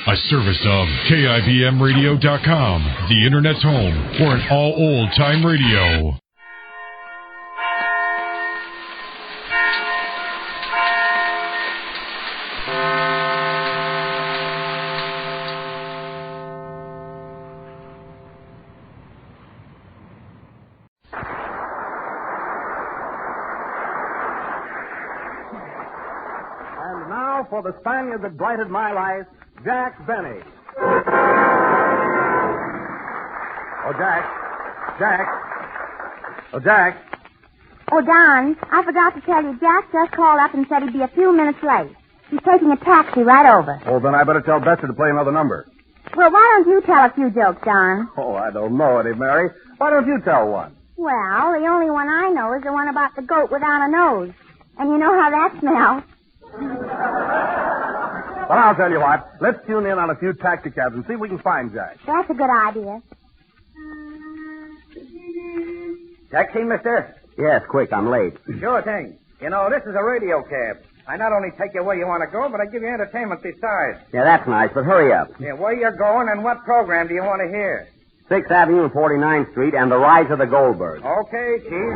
A service of KIBMradio.com, the Internet's home for an all old-time radio. And now for the Spaniard that blighted my life, Jack Benny. Oh, Jack. Oh, Jack. Oh, Don, I forgot to tell you, Jack just called up and said he'd be a few minutes late. He's taking a taxi right over. Oh, then I better tell Betsy to play another number. Well, why don't you tell a few jokes, Don? Oh, I don't know any, Mary. Why don't you tell one? Well, the only one I know is the one about the goat without a nose. And you know how that smells. Well, I'll tell you what. Let's tune in on a few taxicabs and see if we can find Jack. That's a good idea. Taxi, mister? Yes, quick, I'm late. Sure thing. You know, this is a radio cab. I not only take you where you want to go, but I give you entertainment besides. Yeah, that's nice, but hurry up. Yeah, where you're going and what program do you want to hear? 6th Avenue and 49th Street and the Rise of the Goldbergs. Okay, Chief.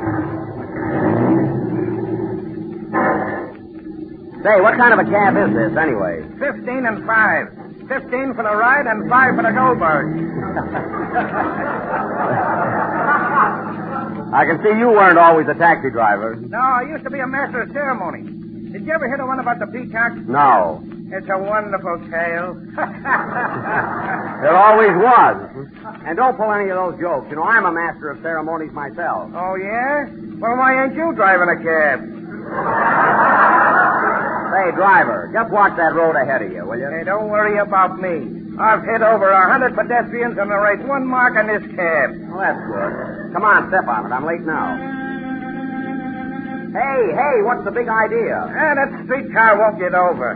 Say, what kind of a cab is this, anyway? 15 and 5. 15 for the ride and 5 for the Goldberg. I can see you weren't always a taxi driver. No, I used to be a master of ceremony. Did you ever hear the one about the peacock? No. It's a wonderful tale. There always was. And don't pull any of those jokes. You know, I'm a master of ceremonies myself. Oh, yeah? Well, why ain't you driving a cab? Say, driver, just watch that road ahead of you, will you? Hey, don't worry about me. I've hit over 100 pedestrians and there ain't one mark on this cab. Well, that's good. Come on, step on it. I'm late now. Hey, what's the big idea? That streetcar won't get over.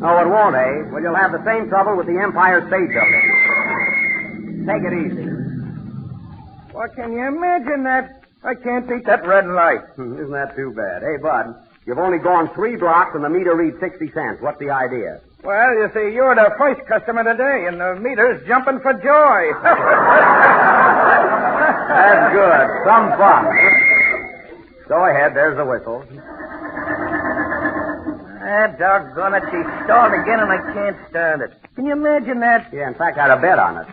Oh, it won't, eh? Well, you'll have the same trouble with the Empire State Building. Take it easy. Well, can you imagine that? I can't beat that red light. Isn't that too bad? Hey, Bud, you've only gone 3 blocks and the meter reads 60 cents. What's the idea? Well, you see, you're the first customer today, and the meter's jumping for joy. That's good. Some fun. Go ahead. There's the whistle. Doggone it. She stalled again, and I can't stand it. Can you imagine that? Yeah, in fact, I'd have bet on it.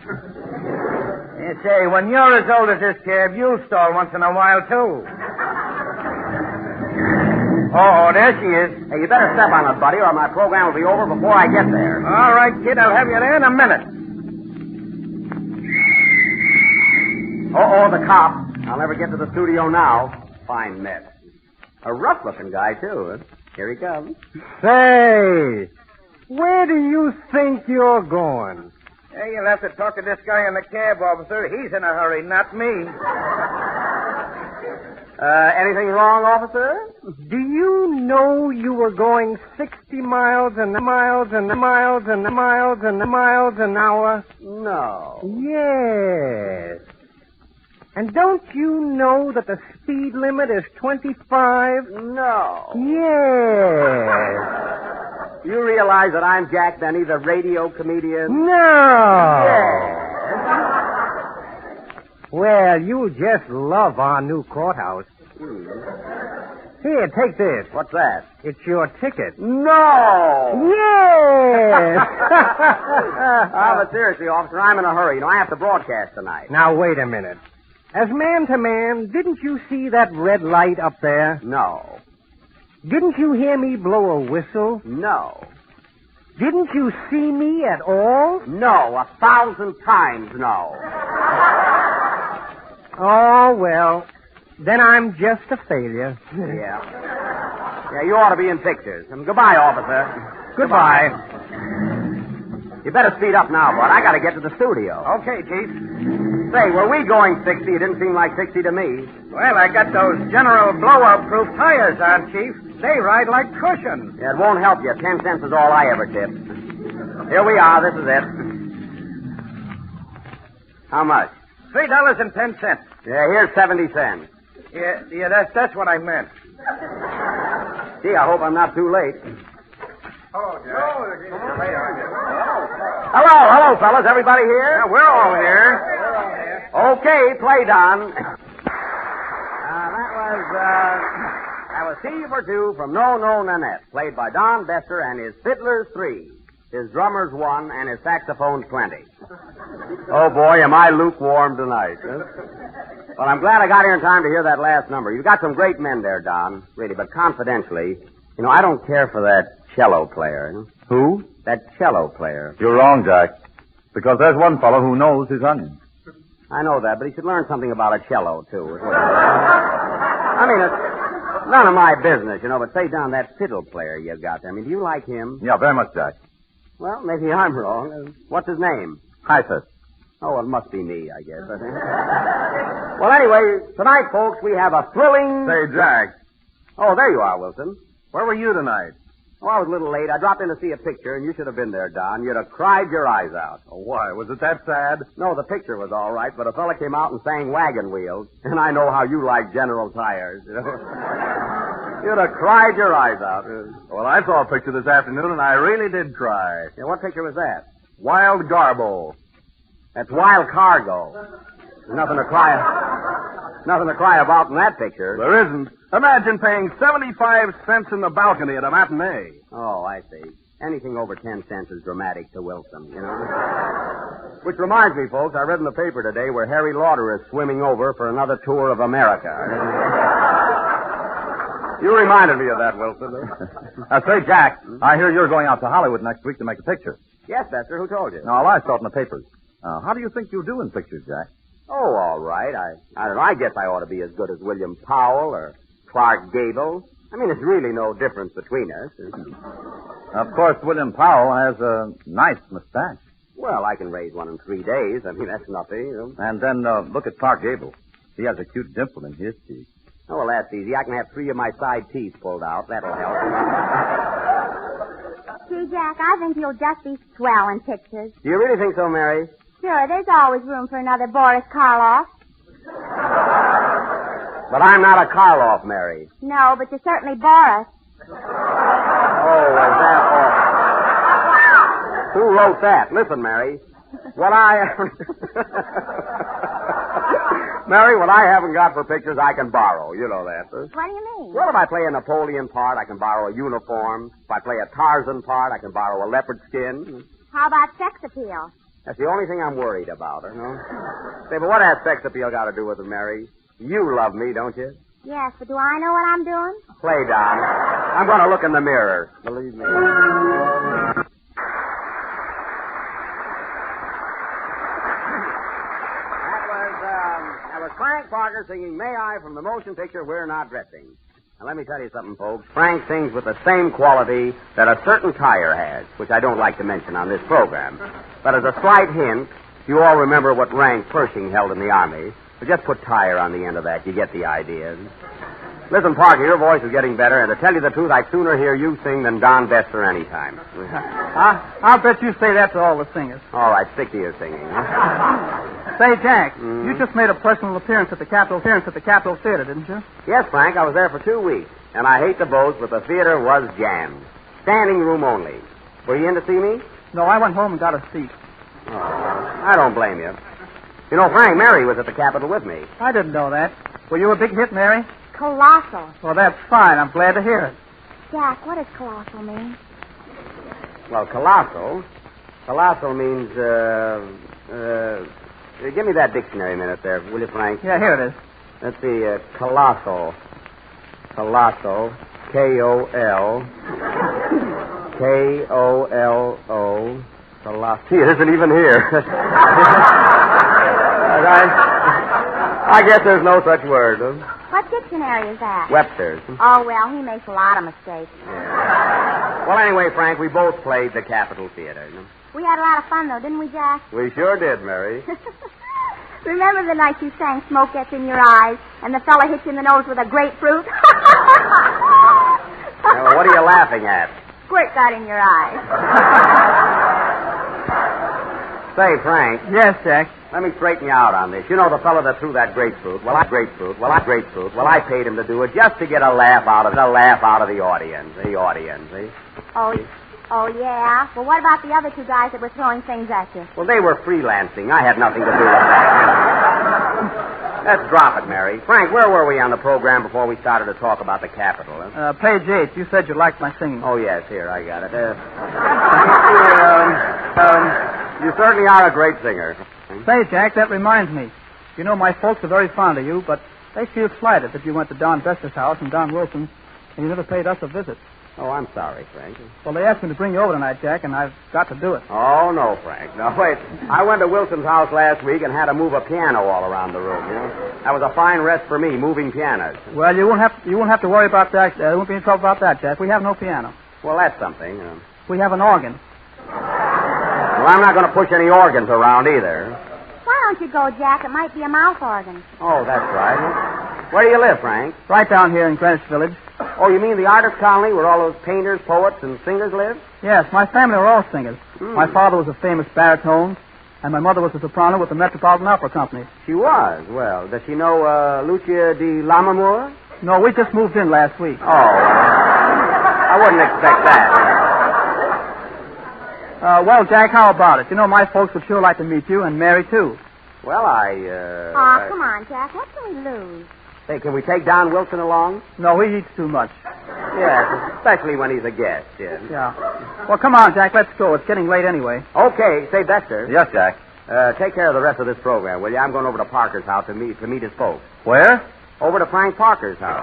You say, when you're as old as this cab, you'll stall once in a while, too. Oh, there she is. Hey, you better step on it, buddy, or my program will be over before I get there. All right, kid, I'll have you there in a minute. The cop. I'll never get to the studio now. Fine mess. A rough-looking guy, too. Here he comes. Say, where do you think you're going? Hey, you'll have to talk to this guy in the cab, officer. He's in a hurry, not me. Anything wrong, officer? Do you know you were going 60 miles an hour? No. Yes. And don't you know that the speed limit is 25? No. Yes. You realize that I'm Jack Benny, the radio comedian? No. Yes. Well, you just love our new courthouse. Here, take this. What's that? It's your ticket. No! Yes! But seriously, officer, I'm in a hurry. You know, I have to broadcast tonight. Now, wait a minute. As man to man, didn't you see that red light up there? No. Didn't you hear me blow a whistle? No. Didn't you see me at all? No, 1,000 times no. Oh, well, then I'm just a failure. Yeah, you ought to be in pictures. And goodbye, officer. Goodbye. You better speed up now, Bud. I got to get to the studio. Okay, Chief. Say, were we going 60? It didn't seem like 60 to me. Well, I got those General blowout-proof tires on, Chief. They ride like cushions. Yeah, it won't help you. 10 cents is all I ever tipped. Here we are. This is it. How much? $3.10. Yeah, here's 70 cents. Yeah, that's what I meant. Gee, I hope I'm not too late. Oh, Joe. Hello, fellas. Everybody here? Yeah, we're all here. Okay, play, Don. That was T for Two from No No Nanette, played by Don Bester and his fiddlers 3, his drummers 1, and his saxophones 20. Oh, boy, am I lukewarm tonight. Huh? Well, I'm glad I got here in time to hear that last number. You've got some great men there, Don, really, but confidentially, I don't care for that cello player. Who? That cello player. You're wrong, Jack. Because there's one fellow who knows his onions. I know that, but he should learn something about a cello, too. I mean, it's none of my business, but say, Don, that fiddle player you got there, do you like him? Yeah, very much, Jack. Well, maybe I'm wrong. What's his name? Hyphus. Oh, it must be me, I guess. Well, anyway, tonight, folks, we have a thrilling... Say, Jack. Oh, there you are, Wilson. Where were you tonight? Oh, I was a little late. I dropped in to see a picture, and you should have been there, Don. You'd have cried your eyes out. Oh, why? Was it that sad? No, the picture was all right, but a fella came out and sang Wagon Wheels, and I know how you like General Tires. You'd have cried your eyes out. Well, I saw a picture this afternoon, and I really did cry. Yeah, what picture was that? Wild Garbo. That's Wild Cargo. There's nothing to cry about in that picture. There isn't. Imagine paying 75 cents in the balcony at a matinee. Oh, I see. Anything over 10 cents is dramatic to Wilson, Which reminds me, folks, I read in the paper today where Harry Lauder is swimming over for another tour of America. You reminded me of that, Wilson. Say, Jack, I hear you're going out to Hollywood next week to make a picture. Yes, Bester. Who told you? No, I saw it in the papers. How do you think you'll do in pictures, Jack? Oh, all right. I don't know. I guess I ought to be as good as William Powell or Clark Gable. There's really no difference between us. Of course, William Powell has a nice mustache. Well, I can raise one in 3 days. That's nothing. And then look at Clark Gable. He has a cute dimple in his teeth. Oh, well, that's easy. I can have 3 of my side teeth pulled out. That'll help. Gee, Jack, I think you'll just be swell in pictures. Do you really think so, Mary? Sure, there's always room for another Boris Karloff. But I'm not a Karloff, Mary. No, but you're certainly Boris. Oh, is that awful? Who wrote that? Listen, Mary. Mary, what I haven't got for pictures, I can borrow. You know that. What do you mean? Well, if I play a Napoleon part, I can borrow a uniform. If I play a Tarzan part, I can borrow a leopard skin. How about sex appeal? That's the only thing I'm worried about, Say, but what has sex appeal got to do with it, Mary? You love me, don't you? Yes, but do I know what I'm doing? Play, Don. I'm going to look in the mirror. Believe me. That was Frank Parker singing May I from the motion picture We're Not Dressing. Now, let me tell you something, folks. Frank sings with the same quality that a certain tire has, which I don't like to mention on this program. But as a slight hint, you all remember what rank Pershing held in the Army. So just put tire on the end of that. You get the idea. Listen, Parker, your voice is getting better, and to tell you the truth, I'd sooner hear you sing than Don Bester any time. I'll bet you say that to all the singers. All right, stick to your singing. Say, Jack, you just made a personal appearance at the Capitol Theater, didn't you? Yes, Frank, I was there for 2 weeks, and I hate to boast, but the theater was jammed. Standing room only. Were you in to see me? No, I went home and got a seat. Oh, I don't blame you. Frank, Mary was at the Capitol with me. I didn't know that. Were you a big hit, Mary? Colossal. Well, that's fine. I'm glad to hear it. Jack, what does colossal mean? Well, colossal means, give me that dictionary a minute there, will you, Frank? Yeah, here it is. Let's see, colossal, K-O-L, K-O-L-O, colossal. Gee, it isn't even here. I guess there's no such word. What dictionary is that? Webster's. Oh, well, he makes a lot of mistakes. Yeah. Well, anyway, Frank, we both played the Capitol Theater. We had a lot of fun, though, didn't we, Jack? We sure did, Mary. Remember the night you sang Smoke Gets in Your Eyes and the fella hit you in the nose with a grapefruit? Now, what are you laughing at? Squirt got in your eyes. Say, Frank. Yes, Jack. Let me straighten you out on this. You know the fellow that threw that grapefruit? Well, I paid him to do it just to get a laugh out of the audience. The audience, see? Oh, Oh, yeah? Well, what about the other two guys that were throwing things at you? Well, they were freelancing. I had nothing to do with that. Let's drop it, Mary. Frank, where were we on the program before we started to talk about the Capitol? Huh? Page 8. You said you liked my singing. Oh, yes. Here, I got it. You certainly are a great singer. Say, Jack, that reminds me. You know, my folks are very fond of you, but they feel slighted that you went to Don Besser's house and Don Wilson's, and you never paid us a visit. Oh, I'm sorry, Frank. Well, they asked me to bring you over tonight, Jack, and I've got to do it. Oh, no, Frank. No, wait. I went to Wilson's house last week and had to move a piano all around the room, you know. That was a fine rest for me, moving pianos. Well, you won't have to worry about that. There won't be any trouble about that, Jack. We have no piano. Well, that's something. We have an organ. Well, I'm not going to push any organs around either. Why don't you go, Jack? It might be a mouth organ. Oh, that's right. Where do you live, Frank? Right down here in Greenwich Village. Oh, you mean the artist colony where all those painters, poets, and singers live? Yes, my family are all singers. My father was a famous baritone, and my mother was a soprano with the Metropolitan Opera Company. She was? Well, does she know Lucia di Lammermoor? No, we just moved in last week. Oh, I wouldn't expect that. Well, Jack, how about it? You know, my folks would sure like to meet you, and Mary, too. Well, Oh, come on, Jack. What can we lose? Hey, can we take Don Wilson along? No, he eats too much. Yes, especially when he's a guest, yes. Yeah. Well, come on, Jack, let's go. It's getting late anyway. Okay, say Dexter. Yes, Jack. Take care of the rest of this program, will you? I'm going over to Parker's house to meet his folks. Where? Over to Frank Parker's house.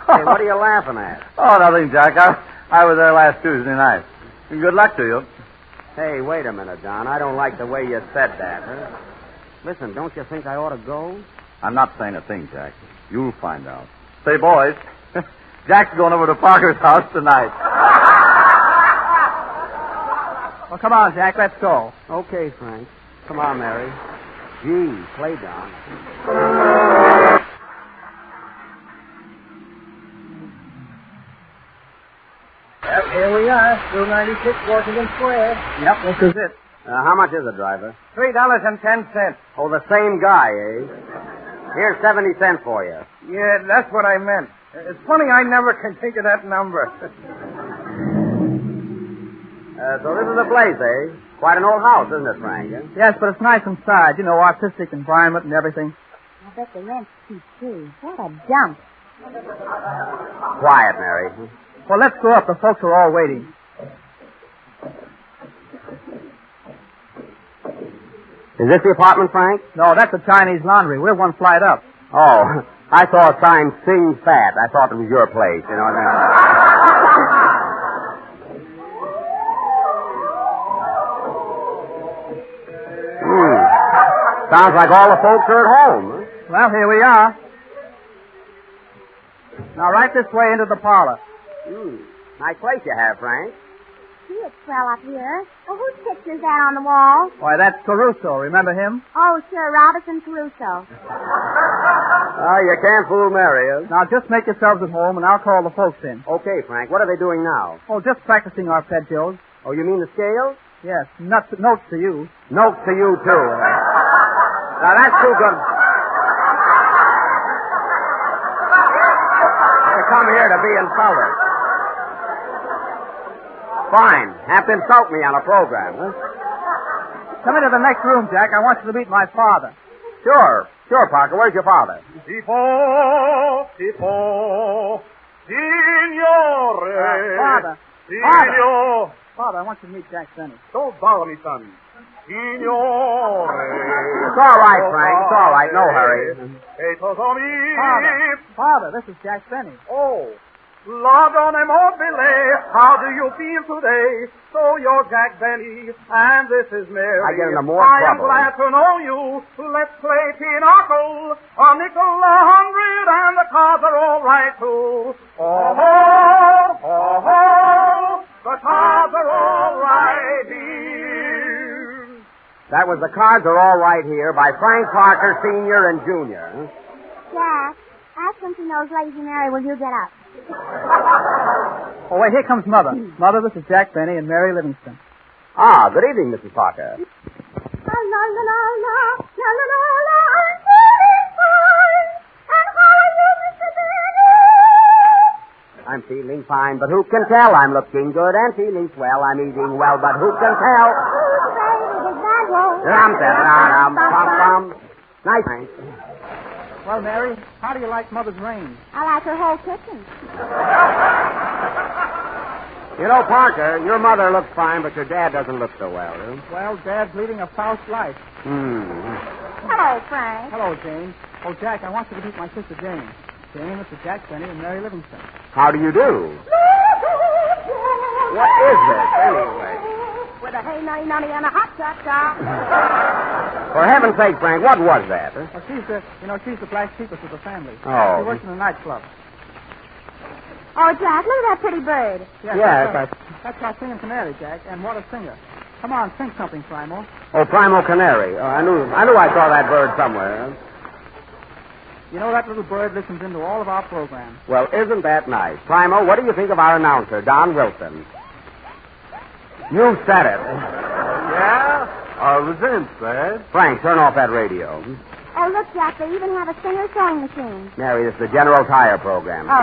Hey, what are you laughing at? Oh, nothing, Jack. I was there last Tuesday night. Good luck to you. Hey, wait a minute, Don. I don't like the way you said that, huh? Listen, don't you think I ought to go? I'm not saying a thing, Jack. You'll find out. Say, boys, Jack's going over to Parker's house tonight. Well, come on, Jack, let's go. Okay, Frank. Come on, Mary. Gee, play, Don. Yep, here we are. 296 Washington Square. Yep, this is it. How much is it, driver? $3.10. Oh, the same guy, eh? Here's 70 cents for you. Yeah, that's what I meant. It's funny I never can think of that number. So this is the place, eh? Quite an old house, isn't it, Frank? Eh? Yes, but it's nice inside. You know, artistic environment and everything. I bet the rent's cheap, too. What a dump. Quiet, Mary. Well, let's go up. The folks are all waiting. Is this the apartment, Frank? No, that's a Chinese laundry. We're one flight up. Oh, I saw a sign, Sing Fat. I thought it was your place, you know what I mean? Sounds like all the folks are at home. Huh? Well, here we are. Now, right this way into the parlor. Nice place you have, Frank. Gee, it's swell up here. Well, whose picture's that on the wall? Why, that's Caruso. Remember him? Oh, sure, Robinson Crusoe. Oh, you can't fool Mary, huh? Now, just make yourselves at home, and I'll call the folks in. Okay, Frank. What are they doing now? Oh, just practicing arpeggios. Oh, you mean the scales? Yes, notes to you. Notes to you, too. Now, that's too good. They come here to be insulted. Fine. Have to insult me on a program, huh? Come into the next room, Jack. I want you to meet my father. Sure, Parker. Where's your father? Tipo, signore. Father. Father, I want you to meet Jack Benny. Don't bother me, son. Signore. It's all right, Frank. It's all right. No hurry. Father, this is Jack Benny. Oh. Ladrone mobile, how do you feel today? So you're Jack Benny, and this is Mary. I get into more I am trouble. glad to know you. Let's play pinochle. A nickel, 100, and the cards are all right, too. Oh, the cards are all right here. That was The Cards Are All Right Here by Frank Parker, Sr. and Jr. Jack, ask him if he knows Lazy Mary. Will you get up? Oh, wait, here comes Mother. Mother, this is Jack Benny and Mary Livingston. Ah, good evening, Mrs. Parker. La la la la la la la la la. I'm feeling fine. And how are you, Mr. Benny? I'm feeling fine, but who can tell? I'm looking good and feeling swell. I'm eating well, but who can tell? Nice. Well, Mary, how do you like Mother's range? I like her whole kitchen. You know, Parker, your mother looks fine, but your dad doesn't look so well. Well, Dad's leading a Faust life. Hello, Frank. Hello, Jane. Oh, Jack, I want you to meet my sister Jane. Jane, Mr. Jack Benny, and Mary Livingston. How do you do? What is this, anyway? With a hey, nutty, nutty, and a hot cha-cha. For heaven's sake, Frank, what was that? Huh? Well, she's the black sheepess of the family. Oh. She works in a nightclub. Oh, Jack, look at that pretty bird. Yes, that's our singing canary, Jack, and what a singer. Come on, sing something, Primo. Oh, Primo Canary. Oh, I knew I saw that bird somewhere. You know, that little bird listens into all of our programs. Well, isn't that nice? Primo, what do you think of our announcer, Don Wilson? You said it. Yeah? I resent that. Frank, turn off that radio. Oh, look, Jack, they even have a singer sewing machine. Mary, this is the General Tire program. Oh. I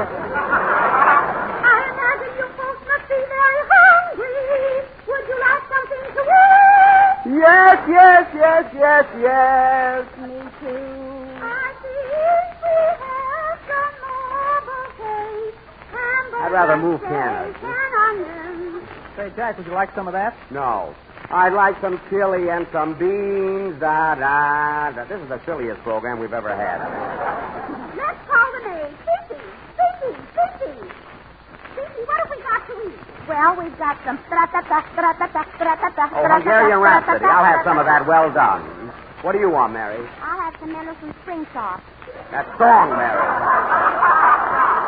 imagine you folks must be very hungry. Would you like something to eat? Yes, yes, yes, yes, yes. Me too. I think we have some marble cake. I'd rather move cannons. And onions. Say, Jack, would you like some of that? No. I'd like some chili and some beans. This is the silliest program we've ever had. Let's call the maid. Fifi, what have we got to eat? Well, we've got some Oh, Hungarian Rhapsody. I'll have some of that well done. What do you want, Mary? I'll have some Mendelssohn spring sauce. That song, Mary.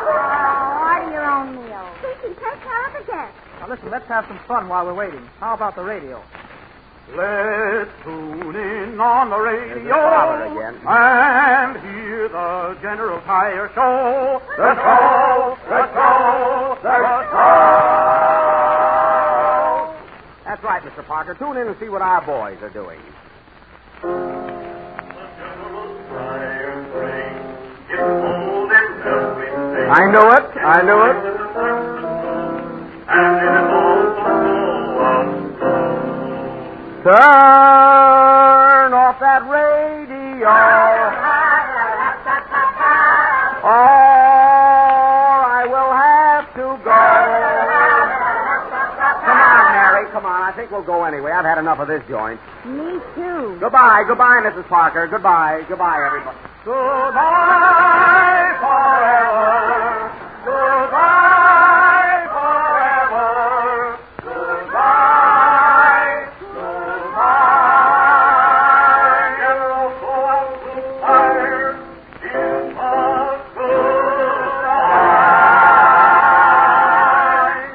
Oh, order your own meal. Fifi, take care of the guests. Now, listen, let's have some fun while we're waiting. How about the radio? Let's tune in on the radio Again. and hear the General Tire Show. The show. That's right, Mr. Parker. Tune in and see what our boys are doing. I knew it. Turn off that radio. Or I will have to go. Come on, Mary. Come on. I think we'll go anyway. I've had enough of this joint. Me too. Goodbye, Mrs. Parker. Goodbye, everybody. Goodbye forever. Goodbye forever. Goodbye. General, go out to fire. Give us goodbye.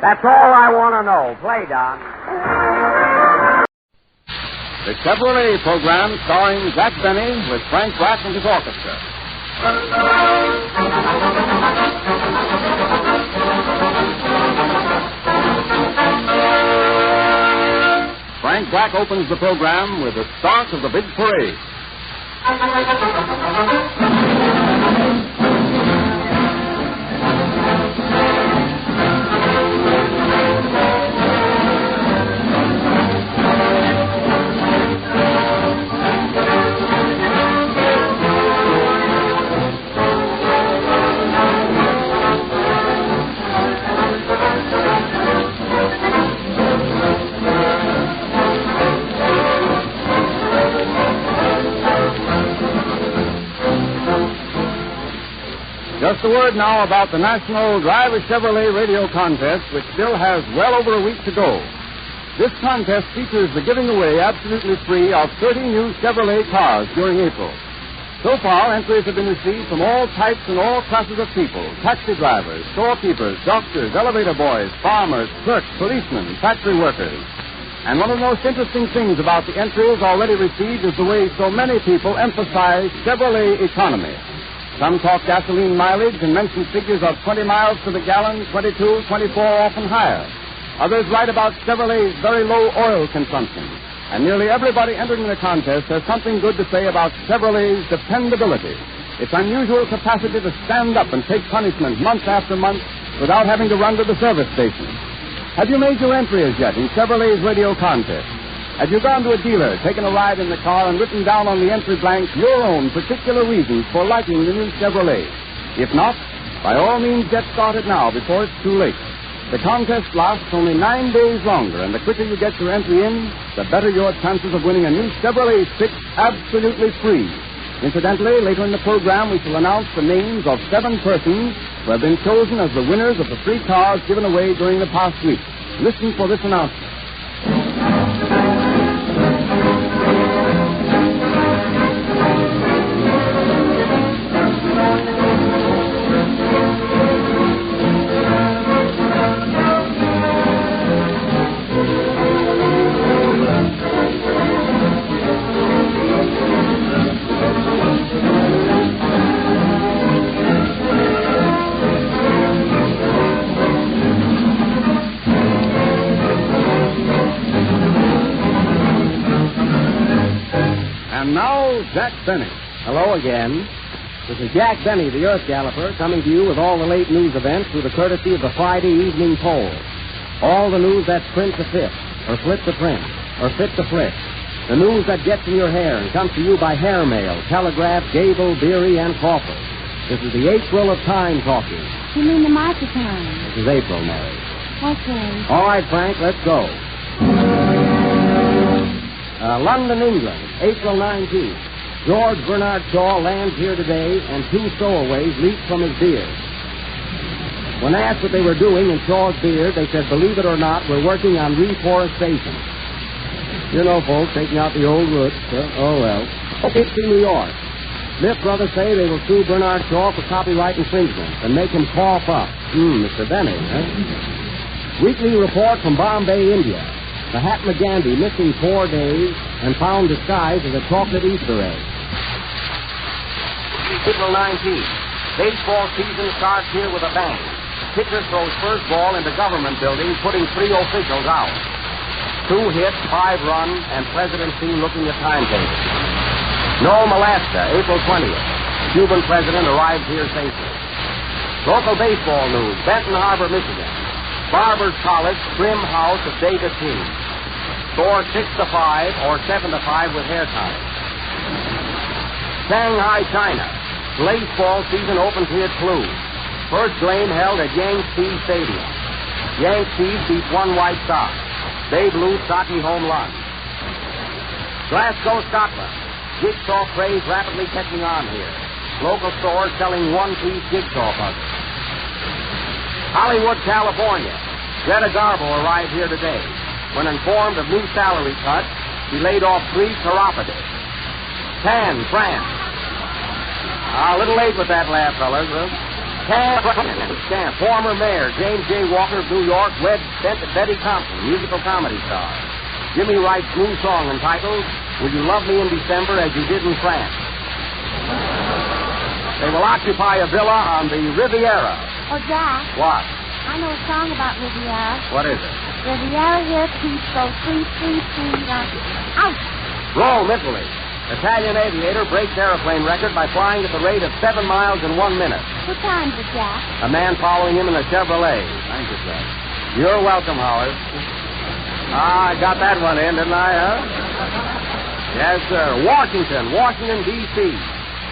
That's all I want to know. Play, Don. The Chevrolet program starring Jack Benny with Frank Black and his orchestra. Frank Black opens the program with the start of the big parade. Just a word now about the National Drive a Chevrolet radio contest, which still has well over a week to go. This contest features the giving away absolutely free of 30 new Chevrolet cars during April. So far, entries have been received from all types and all classes of people: taxi drivers, storekeepers, doctors, elevator boys, farmers, clerks, policemen, factory workers. And one of the most interesting things about the entries already received is the way so many people emphasize Chevrolet economy. Some talk gasoline mileage and mention figures of 20 miles to the gallon, 22, 24, often higher. Others write about Chevrolet's very low oil consumption. And nearly everybody entering the contest has something good to say about Chevrolet's dependability, its unusual capacity to stand up and take punishment month after month, without having to run to the service station? Have you made your entry as yet in Chevrolet's radio contest? Have you gone to a dealer, taken a ride in the car, and written down on the entry blank your own particular reasons for liking the new Chevrolet? If not, by all means get started now before it's too late. The contest lasts only 9 days longer, and the quicker you get your entry in, the better your chances of winning a new Chevrolet 6 absolutely free. Incidentally, later in the program, we shall announce the names of 7 persons who have been chosen as the winners of the free cars given away during the past week. Listen for this announcement. And now, Jack Benny. Hello again. This is Jack Benny, the Earth Galloper, coming to you with all the late news events through the courtesy of the Friday Evening Poll. All the news that prints a fit, or flits a print, or fits a flit. The news that gets in your hair and comes to you by hair mail, telegraph, Gable, Beery, and Crawford. This is the April of Time talking. You mean the market time? This is April, Mary. Okay. All right, Frank, let's go. London, England, April 19th. George Bernard Shaw lands here today, and 2 stowaways leap from his beard. When asked what they were doing in Shaw's beard, they said, believe it or not, we're working on reforestation. You know, folks, taking out the old roots. Oh, well. It's in New York. Smith brothers say they will sue Bernard Shaw for copyright infringement and make him cough up. Mr. Benny, huh? Weekly report from Bombay, India. The Mahatma Gandhi missing 4 days and found disguised as a chocolate Easter egg. April 19th. Baseball season starts here with a bang. Pitcher throws first ball into government building, putting 3 officials out. 2 hits, 5 runs, and President seen looking at timetable. Nome, Alaska, April 20th. Cuban president arrives here safely. Local baseball news, Benton Harbor, Michigan. Barbers College, trim house of David King. Score 6-5 or 7-5 with hair time. Shanghai, China. Baseball season opens here at Clue. First game held at Yangtze Stadium. Yankees beat 1 White Sox. Babe Ruth stocky home run. Glasgow, Scotland. Jigsaw craze rapidly catching on here. Local stores selling one-piece jigsaw puzzles. Hollywood, California. Greta Garbo arrived here today. When informed of new salary cuts, she laid off 3 chiropodists. Cannes, France. A little late with that laugh, fellas. Cannes, former mayor James J. Walker of New York wed Betty Thompson, musical comedy star. Jimmy writes new song entitled, Will You Love Me in December as You Did in France? They will occupy a villa on the Riviera. Oh, Jack. What? I know a song about Riviera. What is it? Riviera here, peace, go sweet, sweet, sweet. Out. Rome, Italy. Italian aviator breaks airplane record by flying at the rate of 7 miles in 1 minute. What time's it, Jack? A man following him in a Chevrolet. Thank you, sir. You're welcome, Howard. I got that one in, didn't I, huh? Yes, sir. Washington, D.C.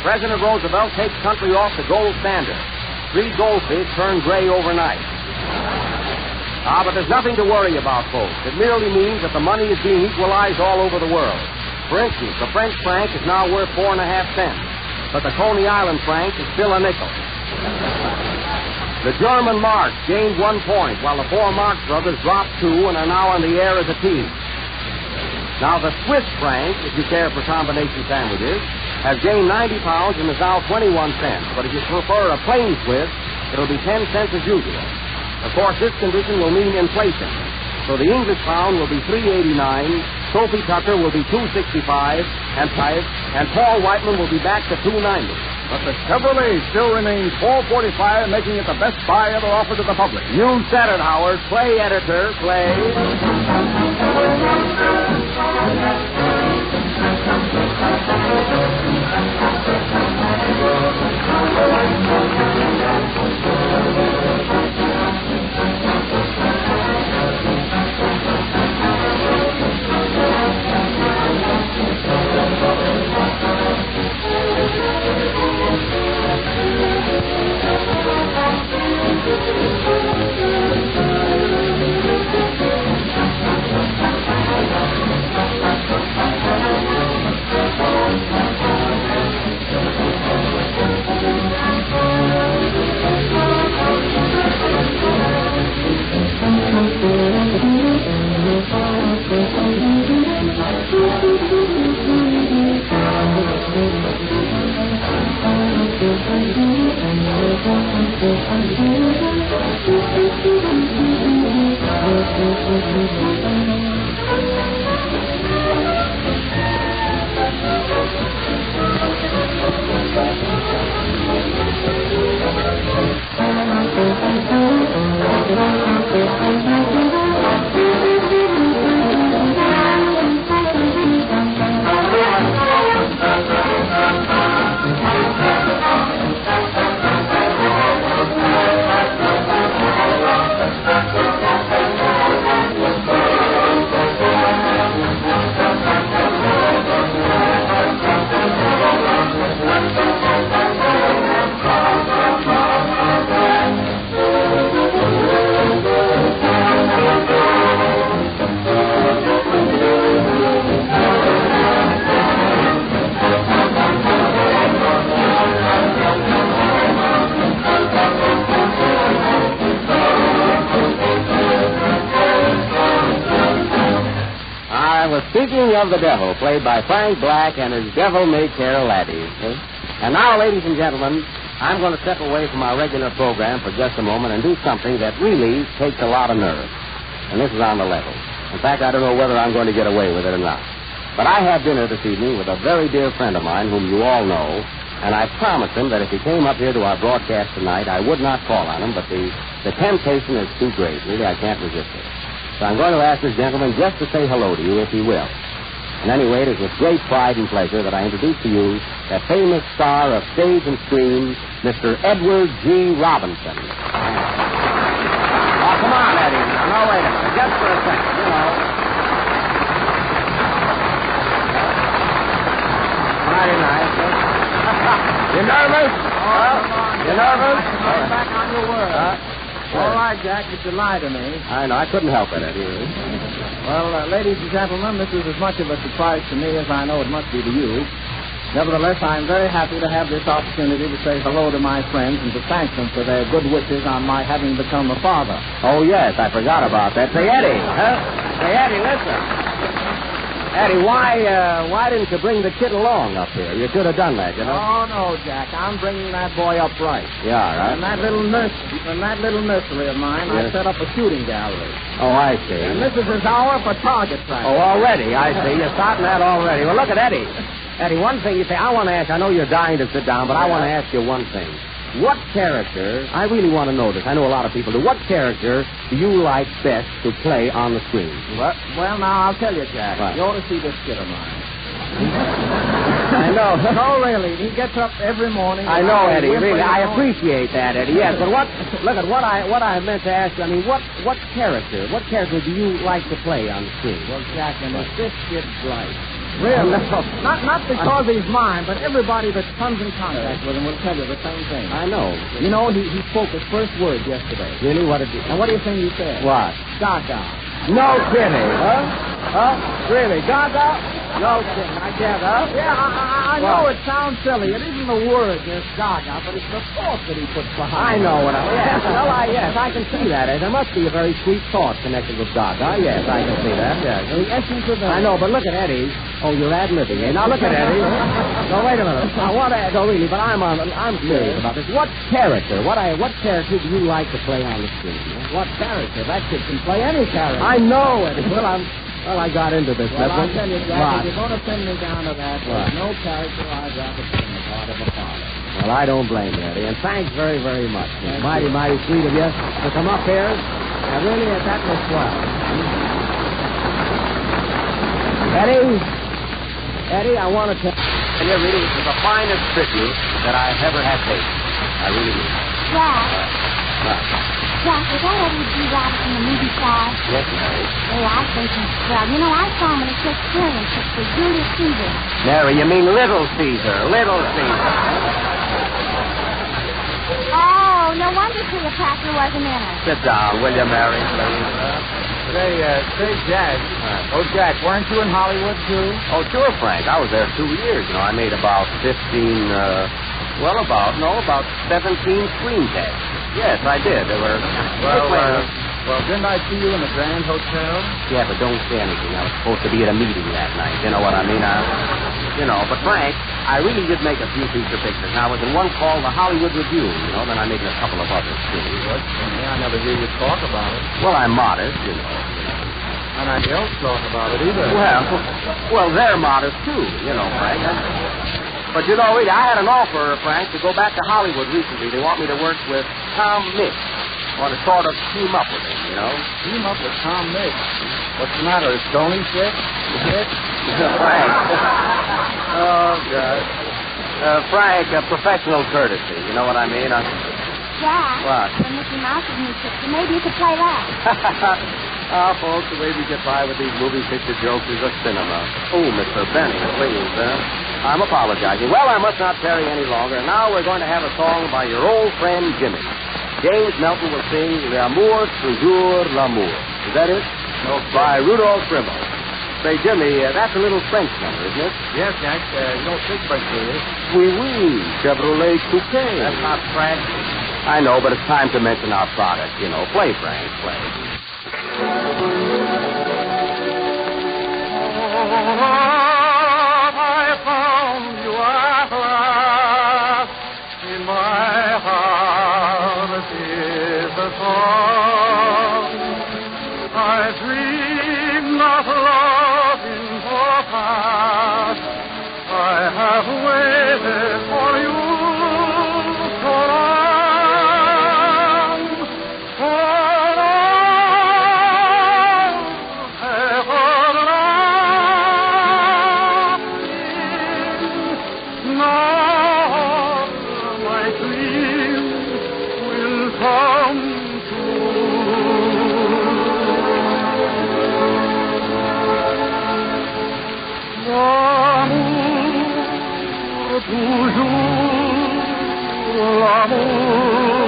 President Roosevelt takes country off the gold standard. 3 goldfish turn gray overnight. But there's nothing to worry about, folks. It merely means that the money is being equalized all over the world. For instance, the French franc is now worth 4.5 cents, but the Coney Island franc is still a nickel. The German mark gained 1 point, while the 4 Marx brothers dropped 2 and are now on the air as a team. Now, the Swiss franc, if you care for combination sandwiches, has gained 90 pounds and is now 21 cents. But if you prefer a plain Swiss, it'll be 10 cents as usual. Of course, this condition will mean inflation. So the English pound will be $3.89, Sophie Tucker will be $2.65, and Paul Whiteman will be back to $2.90. But the Chevrolet still remains $4.45, making it the best buy ever offered to the public. You said it, Howard. Play, editor, play. Speaking of the devil, played by Frank Black and his devil-may-care laddies. And now, ladies and gentlemen, I'm going to step away from our regular program for just a moment and do something that really takes a lot of nerve. And this is on the level. In fact, I don't know whether I'm going to get away with it or not. But I had dinner this evening with a very dear friend of mine whom you all know, and I promised him that if he came up here to our broadcast tonight, I would not call on him, but the temptation is too great. Really, I can't resist it. So I'm going to ask this gentleman just to say hello to you, if he will. And anyway, it is with great pride and pleasure that I introduce to you that famous star of stage and screen, Mr. Edward G. Robinson. Oh, come on, Eddie. Now, wait a minute. Just for a second, you know. Mighty nice. You nervous? You nervous? Right back on your word. All right, Jack, but you lied to me. I know. I couldn't help it, Eddie. Well, ladies and gentlemen, this is as much of a surprise to me as I know it must be to you. Nevertheless, I'm very happy to have this opportunity to say hello to my friends and to thank them for their good wishes on my having become a father. Oh, yes, I forgot about that. Say, Eddie, Say, Eddie, listen. Eddie, why didn't you bring the kid along up here? You should have done that, you know. Oh, no, Jack. I'm bringing that boy up right. Yeah, right. In that little nursery of mine, yes. I set up a shooting gallery. Oh, I see. And this is his hour for target practice. Oh, already, I see. You're starting that already. Well, look at Eddie. Eddie, one thing you say, I want to ask, I know you're dying to sit down, but I want to ask you one thing. What character, I really want to know this, I know a lot of people do, what character do you like best to play on the screen? Well, now, I'll tell you, Jack. What? You ought to see this kid of mine. I know. No, really. He gets up every morning. I know, Eddie, really. I appreciate that, Eddie, yes. But what I meant to ask you, I mean, what character do you like to play on the screen? Well, Jack, and this kid's bright. Really? No. Not because he's mine, but everybody that comes in contact with him will tell you the same thing. I know. You know, he spoke his first word yesterday. Really? What did he... And what do you think he said? What? Gaga. No kidding. Huh? Really? Gaga? No kidding. I can't, huh? Yeah, I know it sounds silly. It isn't the word, just Gaga, but it's the thought that he puts behind I know what yes, I can see that. There must be a very sweet thought connected with Gaga. Yes, I can see that. Yes. The essence of that. I know, but look at Eddie. Oh, you're ad-libbing, eh? Now look at Eddie. No, wait a minute. I want to... No, really, but I'm serious about this. What character do you like to play on the screen? What character? That kid can play any character. I know, Eddie. Well, I got into this. Well, I'll tell you, Jack, what? if you're going to pin me down to that, there's no character I'd rather play in the part of a father. Well, I don't blame you, Eddie, and thanks very, very much. It's mighty sweet of you to come up here. And really, that was swell. Eddie, I want to tell you, really, this is the finest tribute that I've ever had taken. I really do. Jack, was that Edward G. Robinson, the movie star? Yes, Mary. Oh, I think he's swell. You know, I saw him in a Shakespearean picture, Julius Caesar. Mary, you mean Little Caesar. Little Caesar. Oh, no wonder Cleopatra wasn't in it. Sit down, will you, Mary, please? Say, Jack. Oh, Jack, weren't you in Hollywood, too? Oh, sure, Frank. I was there 2 years. You know, I made about about 17 screen tests. Yes, I did. There were... Well, didn't I see you in the Grand Hotel? Yeah, but don't say anything. I was supposed to be at a meeting that night. You know what I mean? But Frank, I really did make a few feature pictures. Now, I was in one called The Hollywood Review, then I made a couple of others, too. I never hear you talk about it. Well, I'm modest, you know. And I don't talk about it either. Well, they're modest, too, you know, Frank. But, you know, Rita, I had an offer, Frank, to go back to Hollywood recently. They want me to work with Tom Mix. Want to sort of team up with him, you know? Team up with Tom Mix. What's the matter? Is Tony sick? Frank. Oh, God. Frank, professional courtesy. You know what I mean? Jack. What? When Mickey Mouse is in the picture, maybe you could play that. Folks, the way we get by with these movie picture jokes is a cinema. Oh, Mr. Benny, please, I'm apologizing. Well, I must not tarry any longer. Now we're going to have a song by your old friend Jimmy. James Melton will sing L'amour, toujours l'amour. Is that it? No. By Rudolph Rimbaud. Say, Jimmy, that's a little French number, isn't it? Yes, Jack. You don't speak French, do you? Oui, Chevrolet Coupe. That's not French. I know, but it's time to mention our product. You know, play, Frank, play. I found you at last. In my heart is a song. I dreamed of love in the past. I have waited for you so long, so long, everlasting. Now my dreams will come true. L'amour, toujours l'amour.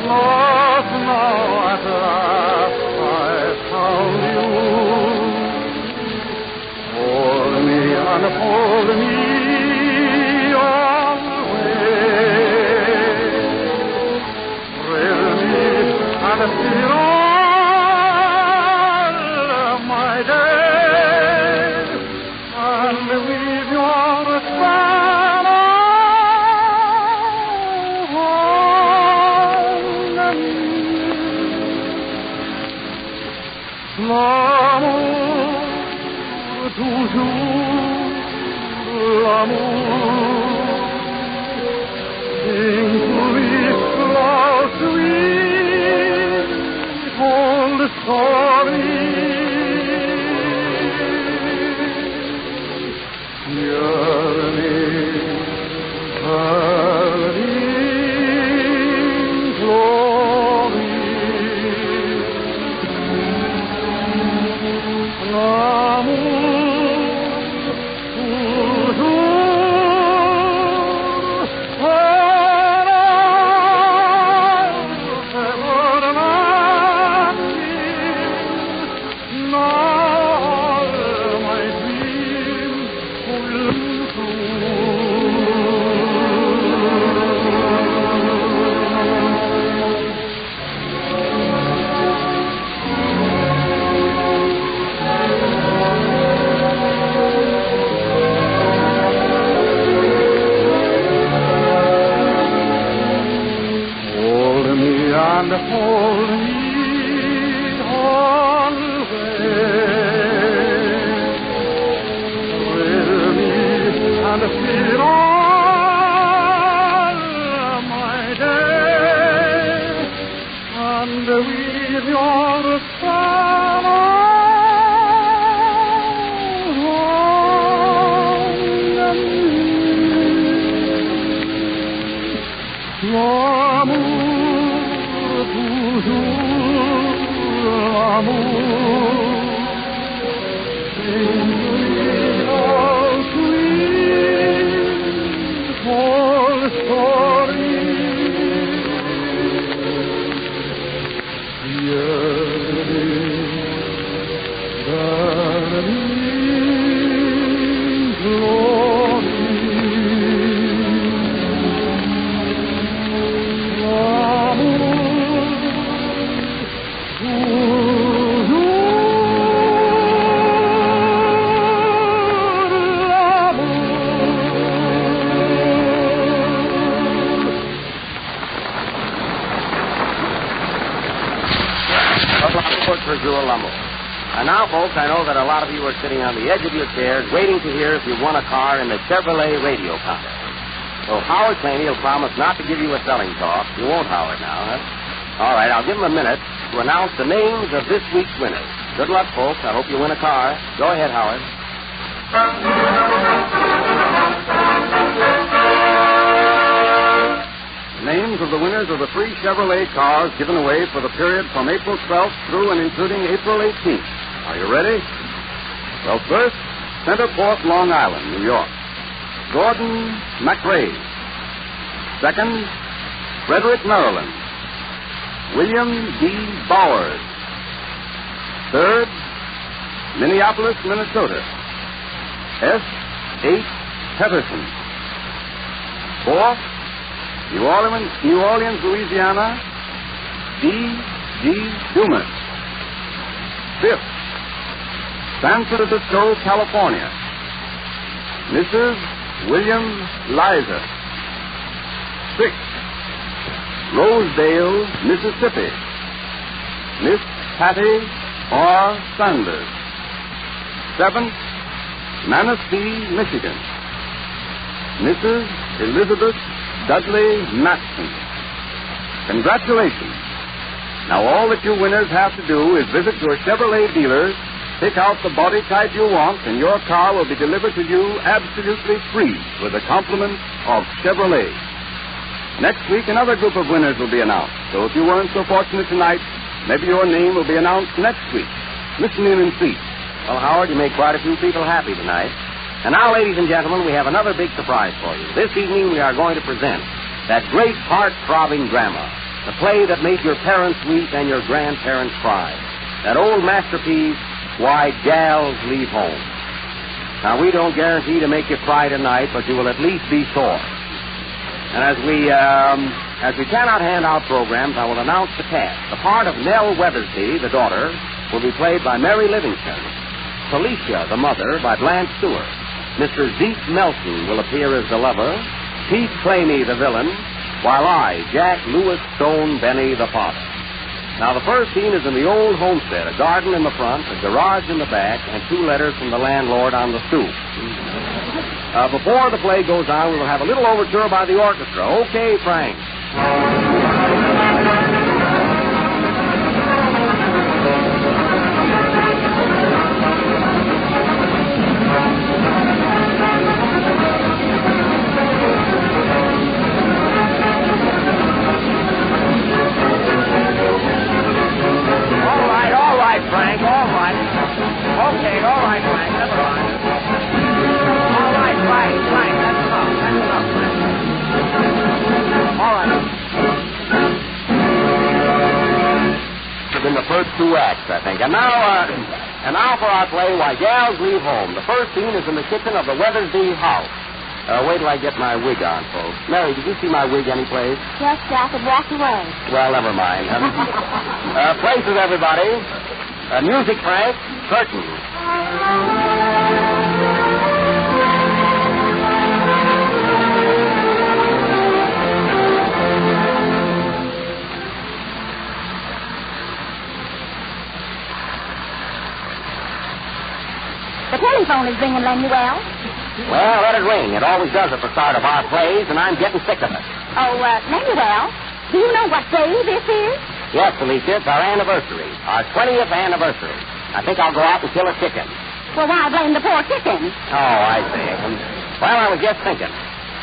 Love, now at last I found you. Hold me and hold me always. Thrill me and fill all my days. And with your smile on me. L'amour, toujours l'amour. Sing to me, love sweet, old story. Yearning, burning glory. And hold me always. Thrill me and fill all my days. And with your smile on me. Toujours l'amour. Sing to me all sweet, all story. Yearning, burning glory. L'amour, toujours Lumbo. And now, folks, I know that a lot of you are sitting on the edge of your chairs waiting to hear if you won a car in the Chevrolet radio contest. So Howard Claney will promise not to give you a selling talk. You won't, Howard, now, huh? All right, I'll give him a minute to announce the names of this week's winners. Good luck, folks. I hope you win a car. Go ahead, Howard. Names of the winners of the free Chevrolet cars given away for the period from April 12th through and including April 18th. Are you ready? Well, first, Centerport, Long Island, New York. Gordon McRae. Second, Frederick, Maryland. William D. Bowers. Third, Minneapolis, Minnesota. S. H. Pedersen. Fourth, New Orleans, Louisiana. D. G. Dumas. Fifth, San Francisco, California. Mrs. William Liza. Sixth, Rosedale, Mississippi. Miss Patty R. Sanders. Seventh, Manistee, Michigan. Mrs. Elizabeth Dudley Matson. Congratulations. Now, all that you winners have to do is visit your Chevrolet dealers, pick out the body type you want, and your car will be delivered to you absolutely free with the compliments of Chevrolet. Next week, another group of winners will be announced. So if you weren't so fortunate tonight, maybe your name will be announced next week. Listen in and see. Well, Howard, you made quite a few people happy tonight. And now, ladies and gentlemen, we have another big surprise for you. This evening, we are going to present that great heart-throbbing drama, the play that made your parents weep and your grandparents cry. That old masterpiece, Why Gals Leave Home. Now, we don't guarantee to make you cry tonight, but you will at least be sore. And as we cannot hand out programs, I will announce the cast. The part of Nell Weathersby, the daughter, will be played by Mary Livingston. Felicia, the mother, by Blanche Stewart. Mr. Zeke Melton will appear as the lover. Pete Claney, the villain, while I, Jack Lewis Stone Benny, the father. Now, the first scene is in the old homestead, a garden in the front, a garage in the back, and 2 letters from the landlord on the stoop. Before the play goes on, we will have a little overture by the orchestra. Okay, Frank. In the first 2 acts, I think. And now for our play, Why Gals Leave Home. The first scene is in the kitchen of the Weathersby house. Wait till I get my wig on, folks. Mary, did you see my wig anyplace? Yes, Jack, it walked away. Well, never mind. Places, everybody. Music, Frank. Curtain. The telephone is ringing, Lemuel. Well, let it ring. It always does at the start of our plays, and I'm getting sick of it. Oh, Lemuel, do you know what day this is? Yes, Felicia, it's our anniversary. Our 20th anniversary. I think I'll go out and kill a chicken. Well, why blame the poor chicken? Oh, I see. Well, I was just thinking.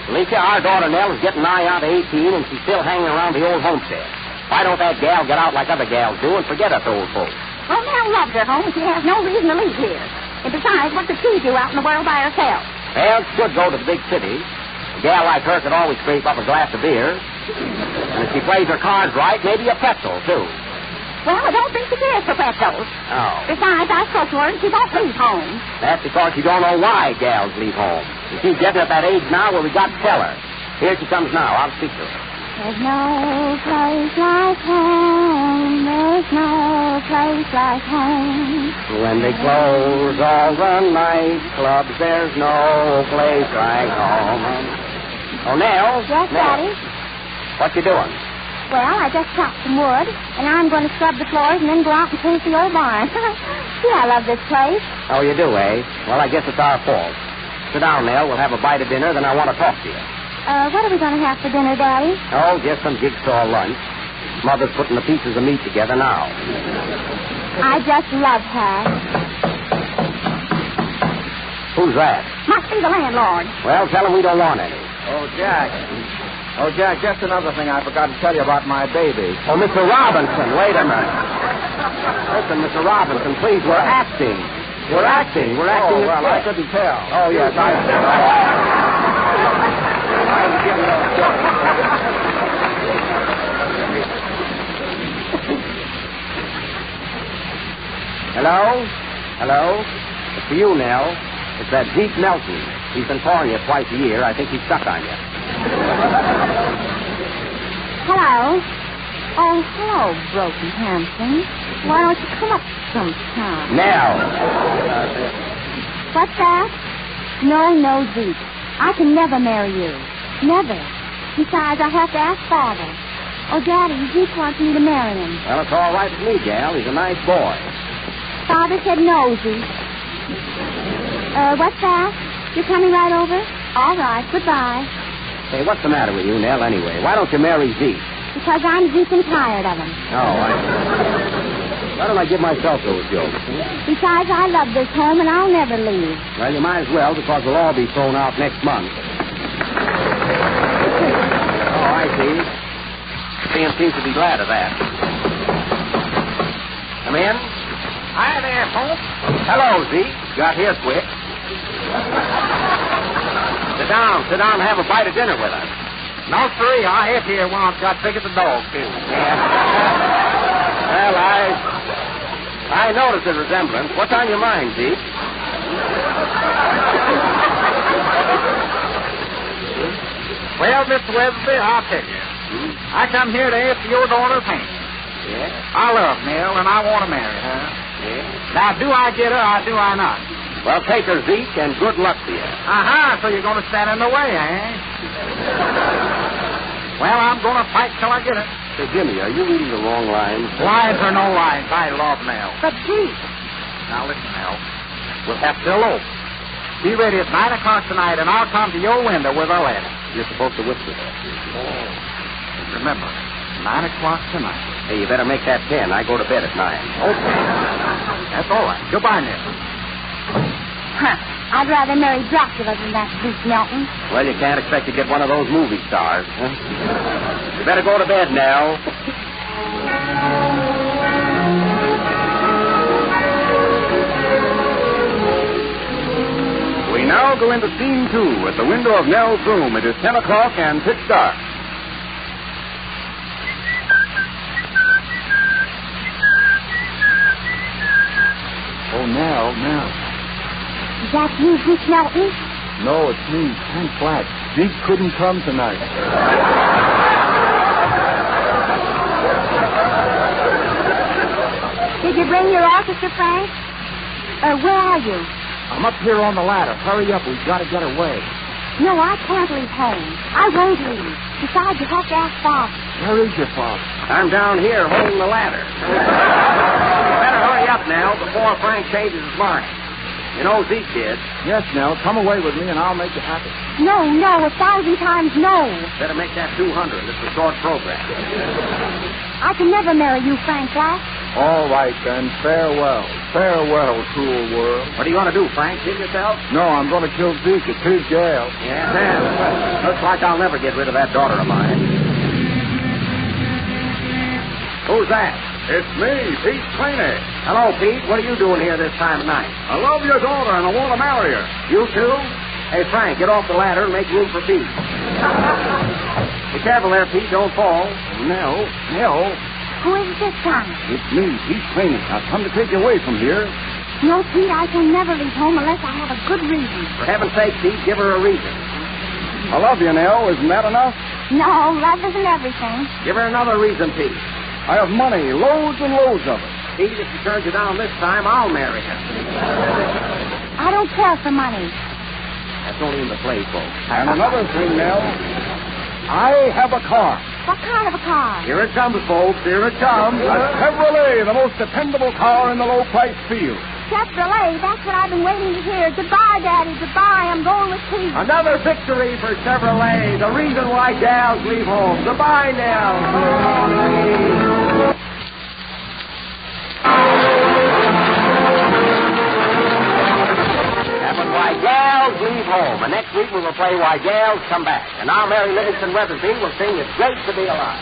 Felicia, our daughter Nell is getting nigh on to 18, and she's still hanging around the old homestead. Why don't that gal get out like other gals do and forget us old folks? Well, Nell loves her home, and she has no reason to leave here. And besides, what could she do out in the world by herself? Well, she could go to the big city. A gal like her could always scrape up a glass of beer. And if she plays her cards right, maybe a pretzel, too. Well, I don't think she cares for pretzels. Oh. Besides, I spoke to her, and she won't leave home. That's because you don't know why gals leave home. And she's getting at that age now where we got to tell her. Here she comes now. I'll speak to her. There's no place like home. There's no place like home. When they close all the nightclubs, there's no place like home. Oh, Nell? Yes, Nell. Daddy? What you doing? Well, I just chopped some wood, and I'm going to scrub the floors and then go out and paint the old barn. Gee, I love this place. Oh, you do, eh? Well, I guess it's our fault. Sit down, Nell. We'll have a bite of dinner, then I want to talk to you. What are we going to have for dinner, Daddy? Oh, just some jigsaw lunch. Mother's putting the pieces of meat together now. I just love hash. Who's that? Must be the landlord. Well, tell him we don't want any. Oh, Jack, just another thing I forgot to tell you about my baby. Oh, Mr. Robinson, wait a minute. Listen, Mr. Robinson, please, we're acting. We're acting. Oh, well, I couldn't tell. Oh, yes, I see. Hello? Hello? It's for you, Nell. It's that Zeke Nelson. He's been calling you twice a year. I think he's stuck on you. Hello. Oh, hello, Broken Hanson. Why don't you come up sometime? Nell. What's that? No, Zeke. I can never marry you. Never. Besides, I have to ask Father. Oh, Daddy, Zeke wants me to marry him. Well, it's all right with me, gal. He's a nice boy. Father said no, Zeke. What's that? You're coming right over? All right, goodbye. Hey, what's the matter with you, Nell, anyway? Why don't you marry Zeke? Because I'm Zeke and tired of him. Oh, why don't I give myself those jokes? Besides, I love this home and I'll never leave. Well, you might as well, because we'll all be thrown out next month. Oh, I see. Sam seems to be glad of that. Come in. Hi there, folks. Hello, Zeke. Got here quick. Sit down and have a bite of dinner with us. No, sirree. I hit here once. Got big as a dog, too. Yeah. Well, I noticed the resemblance. What's on your mind, Zeke? Well, Mr. Weatherby, I'll tell you. I come here to ask for your daughter's hand. Yeah? I love Nell, and I want to marry her. Yeah? Now, do I get her or do I not? Well, take her, Zeke, and good luck to you. Uh-huh, so you're going to stand in the way, eh? Well, I'm going to fight till I get it. Say, Jimmy, are you reading the wrong lines? Lines or no lines, I love Nell. But, Zeke. Now, listen, Nell. We'll have to elope. Be ready at 9 o'clock tonight, and I'll come to your window with a letter. You're supposed to whisper that. Oh. Remember, 9 o'clock tonight. Hey, you better make that 10. I go to bed at 9. Okay. That's all right. Goodbye, Nell. I'd rather marry Dracula than that Zeke Nelson. Well, you can't expect to get one of those movie stars. Huh? You better go to bed, Nell. We now go into scene 2 at the window of Nell's room. It is 10 o'clock and pitch dark. Oh, Nell. Is that you, Zeke Nelson? No, it's me, Hank Flack. Zeke couldn't come tonight. Did you bring your orchestra, Frank? Where are you? I'm up here on the ladder. Hurry up. We've got to get away. No, I can't leave home. I won't leave. Besides, you have to ask Bob. Where is your father? I'm down here holding the ladder. You better hurry up, Nell, before Frank changes his mind. You know Zeke did. Yes, Nell. Come away with me, and I'll make you happy. No, 1,000 times no. Better make that 200. It's a short program. I can never marry you, Frank Black. All right, then. Farewell. Farewell, cruel world. What are you going to do, Frank? Kill yourself? No, I'm going to kill Zeke. It's his jail. Yeah, looks like I'll never get rid of that daughter of mine. Who's that? It's me, Pete Claney. Hello, Pete. What are you doing here this time of night? I love your daughter and I want to marry her. You too? Hey, Frank, get off the ladder and make room for Pete. Be careful there, Pete. Don't fall. Nell. Who is it this time? It's me, Pete Claney. I've come to take you away from here. No, Pete, I can never leave home unless I have a good reason. For heaven's sake, Pete, give her a reason. I love you, Nell. Isn't that enough? No, love isn't everything. Give her another reason, Pete. I have money, loads and loads of it. Pete, if she turns you down this time, I'll marry her. I don't care for money. That's only in the play, folks. And another thing, Nell. I have a car. What kind of a car? Here it comes, folks. Here it comes. A Chevrolet, the most dependable car in the low-price field. Chevrolet, that's what I've been waiting to hear. Goodbye, Daddy. Goodbye. I'm going with Pete. Another victory for Chevrolet. The reason why gals leave home. Goodbye now. Why Gals Leave Home. And next week we will play Why Gals Come Back. And now Mary Livingston Weatherby will sing It's Great to Be Alive.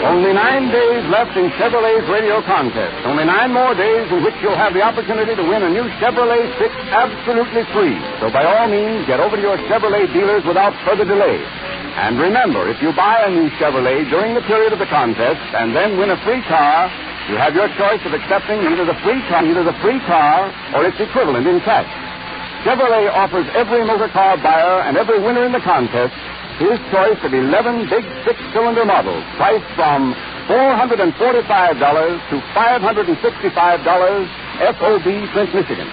Only 9 days left in Chevrolet's radio contest. Only 9 more days in which you'll have the opportunity to win a new Chevrolet 6 absolutely free. So by all means, get over to your Chevrolet dealers without further delay. And remember, if you buy a new Chevrolet during the period of the contest and then win a free car, you have your choice of accepting either the free car or its equivalent in cash. Chevrolet offers every motor car buyer and every winner in the contest his choice of 11 big 6-cylinder models, priced from $445 to $565, FOB, Flint, Michigan.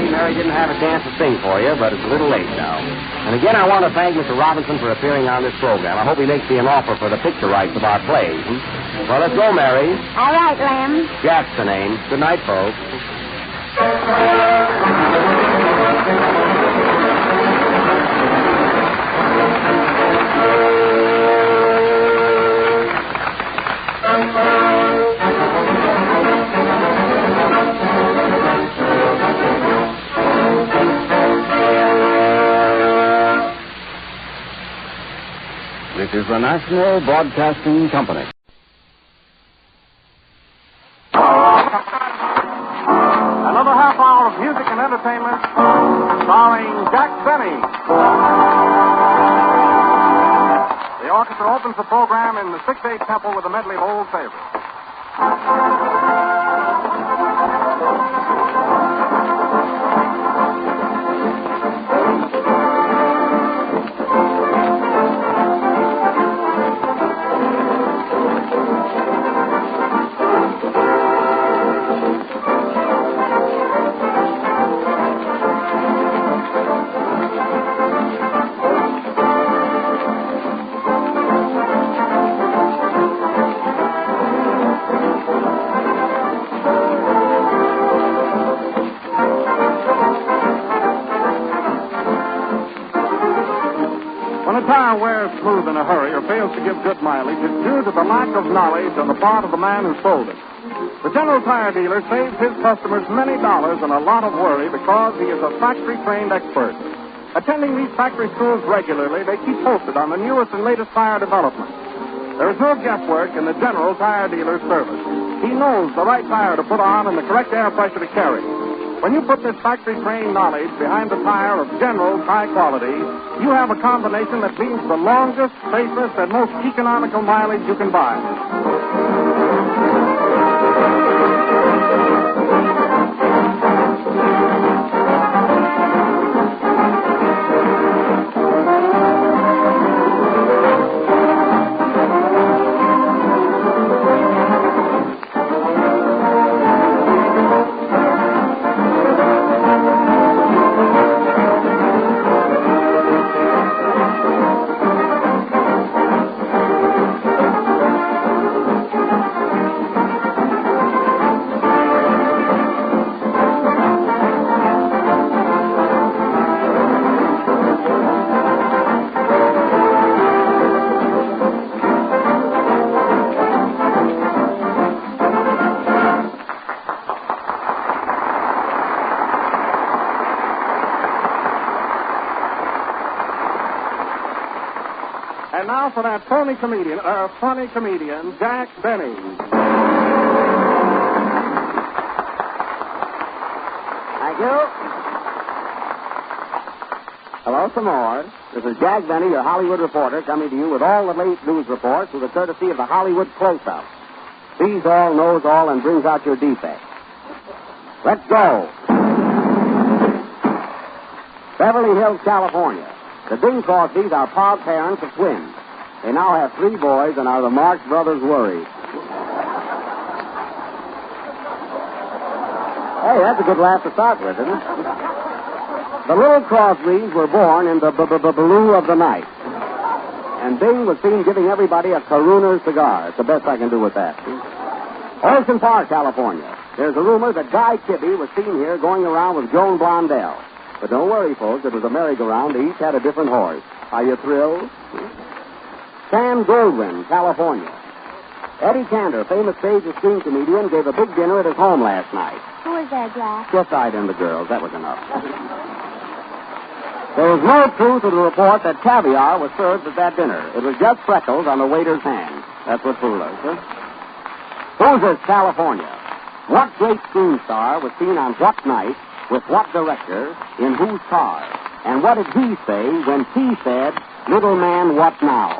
Mary didn't have a chance to sing for you, but it's a little late now. And again, I want to thank Mr. Robinson for appearing on this program. I hope he makes me an offer for the picture rights of our plays. Well, let's go, Mary. All right, Lem. Jack's the name. Good night, folks. This is the National Broadcasting Company. Another half hour of music and entertainment starring Jack Benny. The orchestra opens the program in the 6/8 tempo with a medley of old favorites. When a tire wears smooth in a hurry or fails to give good mileage, it's due to the lack of knowledge on the part of the man who sold it. The general tire dealer saves his customers many dollars and a lot of worry because he is a factory-trained expert. Attending these factory schools regularly, they keep posted on the newest and latest tire developments. There is no guesswork in the general tire dealer's service. He knows the right tire to put on and the correct air pressure to carry. When you put this factory-trained knowledge behind the tire of General's high quality, you have a combination that means the longest, safest, and most economical mileage you can buy. And now for that funny comedian, Jack Benny. Thank you. Hello, some more. This is Jack Benny, your Hollywood reporter, coming to you with all the late news reports through the courtesy of the Hollywood Close-Up. Sees all, knows all, and brings out your defects. Let's go. Beverly Hills, California. The Bing Crosbys are proud parents of twins. They now have 3 boys and are the Marx Brothers worried. Hey, that's a good laugh to start with, isn't it? The little Crosbys were born in the blue of the night. And Bing was seen giving everybody a Corona cigar. It's the best I can do with that. Ocean Park, California. There's a rumor that Guy Kibbe was seen here going around with Joan Blondell. But don't worry, folks. It was a merry-go-round. They each had a different horse. Are you thrilled? Sam Goldwyn, California. Eddie Cantor, famous stage and screen comedian, gave a big dinner at his home last night. Who is there, Jack? Just I and the girls. That was enough. There was no truth to the report that caviar was served at that dinner. It was just freckles on the waiter's hand. That's what fooled us. Hoosiers, California. What great screen star was seen on what night, with what director, in whose car? And what did he say when he said, "Little man, what now?"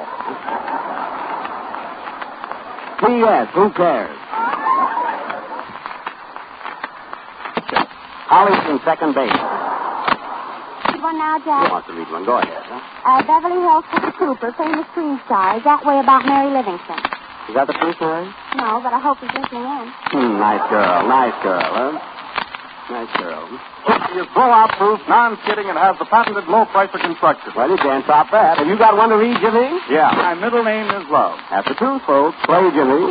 P.S. Who cares? Holly's in second base. One now, Jack. Who wants to read one? Go ahead. Huh? Beverly Hills Cooper, famous screen star, is that way about Mary Livingston. Is that the truth, Mary? No, but I hope he's listening in. Nice girl, huh? Nice girl. Is blowout-proof, non-skidding, and has the patented low price of construction. Well, you can't top that. Have you got one to read, Jimmy? Yeah. My middle name is Love. That's the truth, folks. Play, Jimmy.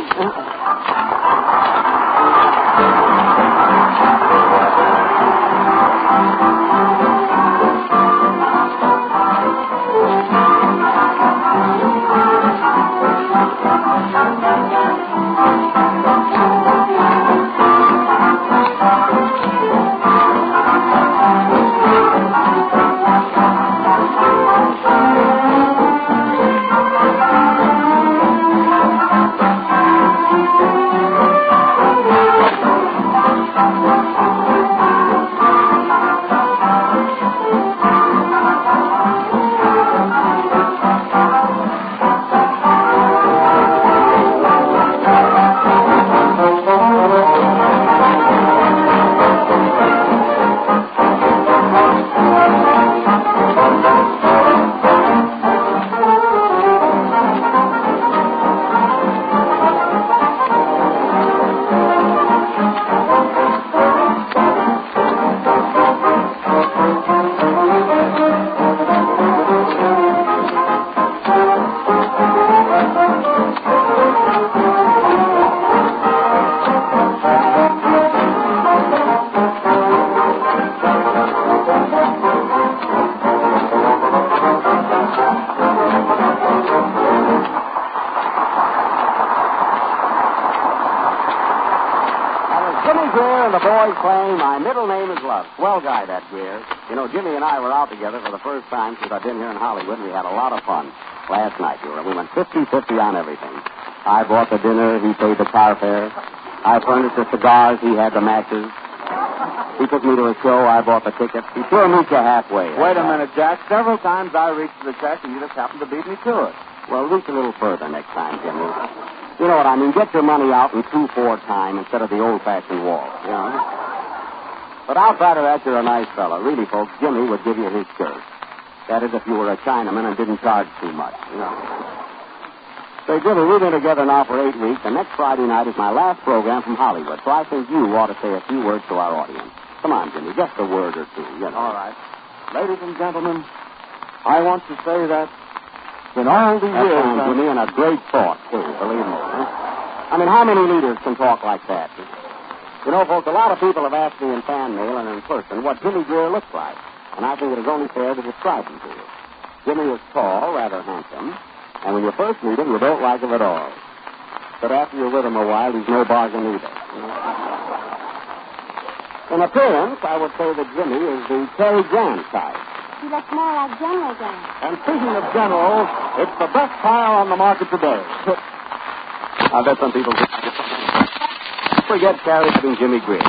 Playing My Middle Name is Love. Swell guy, that Greer. You know, Jimmy and I were out together for the first time since I've been here in Hollywood, and we had a lot of fun. Last night, we went 50-50 on everything. I bought the dinner, he paid the car fare. I furnished the cigars, he had the matches. He took me to a show, I bought the tickets. He sure meet you halfway. Wait a minute, Jack. Several times I reached for the check, and you just happened to beat me to it. Well, reach a little further next time, Jimmy. You know what I mean? Get your money out in 2-4 time instead of the old-fashioned waltz, you know? But outside of that, you're a nice fella. Really, folks, Jimmy would give you his shirt. That is, if you were a Chinaman and didn't charge too much, you know. Say, Jimmy, we've been together now for 8 weeks, and next Friday night is my last program from Hollywood, so I think you ought to say a few words to our audience. Come on, Jimmy, just a word or two, you know. All right. Ladies and gentlemen, I want to say that in all the years... That sounds to me and a great thought, too, believe me. Huh? I mean, how many leaders can talk like that? You know, folks, a lot of people have asked me in fan mail and in person what Jimmy Greer looks like, and I think it is only fair to describe him to you. Jimmy is tall, rather handsome, and when you first meet him, you don't like him at all. But after you're with him a while, he's no bargain either. In appearance, I would say that Jimmy is the Cary Grant type. He looks more like General Grant. And speaking of generals, it's the best tire on the market today. I bet some people forget Carrie having Jimmy Greer.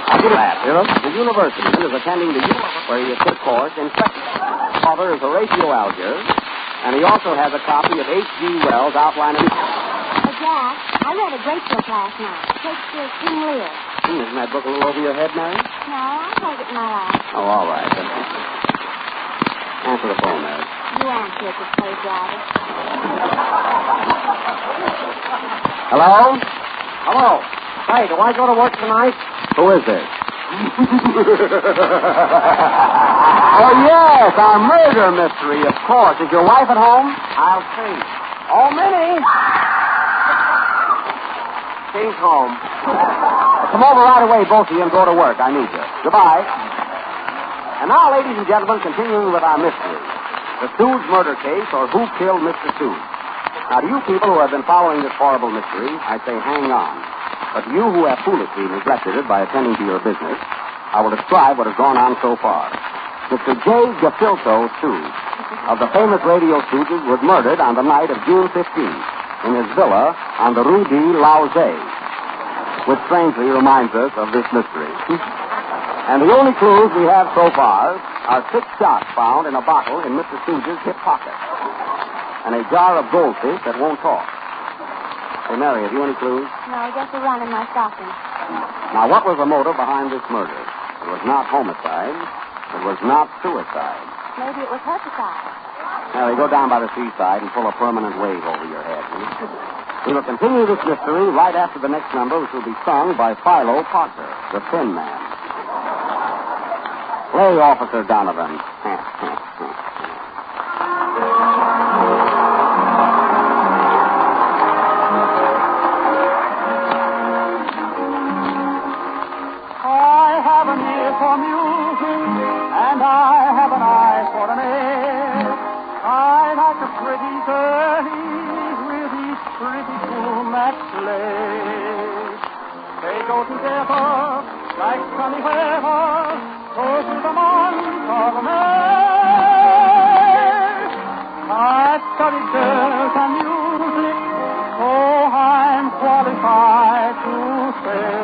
I'll give that, you know. The university is attending the where he is took course in His father is Horatio Alger, and he also has a copy of H.G. Wells outlining... Jack, I read a great book last night. Shakespeare's King Lear. Isn't that book a little over your head, Mary? No, I hold it in my lap. Oh, all right. Answer the phone, Mary. You answer it, the slave driver. Hello? Hello. Hey, do I go to work tonight? Who is this? Oh, yes, our murder mystery, of course. Is your wife at home? I'll see. Oh, Minnie. She's home. Come over right away, both of you, and go to work. I need you. Goodbye. And now, ladies and gentlemen, continuing with our mystery. The Stooge murder case, or Who Killed Mr. Stooge. Now, to you people who have been following this horrible mystery, I say hang on. But to you who have foolishly neglected it by attending to your business, I will describe what has gone on so far. Mr. J. Gafilto Stooge, of the famous radio Stooges, was murdered on the night of June 15th in his villa on the Rue de Lauze, which strangely reminds us of this mystery. And the only clues we have so far are 6 shots found in a bottle in Mr. Stooge's hip pocket and a jar of goldfish that won't talk. Hey, Mary, have you any clues? No, just a run in my stocking. Now, what was the motive behind this murder? It was not homicide. It was not suicide. Maybe it was herpicide. Mary, go down by the seaside and pull a permanent wave over your head. We will continue this mystery right after the next number, which will be sung by Philo Parker, the Thin Man. Play, Officer Donovan. I have an ear for music, and I have an eye for an air. I like a pretty girlie with each pretty tune that plays. They go together like sunny weather, go through the month of May. I studied girls and music, so I'm qualified to say.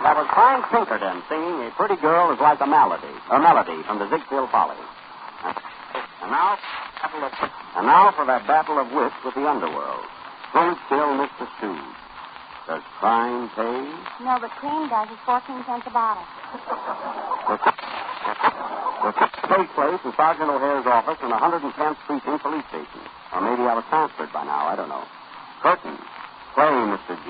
That was Frank Pinkerton singing A Pretty Girl Is Like a Melody from the Ziegfeld Follies. And now... And now for that battle of wits with the underworld. Who'll kill Mr. Stooge? Does crime pay? No, but cream does. It's 14 cents a bottle. The take place in Sergeant O'Hare's office in 110th Precinct Police Station. Or maybe I was transferred by now. I don't know. Curtain. Play, Mr. G.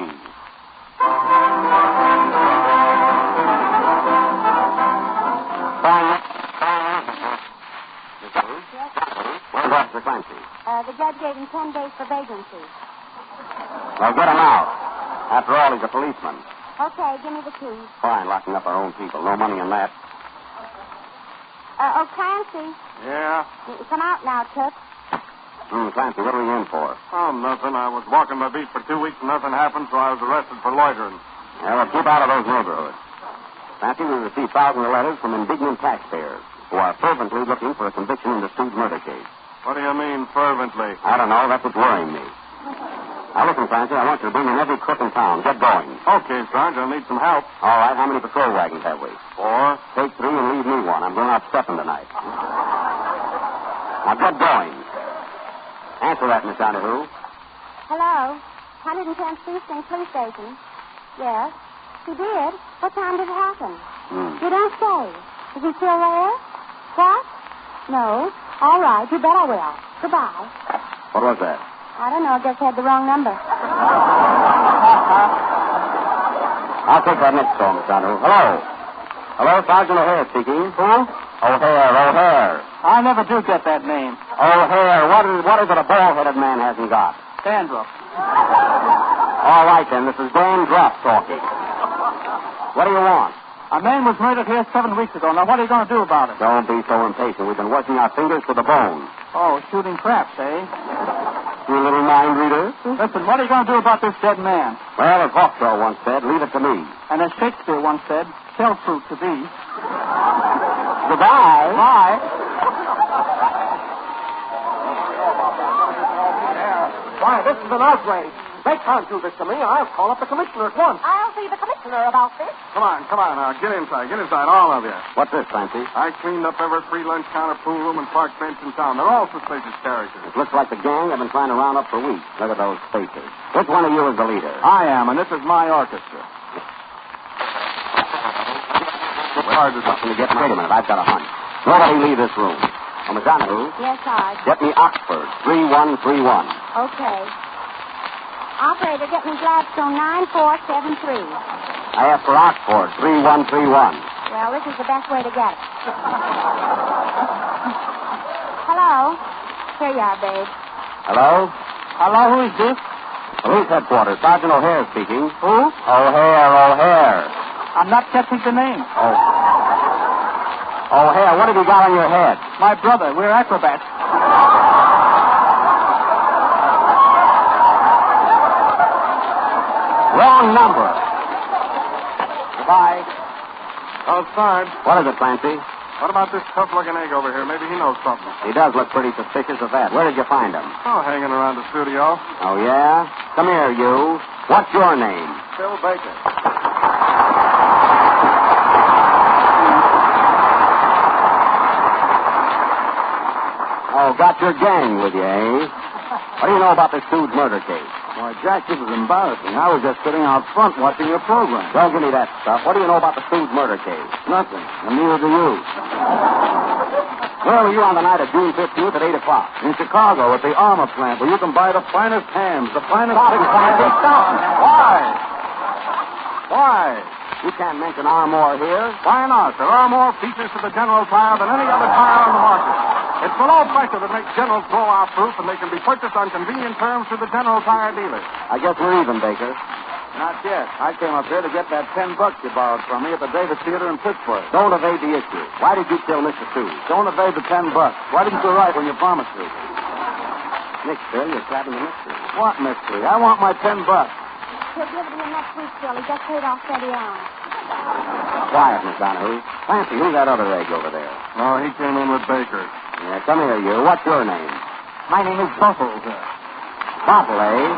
Where's Officer Clancy? The judge gave him 10 days for vagrancy. Well, get him out. After all, he's a policeman. Okay, give me the keys. Fine, locking up our own people. No money in that. Clancy. Yeah? You come out now, Toots. Clancy, what are you in for? Oh, nothing. I was walking my beat for 2 weeks and nothing happened, so I was arrested for loitering. Well, keep out of those neighborhoods. Clancy, we received thousands of letters from indignant taxpayers who are fervently looking for a conviction in the Stooge murder case. What do you mean, fervently? I don't know. That's what's worrying me. Now, listen, Clancy, I want you to bring in every crook in town. Get going. Okay, Sarge, I'll need some help. All right, how many patrol wagons have we? 4. Take 3 and leave me one. I'm going out stepping tonight. Now, get going. Answer that, Miss Donahue. Hello? 110th Precinct Police Station. Yes? He did? What time did it happen? You don't say. Is he still there? What? No. All right, you bet I will. Goodbye. What was that? I don't know. I just had the wrong number. I'll take that next call, Miss Donahue. Hello? Hello, Sergeant O'Hare speaking. Who? O'Hare. I never do get that name. O'Hare. What is it a bald-headed man hasn't got? Dandruff. All right, then. This is Dan Druff talking. What do you want? A man was murdered here 7 weeks ago. Now, what are you going to do about it? Don't be so impatient. We've been working our fingers to the bone. Oh, shooting craps, eh? You little mind reader. Listen, what are you going to do about this dead man? Well, as Hawkshaw once said, leave it to me. And as Shakespeare once said, tell fruit to thee. Goodbye. Bye. Why, this is an outrage. They can't do this to me. I'll call up the commissioner at once. I'll see the commissioner about this. Come on now. Get inside, all of you. What's this, Clancy? I cleaned up every free lunch counter, pool room, and park bench in town. They're all suspicious characters. It looks like the gang I've been trying to round up for weeks. Look at those faces. Which one of you is the leader? I am, and this is my orchestra. Wait a minute. I've got a hunch. Nobody leave this room. Oh, Miss Donahue. Yes, Sarge. Get me Oxford, 3131. Okay. Operator, get me Gladstone 9473. I asked for Oxford, 3131. Well, this is the best way to get it. Hello? Here you are, babe. Hello? Hello, who is this? Police headquarters. Sergeant O'Hare speaking. Who? O'Hare. I'm not catching the name. O'Hare, what have you got on your head? My brother. We're acrobats. Wrong number. Goodbye. Oh, Sarge. What is it, Clancy? What about this tough-looking egg over here? Maybe he knows something. He does look pretty suspicious of that. Where did you find him? Oh, hanging around the studio. Oh, yeah? Come here, you. What's your name? Bill Baker. Oh, got your gang with you, eh? What do you know about this Stooge murder case? Why, Jack, this is embarrassing. I was just sitting out front watching your program. Don't give me that stuff. What do you know about the Stooge murder case? Nothing. And neither do you. Where were you on the night of June 15th at 8 o'clock? In Chicago at the armor plant where you can buy the finest hams, the finest... Stop it, Clancy. Stop it. Why? You can't mention Armour here. Why not? There are more features to the General tire than any other tire on the market. It's the low pressure that makes General's blow-off proof, and they can be purchased on convenient terms through the General Tire dealer. I guess we're even, Baker. Not yet. I came up here to get that $10 you borrowed from me at the Davis Theater in Pittsburgh. Don't evade the issue. Why did you kill Mr. Stooge? Don't evade the $10. Why didn't you write when you promised me? Nick, Bill, you're crabbing the mystery. What mystery? I want my $10. He'll give it to you next week, Bill. He just paid off steady on. Quiet, Miss Donahue. Clancy, who's that other egg over there? Oh, he came in with Baker. Yeah, come here, you. What's your name? My name is Bottle, sir. Bottle, eh?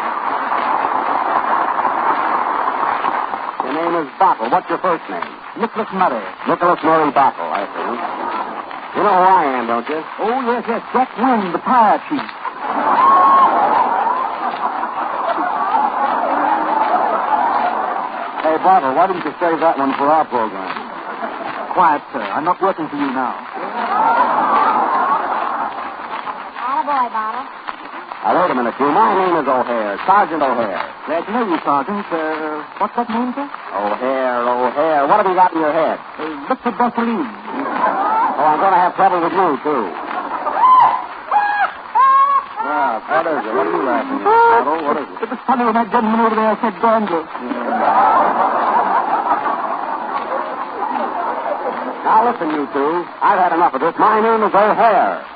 Your name is Bottle. What's your first name? Nicholas Murray. Nicholas Murray Bottle, I see. You know who I am, don't you? Oh, yes, yes. Jack Wynn, the tire chief. Hey, Bottle, why didn't you save that one for our program? Quiet, sir. I'm not working for you now. Attaboy, Bottle. Now, wait a minute, you. My name is O'Hare, Sergeant O'Hare. Glad to know you, Sergeant. What's that name, sir? O'Hare. What have you got in your head? Liquid gasoline. Oh, I'm going to have trouble with you, too. Yeah, what is it? What are you laughing at, Bottle? What is it? It was funny when that gentleman over there said Gander. Now, listen, you two. I've had enough of this. My name is O'Hare.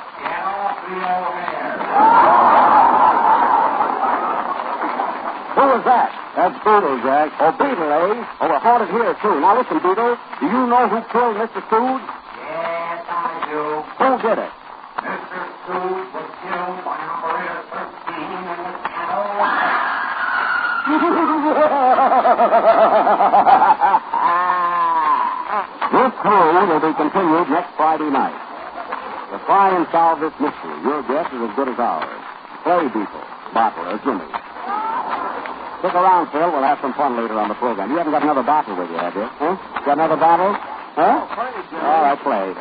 Who was that? That's Beetle, Jack. Oh, Beetle, eh? Oh, we're haunted here, too. Now, listen, Beetle. Do you know who killed Mr. Stooge? Yes, I do. Who did it? Mr. Stooge was killed by Operator 13 in the cattle line. This clue will be continued next Friday night. To try and solve this mystery, your guess is as good as ours. Play Beetle, Bottle, or Jimmy. Stick around, Phil. We'll have some fun later on the program. You haven't got another bottle with you, have you? Huh? Got another bottle? Huh? All right, play.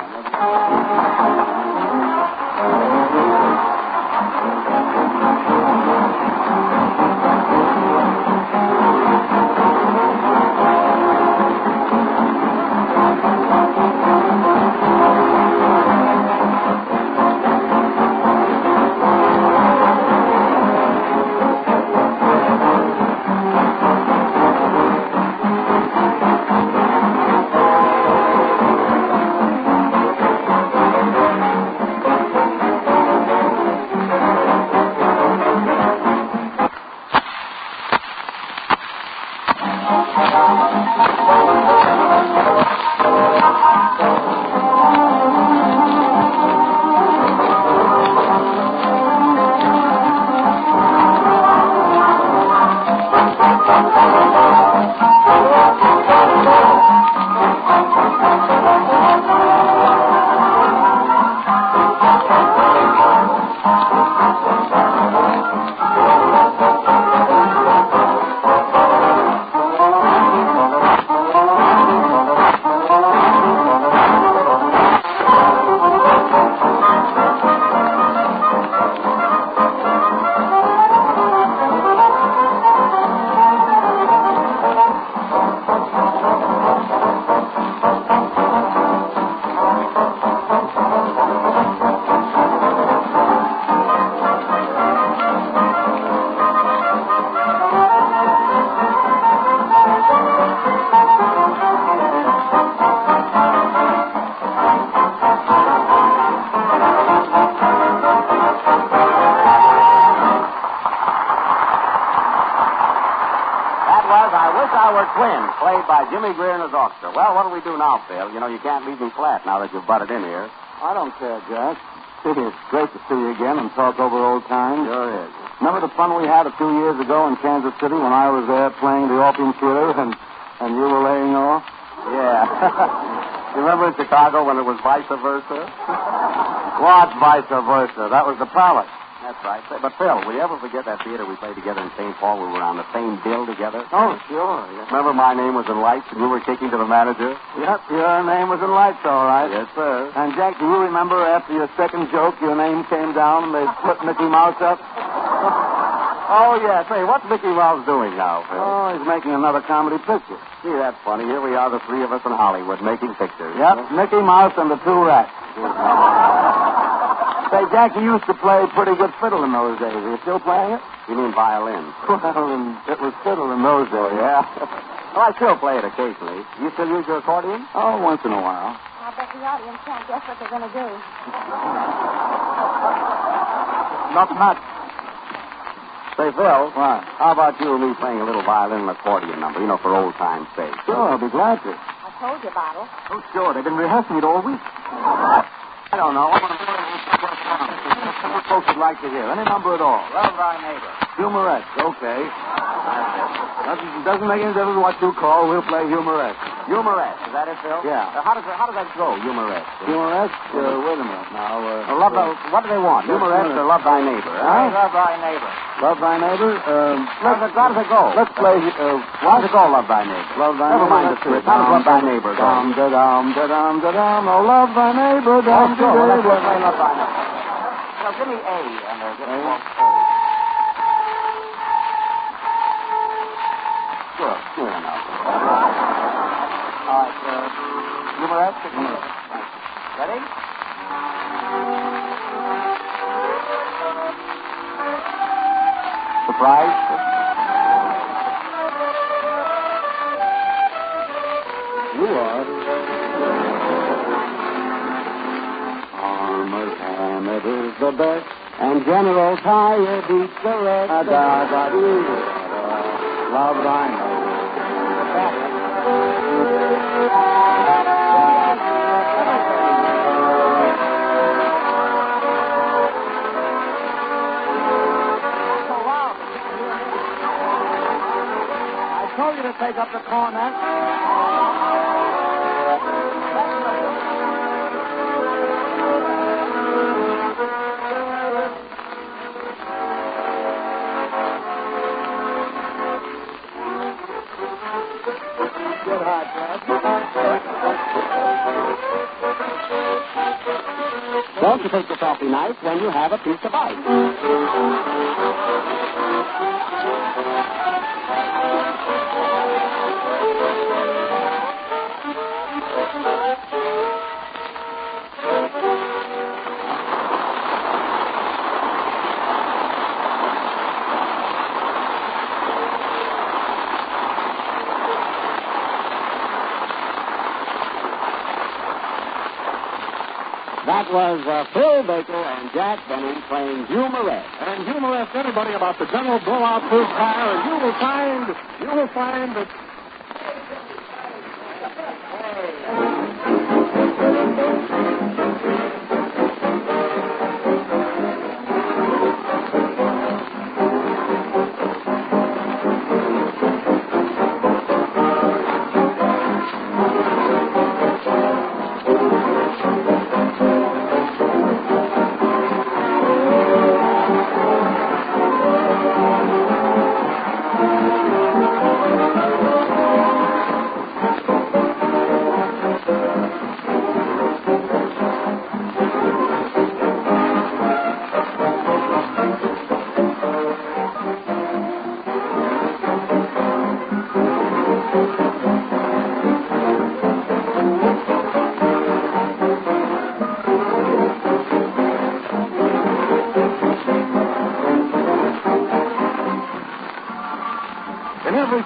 Twins, played by Jimmy Greer and his orchestra. Well, what do we do now, Phil? You know, you can't leave me flat now that you've butted in here. I don't care, Jack. It's great to see you again and talk over old times. Sure is. Remember the fun we had a few years ago in Kansas City when I was there playing the Orpheum Theater and you were laying off? Yeah. You remember in Chicago when it was vice versa? What vice versa? That was the Palace. That's right. But, Phil, will you ever forget that theater we played together in St. Paul? We were on the same bill together. Oh, sure. Yeah. Remember my name was in lights and you were kicking to the manager? Yep, your name was in lights, all right. Yes, sir. And, Jack, do you remember after your second joke, your name came down and they put Mickey Mouse up? Oh, yeah. Say, what's Mickey Mouse doing now, Phil? Oh, he's making another comedy picture. Gee, that's funny. Here we are, the three of us in Hollywood, making pictures. Yep, Mickey Mouse and the two rats. Say, Jack, you used to play pretty good fiddle in those days. Are you still playing it? You mean violin? Well, it was fiddle in those days. Yeah. Well, I still play it occasionally. You still use your accordion? Oh, once in a while. I bet the audience can't guess what they're going to do. Not much. Say, Phil. What? How about you and me playing a little violin and accordion number, you know, for old time's sake? Sure, I'll be glad to. I told you, Bottle. Oh, sure. They've been rehearsing it all week. I don't know. What folks would like to hear? Any number at all. Love thy neighbor. Humorette. Okay. Doesn't make any difference what you call. We'll play humorette. Humorous, is that it, Phil? Yeah. How does that go, humorous? Humorous? Wait a minute now. What do they want? Humorous or love thy neighbor? Huh? Love thy neighbor. Love thy neighbor? How does it go? Let's play. How does it go, love thy neighbor? Love thy Never neighbor. mind the truth. How does love thy neighbor go? Dum-da-dum. Oh, love thy neighbor. Sure. Let's play love thy neighbor. Now, give me A. And give me A. Sure enough. All right, humorous. Ready? Surprise? You are. Armored Hammett is the best, and General Tire beats the rest. Love thy neighbor. I told you to take up the cornet. Good hot, Don't you take the coffee nice when you have a piece of ice. That was Phil Baker and Jack Benny playing Humorous. And humorous anybody about the general blowout proof tire, and you will find that.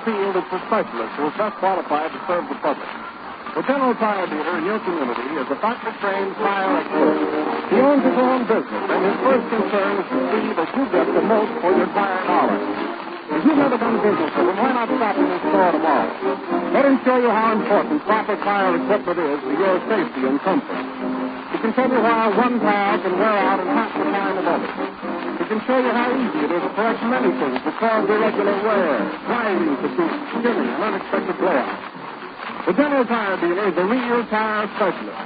Field, it's a specialist who is best qualified to serve the public. The general tire dealer in your community is a factory-trained tire expert. He owns his own business, and his first concern is to see that you get the most for your tire dollars. If you've never done business with him, why not stop in his store tomorrow? Let him show you how important proper tire equipment is to your safety and comfort. He can tell you why one tire can wear out in half the time of others. He can show you how easy it is to correct many things that cause irregular wear, grinding fatigue, skinning, and unexpected blowouts. The general tire dealer is a real tire specialist.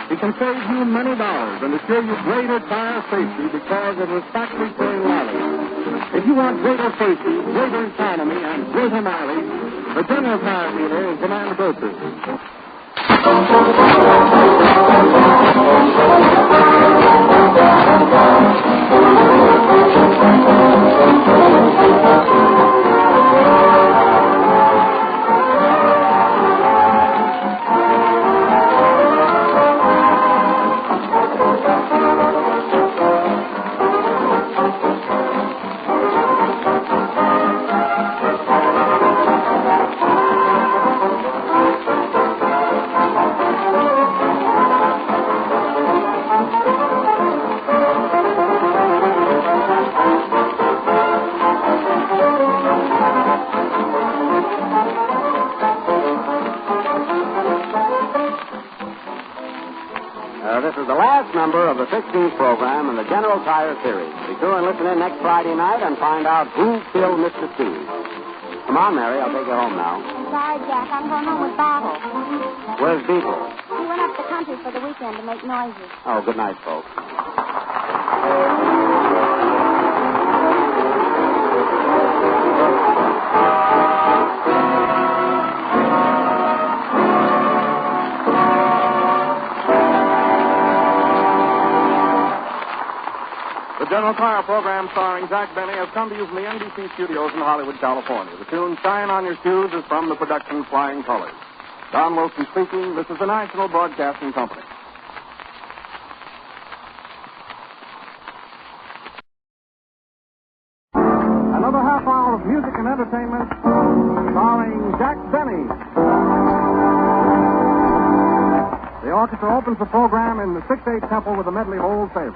He can save you many dollars and assure you greater tire safety because of his factory-trained knowledge. If you want greater safety, greater economy, and greater mileage, the general tire dealer is the man to go to. This is the last number of the 16th program in the General Tire series. Be sure and listen in next Friday night and find out who killed Mr. Stooge. Come on, Mary. I'll take you home now. Sorry, Jack. I'm going home with Bottle. Where's Beetle? He went up the country for the weekend to make noises. Oh, good night, folks. The General Tire program starring Jack Benny has come to you from the NBC studios in Hollywood, California. The tune Shine on Your Shoes is from the production Flying Colors. Don Wilson speaking. This is the National Broadcasting Company. Another half hour of music and entertainment starring Jack Benny. The orchestra opens the program in the 6/8 tempo with a medley of old favorites.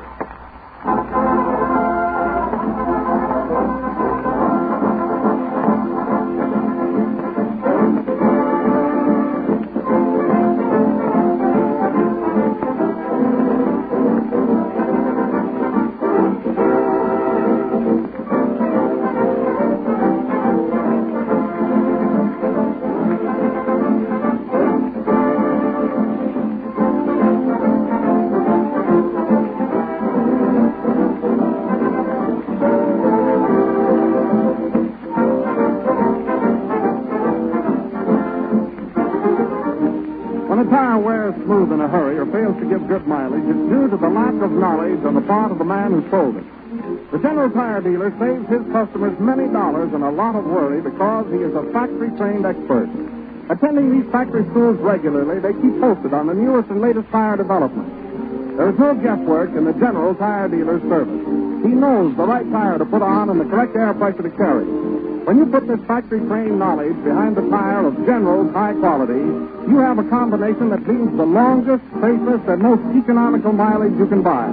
Smooth in a hurry or fails to give good mileage, it's due to the lack of knowledge on the part of the man who sold it. The General Tire dealer saves his customers many dollars and a lot of worry because he is a factory-trained expert. Attending these factory schools regularly, they keep posted on the newest and latest tire developments. There is no guesswork in the General Tire dealer's service. He knows the right tire to put on and the correct air pressure to carry. When you put this factory-trained knowledge behind the tire of General's high quality, you have a combination that means the longest, safest, and most economical mileage you can buy.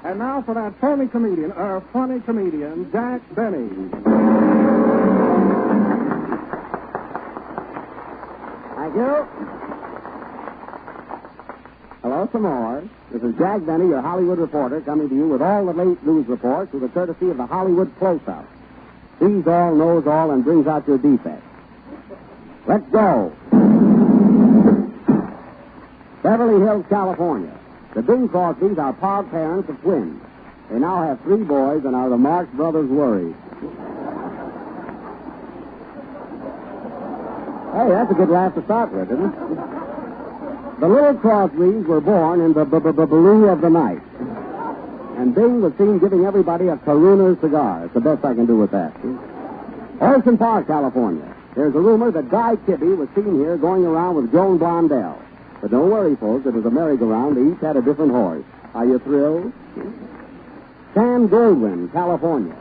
And now for that funny comedian, Jack Benny. Thank you. Hello, some more. This is Jack Benny, your Hollywood reporter, coming to you with all the late news reports through the courtesy of the Hollywood Close-Up. Sees all, knows all, and brings out your defects. Let's go. Beverly Hills, California. The Bing Crosbys are proud parents of twins. They now have 3 boys and are the Marx Brothers worried. Hey, that's a good laugh to start with, isn't it? The little Crosbys were born in the blue of the night. And Bing was seen giving everybody a Corona cigar. It's the best I can do with that. Ocean Park, California. There's a rumor that Guy Kibbe was seen here going around with Joan Blondell. But don't worry, folks. It was a merry-go-round. They each had a different horse. Are you thrilled? Sam Goldwyn, California.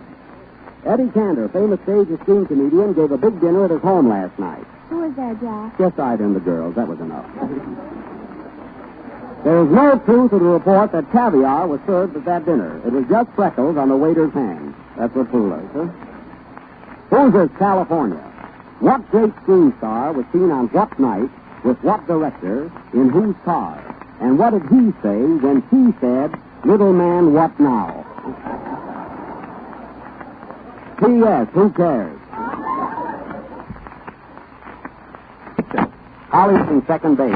Eddie Cantor, famous stage and screen comedian, gave a big dinner at his home last night. Who was there, Jack? Just I and the girls. That was enough. There is no truth to the report that caviar was served at that dinner. It was just freckles on the waiter's hand. That's what fooled us, huh? Hoosiers, California. What great screen star was seen on what night with what director in whose car? And what did he say when he said, "Little man, what now?" P.S. Who cares? Holly's in second base.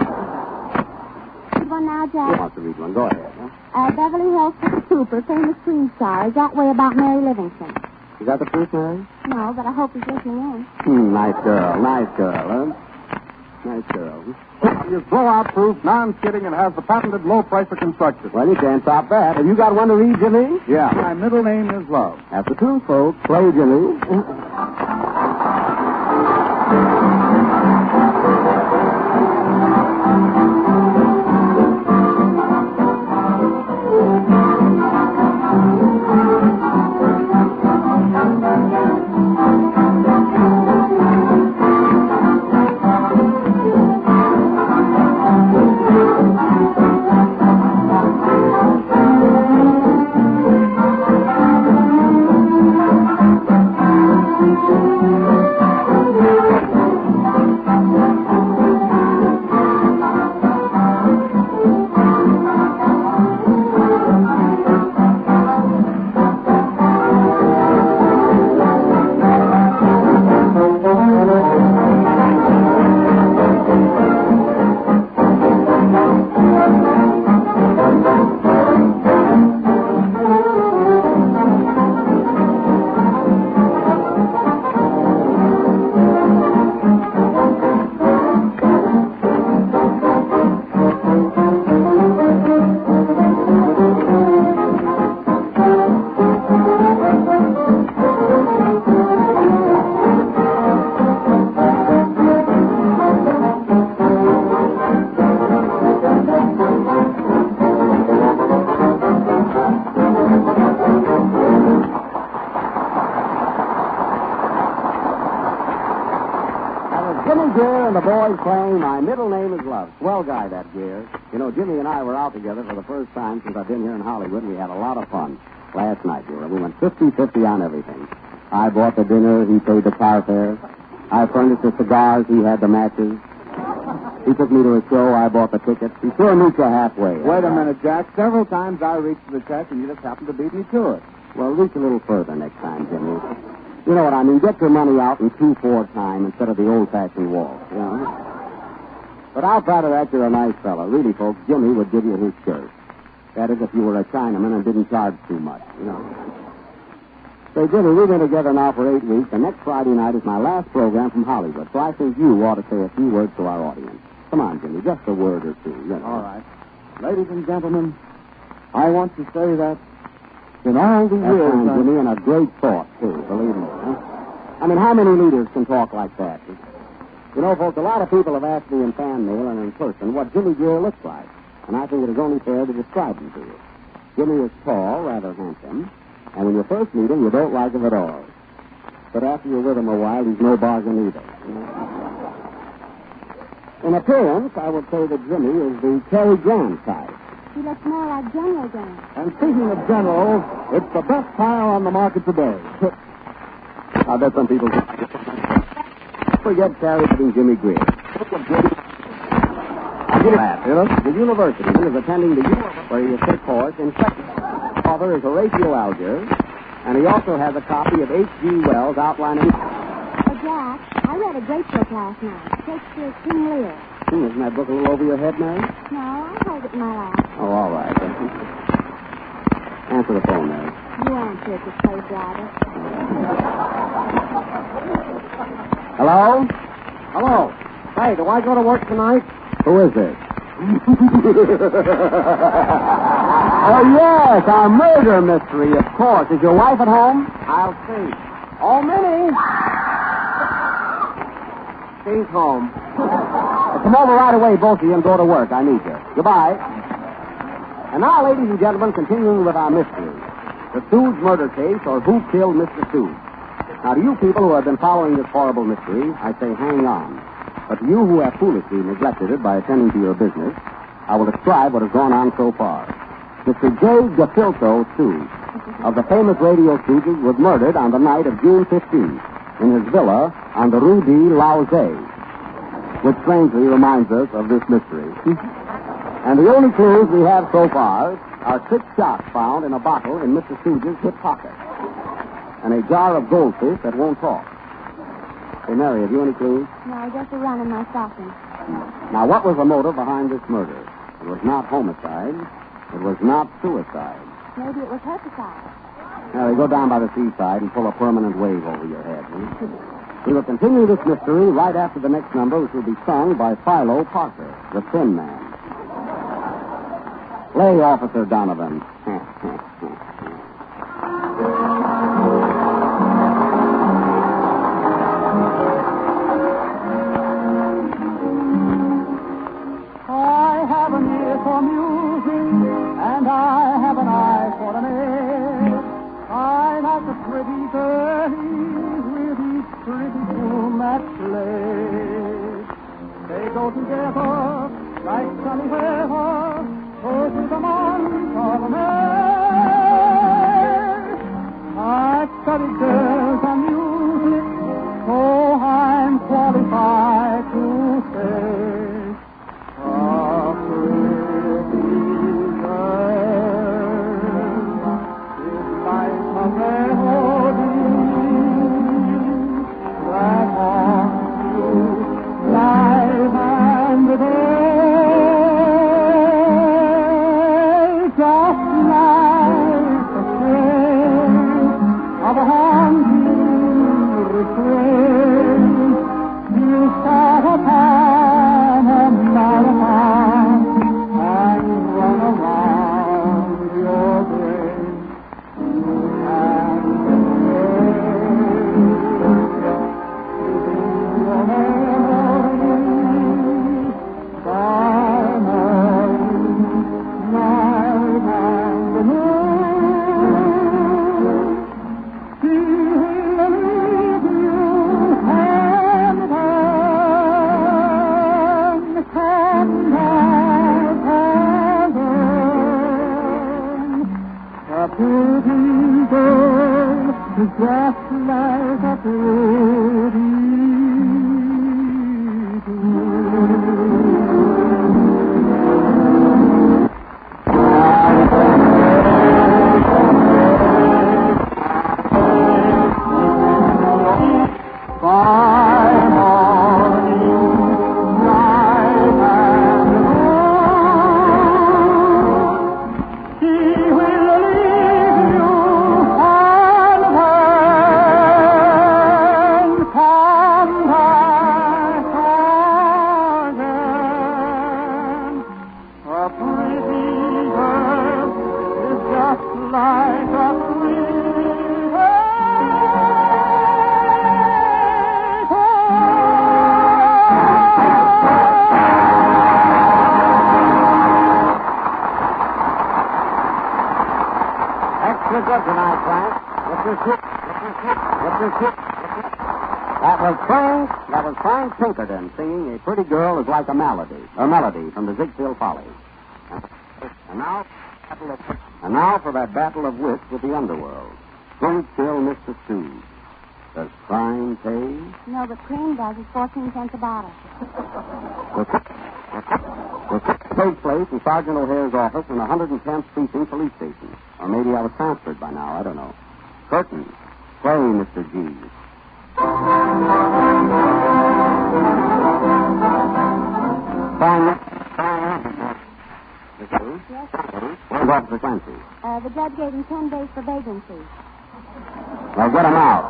Read one now, Jack. Who wants to read one? Go ahead. Huh? Beverly Hills Cooper, famous screen star, is that way about Mary Livingston. Is that the truth, Mary? No, but I hope he's listening in. Nice girl, huh? Nice girl. It's blowout-proof, non-skidding, and has the patented low-pressure construction. Well, you can't top that. Have you got one to read, Jimmy? Yeah. My middle name is Love. That's the truth, folks. Play, Jimmy. The boys playing My Middle Name is Love. Swell guy, that Gear. You know, Jimmy and I were out together for the first time since I've been here in Hollywood, and we had a lot of fun. Last night, we went 50-50 on everything. I bought the dinner, he paid the car fare. I furnished the cigars, he had the matches. He took me to a show, I bought the tickets. He sure meets you halfway. Wait a minute, Jack. Several times I reached for the check, and you just happened to beat me to it. Well, reach a little further next time, Jimmy. You know what I mean? Get your money out in 2-4 time instead of the old-fashioned waltz, you know? But outside of that, you're a nice fellow. Really, folks, Jimmy would give you his shirt. That is, if you were a Chinaman and didn't charge too much, you know. Say, Jimmy, we've been together now for 8 weeks, and next Friday night is my last program from Hollywood, so I think you ought to say a few words to our audience. Come on, Jimmy, just a word or two. You know. All right. Ladies and gentlemen, I want to say that in all the years... That's fine, Jimmy, and a great thought, too, believe me. Huh? I mean, how many leaders can talk like that? You know, folks, a lot of people have asked me in fan mail and in person what Jimmy Gear looks like, and I think it is only fair to describe him to you. Jimmy is tall, rather handsome, and when you first meet him, you don't like him at all. But after you're with him a while, he's no bargain either. You know? In appearance, I would say that Jimmy is the Cary Grant type. He looks more like General Grant. And speaking of generals, it's the best tire on the market today. I bet some people forget Cary being Jimmy Greer. I'll give you that. The university is attending the university where he is a course in second. His father is Horatio Alger, and he also has a copy of H.G. Wells outlining... Oh, Jack, I read a great book last night. Shakespeare's King Lear. Isn't that book a little over your head, Mary? No, I hold it in my lap. Oh, all right. Answer the phone, Mary. You answer it, you slave driver. Hello? Hello. Hey, do I go to work tonight? Who is this? Oh, yes, our murder mystery, of course. Is your wife at home? I'll see. Oh, Minnie. She's home. Come over right away, both of you, and go to work. I need you. Goodbye. And now, ladies and gentlemen, continuing with our mystery. The Stooge murder case, or Who Killed Mr. Stooge. Now, to you people who have been following this horrible mystery, I say hang on. But to you who have foolishly neglected it by attending to your business, I will describe what has gone on so far. Mr. J. Gefilto Stooge, of the famous radio Stooges, was murdered on the night of June 15th in his villa on the Rue de Lauze, which strangely reminds us of this mystery. And the only clues we have so far are 6 shots found in a bottle in Mr. Stooge's hip pocket, and a jar of goldfish that won't talk. Hey, Mary, have you any clues? No, just a run in my stocking. Now, what was the motive behind this murder? It was not homicide. It was not suicide. Maybe it was herpicide. Mary, go down by the seaside and pull a permanent wave over your head. We will continue this mystery right after the next number, which will be sung by Philo Parker, the Thin Man. Play, Officer Donovan. I have an ear for music, and I have an eye for an air. I like the pretty girlies with each pretty tune that plays. They go together like sunny weather, so to the month of May. I study girls and music, so I'm qualified to say. A pretty girl is like a melody that haunts you night and day, just like the train of a haunting refrain. You start a marathon and run around your brain. And your memories by night and the moon. She will leave you hand in hand, hand in hand. A pretty girl is just like a pretty Extra good tonight, Frank. That was Frank Pinkerton singing A Pretty Girl is Like a Melody from the Ziegfeld Follies. And now for that battle of wits with the underworld. Don't kill Mr. Stooge. Does crime pay? No, but cream does. It's 14 cents a bottle. We'll take place in Sergeant O'Hare's office in the 110th Precinct Police Station. Or maybe I was transferred by now. I don't know. Curtain. Play, Mr. G. Fine. Yes? Where's Officer Clancy? The judge gave him 10 days for vagrancy. Well, get him out.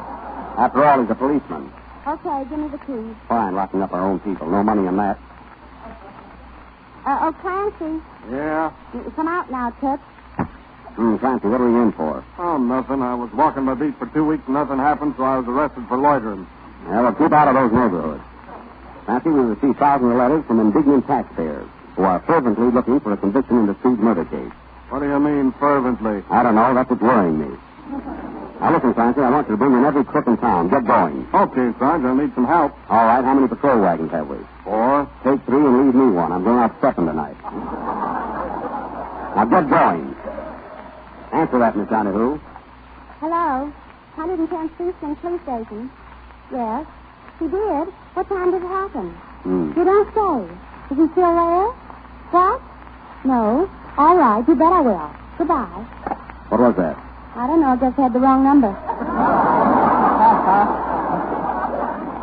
After all, he's a policeman. Okay, give me the keys. Fine, locking up our own people. No money in that. Clancy. Yeah? Come out now, Tip. Clancy, what are we in for? Oh, nothing. I was walking my beat for 2 weeks and nothing happened, so I was arrested for loitering. Yeah, well, keep out of those neighborhoods. Clancy, we received thousands of letters from indignant taxpayers who are fervently looking for a conviction in the Stooge murder case. What do you mean, fervently? I don't know. That's what's worrying me. Now, listen, Clancy, I want you to bring in every crook in town. Get going. Okay, Sarge, I'll need some help. All right, how many patrol wagons have we? 4. Take 3 and leave me one. I'm going out stepping tonight. Now, get going. Answer that, Miss Donahue. Hello? 110th Precinct Police Station. Yes? He did? What time did it happen? You don't say. Is he still there? What? No. All right, you bet I will. Goodbye. What was that? I don't know. I just had the wrong number.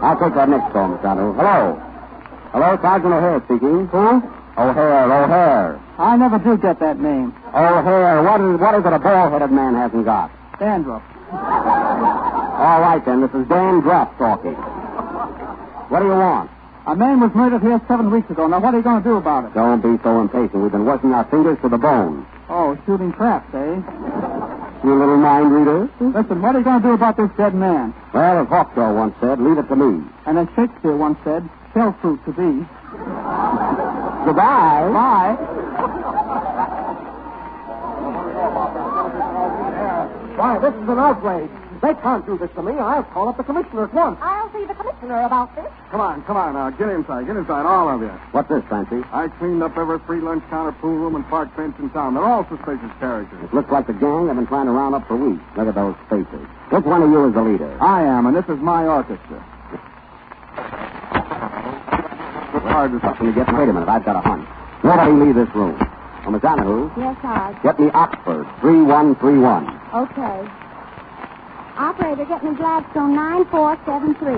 I'll take that next call, Miss Donahue. Hello. Hello, Sergeant O'Hare speaking. Who? O'Hare. I never do get that name. O'Hare, what is it a bald-headed man hasn't got? Dandruff. All right, then. This is Dan Druff talking. What do you want? A man was murdered here 7 weeks ago. Now, what are you going to do about it? Don't be so impatient. We've been working our fingers to the bone. Oh, shooting craps, eh? You little mind reader. Listen, what are you going to do about this dead man? Well, as Hawkshaw once said, leave it to me. And as Shakespeare once said, shell fruit to thee. Goodbye. Bye. Why, this is an outrage. They can't do this to me. I'll call up the commissioner at once. I'll see the commissioner about this. Come on now. Get inside, all of you. What's this, Fancy? I cleaned up every free lunch counter, pool room, and park bench in town. They're all suspicious characters. It looks like the gang I've been trying to round up for weeks. Look at those faces. Which one of you is the leader? I am, and this is my orchestra. It's hard to something to get. Wait a minute, I've got a hunch. Nobody leave this room. Oh, Miss Donahue. Yes, Sarge. Get me Oxford, 3131. Okay. Operator, get me Gladstone 9473.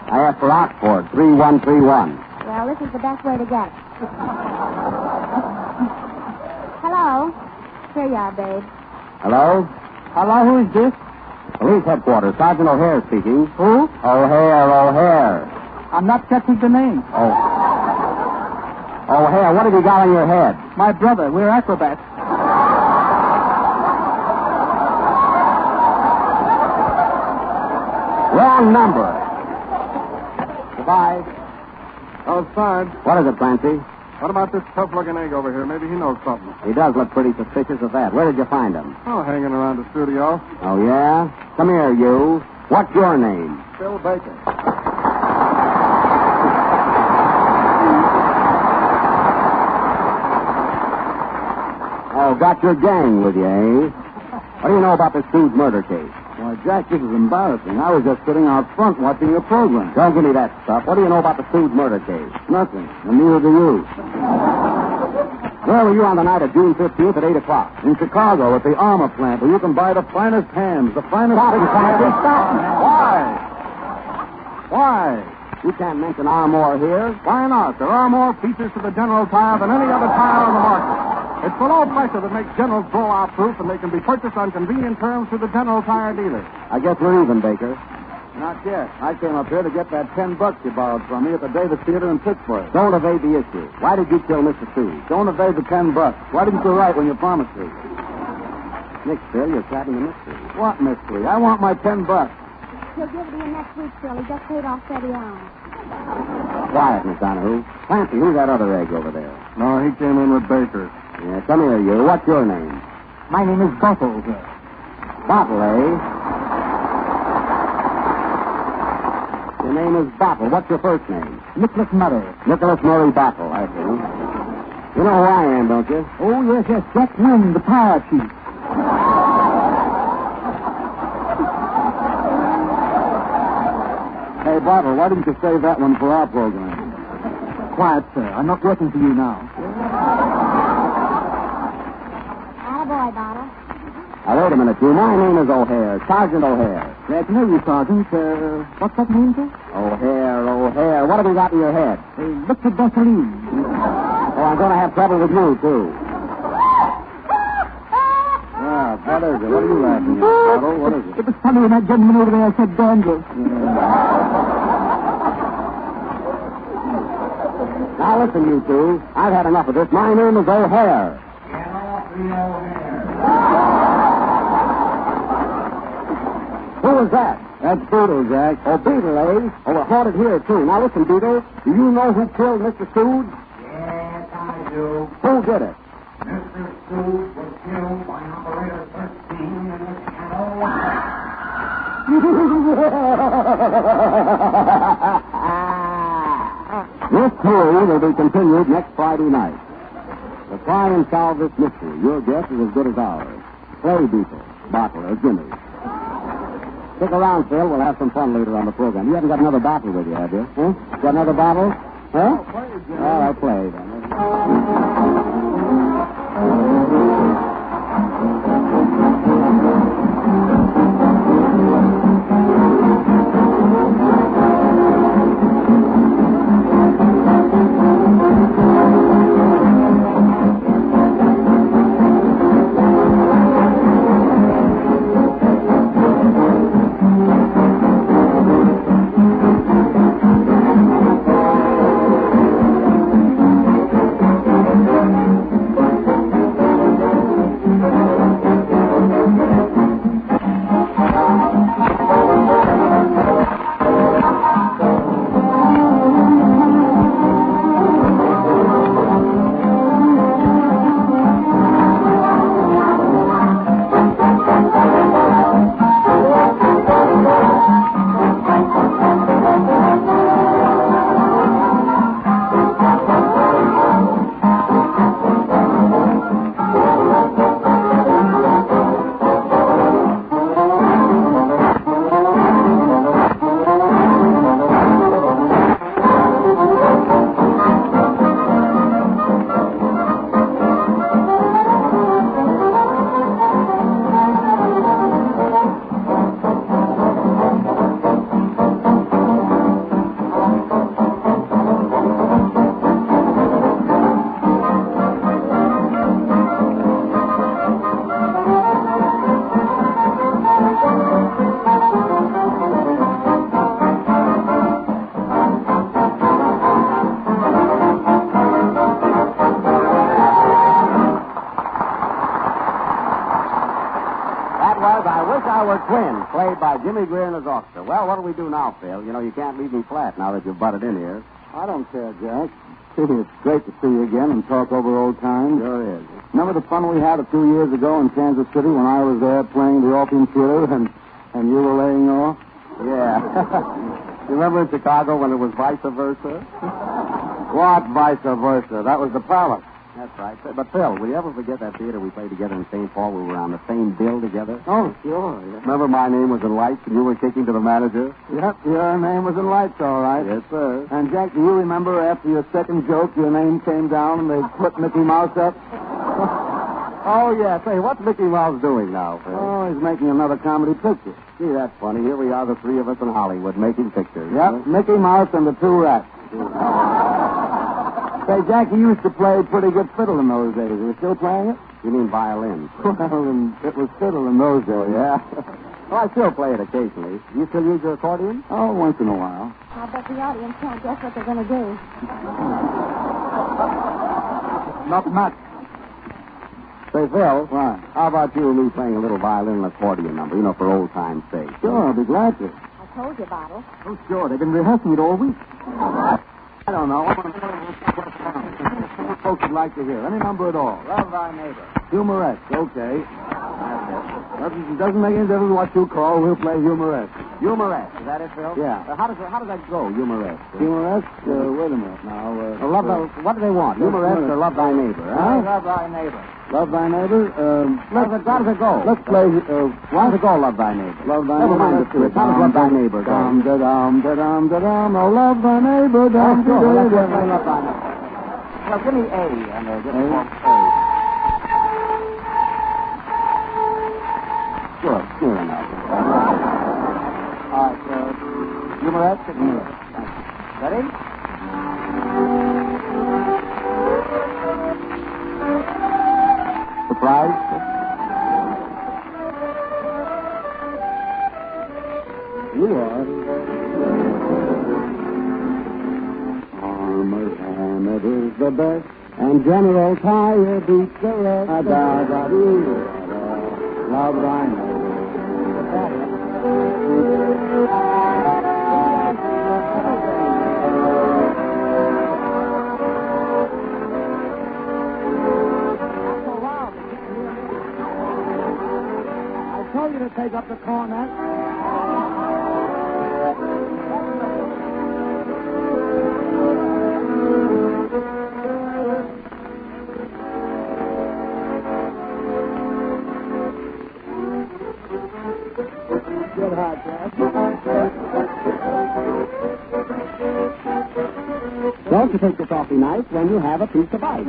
I asked for Oxford, 3131. Well, this is the best way to get it. Hello? Here you are, babe. Hello? Hello, who is this? Police headquarters, Sergeant O'Hare speaking. Who? O'Hare. I'm not catching the name. Oh. O'Hare, what have you got on your head? My brother. We're acrobats. Wrong number. Goodbye. Oh, Sarge. What is it, Clancy? What about this tough-looking egg over here? Maybe he knows something. He does look pretty suspicious of that. Where did you find him? Oh, hanging around the studio. Oh, yeah? Come here, you. What's your name? Bill Baker. Oh, got your gang with you, eh? What do you know about the Stooge murder case? Why, Jack, this is embarrassing. I was just sitting out front watching your program. Don't give me that stuff. What do you know about the Stooge murder case? Nothing. And neither do you. Where were you on the night of June 15th at 8 o'clock? In Chicago at the armor plant where you can buy the finest hams, the finest... Stop it, Clancy. Stop. Why? You can't mention Armour here. Why not? There are more features to the General tire than any other tire on the market. It's the low pressure that makes General's blowout-proof, and they can be purchased on convenient terms through the General Tire dealer. I guess we're even, Baker. Not yet. I came up here to get that $10 you borrowed from me at the Davis Theater in Pittsburgh. Don't evade the issue. Why did you kill Mr. Stooge? Don't evade the $10. Why didn't you write when you promised me? Nick, Phil, you're trapping the mystery. What mystery? I want my $10. He'll give it to you next week, Phil. He just paid off steady on. Quiet, Miss Donahue. Clancy, who's that other egg over there? No, he came in with Baker. Yeah, come here, you. What's your name? My name is Bottle, sir. Bottle, eh? Your name is Bottle. What's your first name? Nicholas Murray. Nicholas Murray Bottle, I see. You know who I am, don't you? Oh, yes. Jack Wynn, the tire chief. Hey, Bottle, why didn't you save that one for our program? Quiet, sir. I'm not working for you now. Attaboy, Bottle. Now, wait a minute, you. My name is O'Hare, Sergeant O'Hare. Glad to know you, Sergeant. What's that name, sir? O'Hare. What have you got in your head? Liquid gasoline. Oh, I'm going to have trouble with you, too. Ah, what is it? What are you laughing at, Bottle? What is it? It was funny when that gentleman over there said dandruff. Now, listen, you two. I've had enough of this. My name is O'Hare. Who was that? That's Beetle, Jack. Oh, Beetle, eh? Oh, we're haunted here, too. Now, listen, Beetle. Do you know who killed Mr. Stooge? Yes, I do. Who did it? Mr. Stooge was killed by Operator 13 in the Channel Line. This story will be continued next Friday night. To try and solve this mystery, your guess is as good as ours. Play Beetle, Bottle, or Jimmy. Stick around, Phil. We'll have some fun later on the program. You haven't got another bottle with you, have you? Huh? Got another bottle? Huh? All right, play then. by Jimmy Greer and his orchestra. Well, what'll we do now, Phil? You know, you can't leave me flat now that you've butted in here. I don't care, Jack. It's great to see you again and talk over old times. Sure is. Remember the fun we had a few years ago in Kansas City when I was there playing the Orpheum Theater and you were laying off? Yeah. You remember in Chicago when it was vice versa? What vice versa? That was the Palace. That's right. But, Phil, will you ever forget that theater we played together in St. Paul? We were on the same bill together. Oh, sure. Yeah. Remember my name was in lights and you were kicking to the manager? Yep, your name was in lights, all right. Yes, sir. And, Jack, do you remember after your second joke, your name came down and they put Mickey Mouse up? Oh, yeah. Say, what's Mickey Mouse doing now, Phil? Oh, he's making another comedy picture. Gee, that's funny. Here we are, the three of us in Hollywood, making pictures. Yep, Huh? Mickey Mouse and the two rats. Say, Jack, you used to play pretty good fiddle in those days. Are you still playing it? You mean violin? Well, it was fiddle in those days. Yeah. Well, I still play it occasionally. Do you still use your accordion? Oh, once in a while. I bet the audience can't guess what they're going to do. Not much. Say, Phil. What? How about you and me playing a little violin and accordion number, for old time's sake? Sure, I'll be glad to. I told you about it. Oh, sure. They've been rehearsing it all week. I don't know. Folks would like to hear. Any number at all. Love Thy Neighbor. Humoresque. Okay. Doesn't make any difference what you call. We'll play humoresque. Humoresque. Is that it, Phil? Yeah. How does that go, humoresque? Humoresque? Wait a minute now. What do they want? Humoresque or Love Thy Neighbor? Huh? Love Thy Neighbor. Love Thy Neighbor? How does it go? Let's play... How does it go, Love Thy Neighbor? Love Thy Never Neighbor. mind the script. How does Love Thy Neighbor go? Dum-da-dum-da-dum-da-dum. Oh, love thy neighbor. Sure. Let's play Love Thy Neighbor. Well, give me A, and give me A. Good. Sure enough. All right, humoresque and humoresque. Ready? Surprise? You are. Armored is the best, and General Tire beats the rest. Love thy neighbor. I told you to take up the cornet. Good hot, Jack. Don't you take the coffee nice when you have a piece of ice.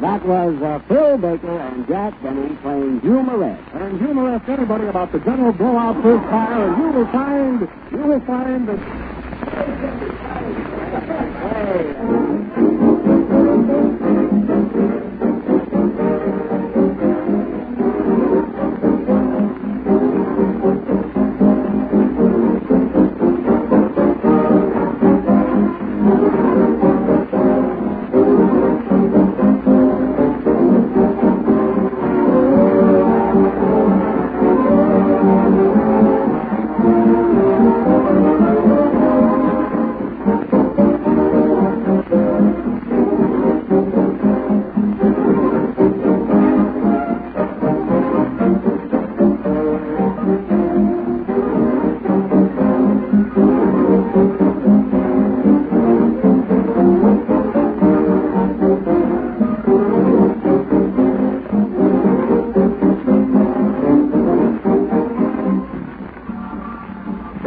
That was Phil Baker and Jack Benny playing Humoresque. And humor ask anybody about the general blowout first fire, and you will find that...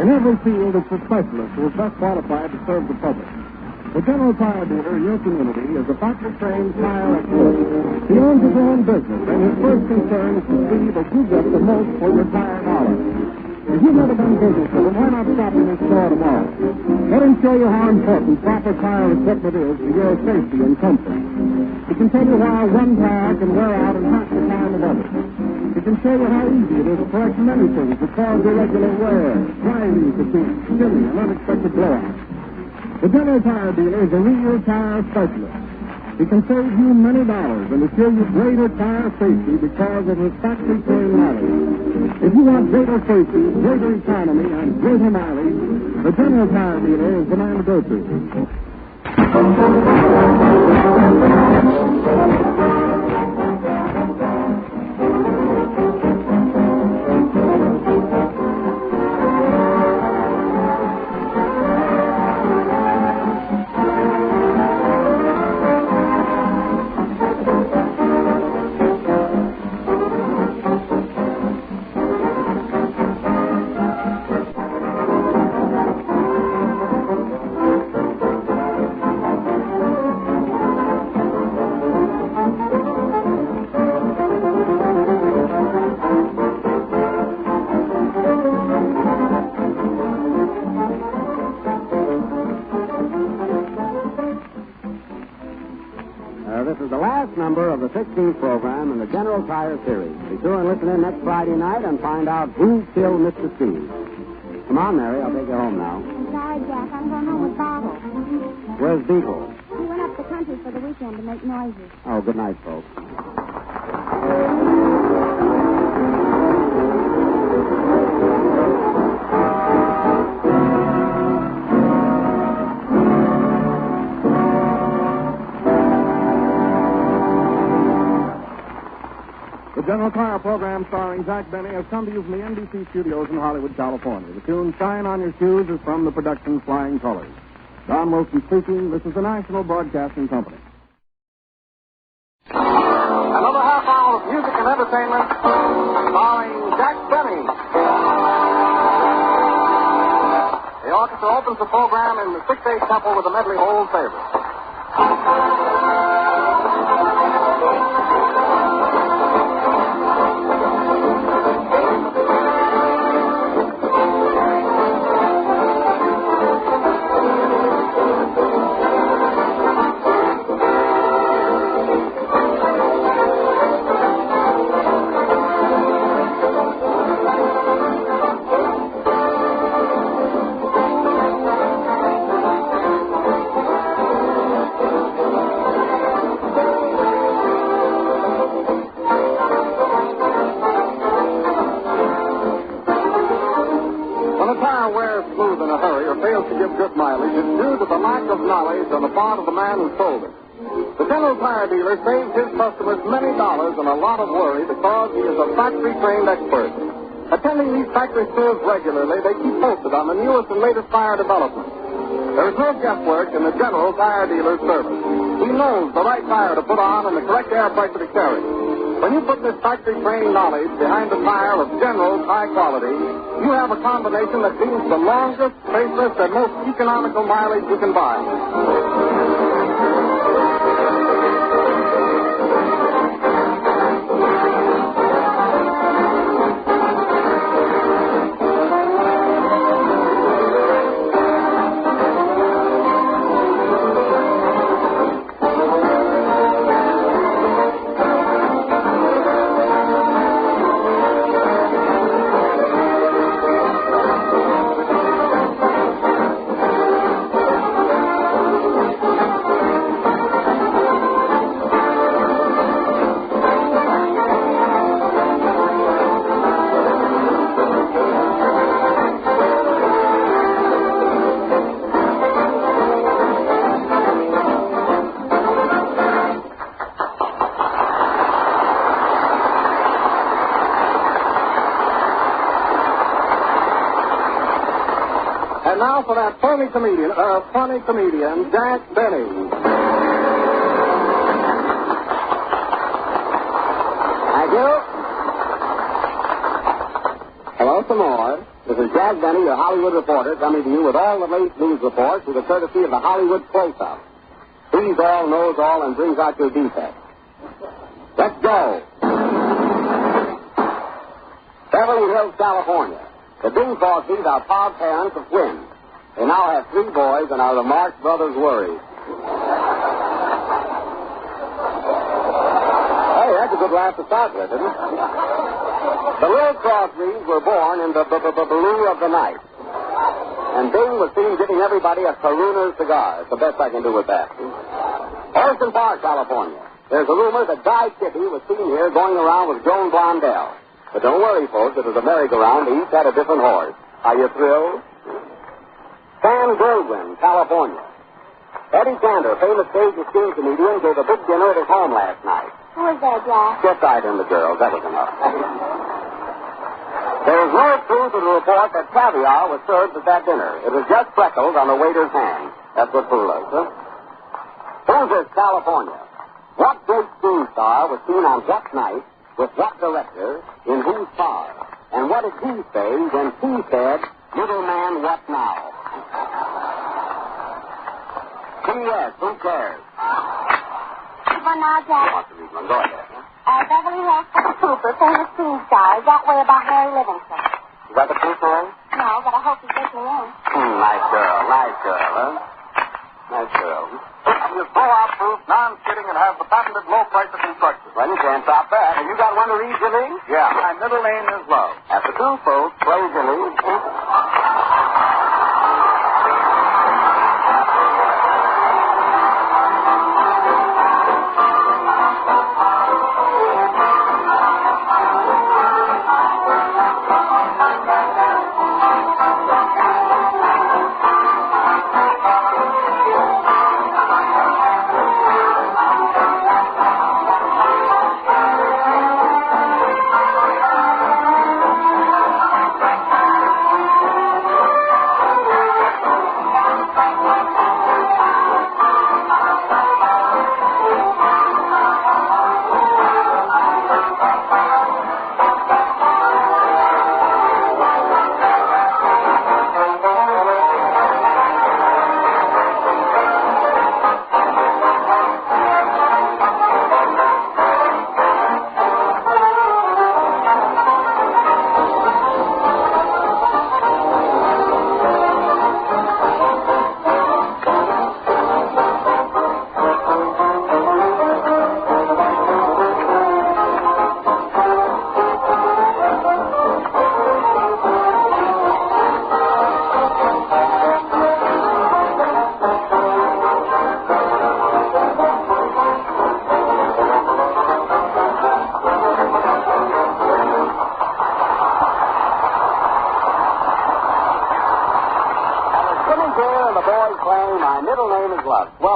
In every field, it's the specialist who is best qualified to serve the public. The general tire dealer in your community is a factory-trained tire expert. He owns his own business, and his first concern is to see that you get the most for your tire dollars. If you've never done business with him, why not stop in his store tomorrow? Let him show you how important proper tire equipment is to your safety and comfort. He can tell you why one tire can wear out in half the time of others. He can show you how easy it is to correct many things that cause irregular wear, driving fatigue, spinning, and unexpected blowouts. The General Tire Dealer is a real tire specialist. He can save you many dollars and assure you greater tire safety because of his factory-trained knowledge. If you want greater safety, greater economy, and greater mileage, the General Tire Dealer is the man to go to. This is the last number of the 16th program in the General Tire series. Be sure and listen in next Friday night and find out who killed Mr. Stooge. Come on, Mary. I'll take you home now. I'm sorry, Jack. I'm going home with Bottle. Where's Beagle? He went up the country for the weekend to make noises. Oh, good night, folks. The General Tire program starring Jack Benny has come to you from the NBC studios in Hollywood, California. The tune Shine on Your Shoes is from the production Flying Colors. Don Wilson speaking. This is the National Broadcasting Company. Another half hour of music and entertainment starring Jack Benny. The orchestra opens the program in the 6/8 tempo with a medley of old favorites. To give good mileage is due to the lack of knowledge on the part of the man who sold it. The General Tire Dealer saves his customers many dollars and a lot of worry because he is a factory-trained expert. Attending these factory stores regularly, they keep posted on the newest and latest tire developments. There is no guesswork in the General Tire Dealer's service. He knows the right tire to put on and the correct air pressure to carry. When you put this factory-trained knowledge behind a tire of General's high quality, you have a combination that means the longest, safest, and most economical mileage you can buy. And now for that funny comedian, Jack Benny. Thank you. Hello some more. This is Jack Benny, your Hollywood reporter, coming to you with all the late news reports with the courtesy of the Hollywood Close-Up. Sees all, knows all, and brings out your defects. Let's go. Beverly Hills, California. The Bing Crosbys are proud parents of twins. They now have 3 boys and are the Marx Brothers' worries. Hey, that's a good laugh to start with, isn't it? The little Crosbys were born in the blue of the night. And Bing was seen giving everybody a Caruner cigar. It's the best I can do with that. Orson Park, California. There's a rumor that Guy Kitty was seen here going around with Joan Blondell. But don't worry, folks. It was a merry-go-round. They each had a different horse. Are you thrilled? San Goldwyn, California. Eddie Cantor, famous stage and screen comedian, gave a big dinner at his home last night. Who was that, Jack? Just I and the girls. That was enough. There is no truth to the report that caviar was served at that dinner. It was just freckles on the waiter's hand. That's what fooled us, huh? Kansas, California. What great screen star was seen on what night with what director in whose car? And what did he say when he said, "Little man, what now?" P.S. Who cares? Keep on now, Jack. You want to read one? Go ahead. Beverly Hills Cooper, famous screen star, is that way about Mary Livingston. Is that the truth, Mary? No, but I hope he's listening in. Nice girl, huh? Nice girl. You throw out proof, non-skidding, and have the patented low price of construction. Well, you can't stop that. Have you got one to read, Jimmy? Yeah, my middle name is Love. That's the truth, folks. Play, Jimmy.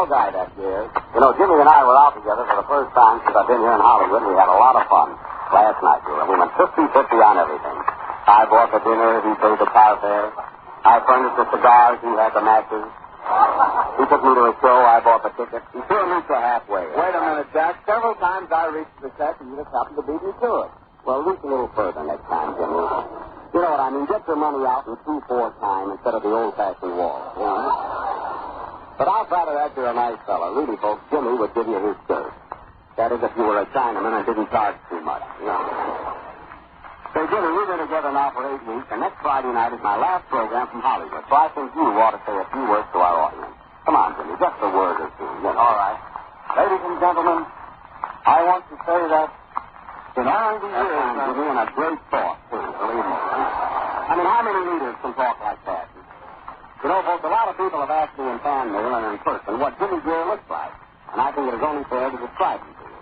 Guy that year. You know, Jimmy and I were out together for the first time since I've been here in Hollywood, and we had a lot of fun last night. We went 50-50 on everything. I bought the dinner, he paid the car fare. I furnished the cigars, he had the matches. He took me to a show, I bought the ticket. He threw me to halfway. Wait a minute, Jack. Several times I reached the set, and you just happened to beat me to it. Well, reach a little further next time, Jimmy. You know what I mean? Get your money out in 2-4 time instead of the old-fashioned wall, you know? But I'll try to act you're a nice fellow. Really, folks, Jimmy would give you his shirt. That is, if you were a Chinaman and didn't charge too much. You know. Say, Jimmy, we've been together now for 8 weeks, and next Friday night is my last program from Hollywood, so I think you ought to say a few words to our audience. Come on, Jimmy, just a word or two. You know. All right. Ladies and gentlemen, I want to say that in all the years... Jimmy, and a great thought, too, believe me. I mean, how many leaders can talk like that? You know, folks, a lot of people have asked me in fan mail and in person what Jimmy Greer looks like. And I think it is only fair to describe him to you.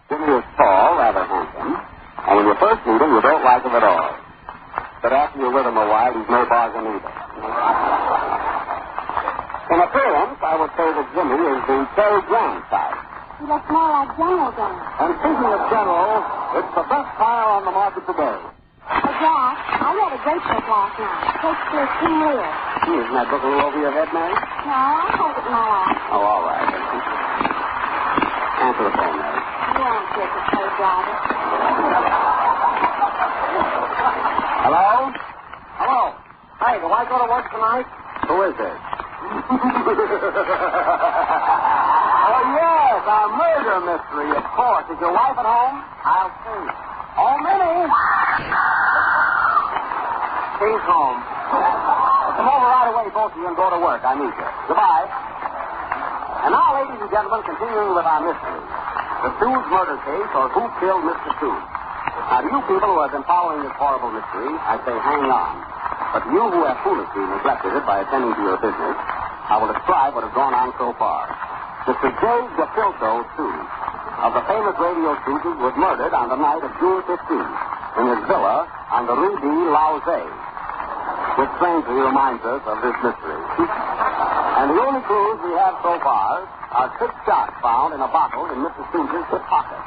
Jimmy is tall, rather handsome, and when you first meet him, you don't like him at all. But after you're with him a while, he's no bargain either. In appearance, I would say that Jimmy is the Cary Grant type. He looks more like General Grant. And speaking of General, it's the best tire on the market today. Hey, Jack, I read a great book last night. Shakespeare's King Lear. Isn't that book a little over your head, Mary? No, I hold it in my lap. Oh, all right. Answer the phone, Mary. You aren't here to play driver. Hello? Hello. Hey, do I go to work tonight? Who is this? Oh, yes, a murder mystery, of course. Is your wife at home? I'll see. Oh, Minnie. He's home. Come over right away, both of you, and go to work. I need you. Goodbye. And now, ladies and gentlemen, continuing with our mystery. The Stooge murder case, or who killed Mr. Stooge. Now, to you people who have been following this horrible mystery, I say hang on. But to you who have foolishly neglected it by attending to your business, I will describe what has gone on so far. Mr. J. Gafilto Stooge, of the famous radio Stooges, was murdered on the night of June 15th in his villa on the Rue de Lauze, which strangely reminds us of this mystery. And the only clues we have so far are 6 shots found in a bottle in Mr. Stooge's hip pocket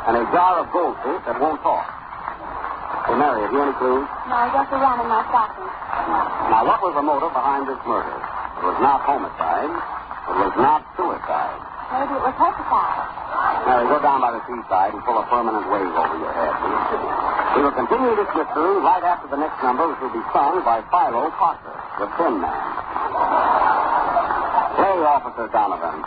and a jar of goldfish that won't talk. Hey, Mary, have you any clues? No, just a run in my stocking. Now, what was the motive behind this murder? It was not homicide. It was not suicide. Maybe it was homicide. Mary, go down by the seaside and pull a permanent wave over your head. We will continue this mystery right after the next number, which will be sung by Philo Parker, the Thin Man. Play, Officer Donovan.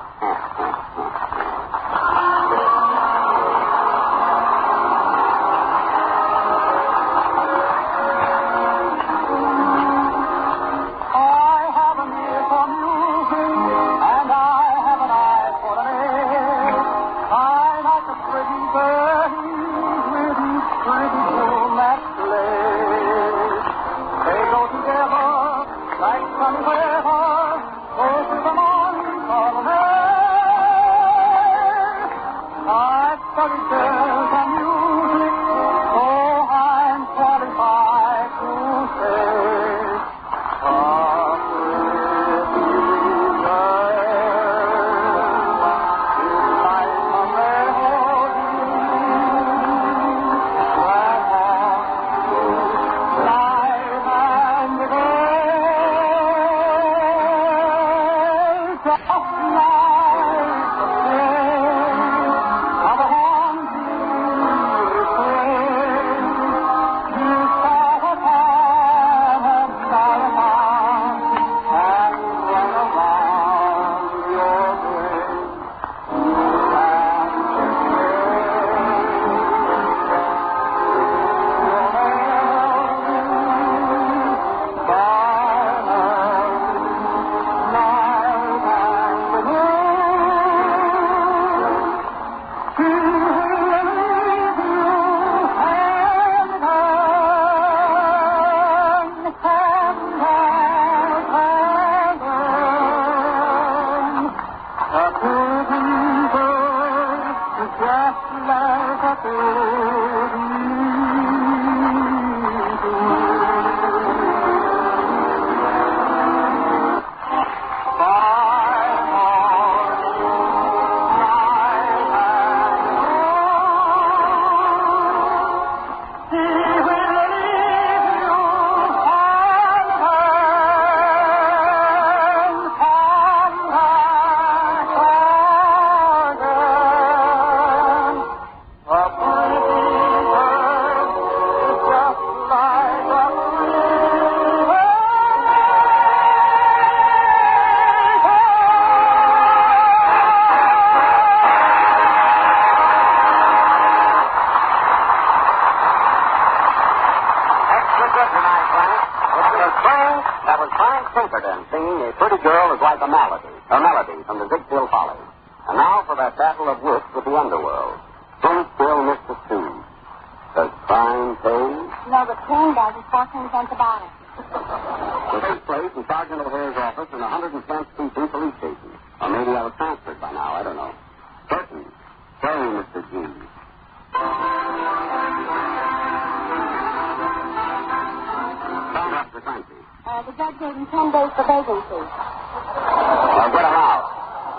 The judge gave him 10 days for vagrancy. Well, get him out.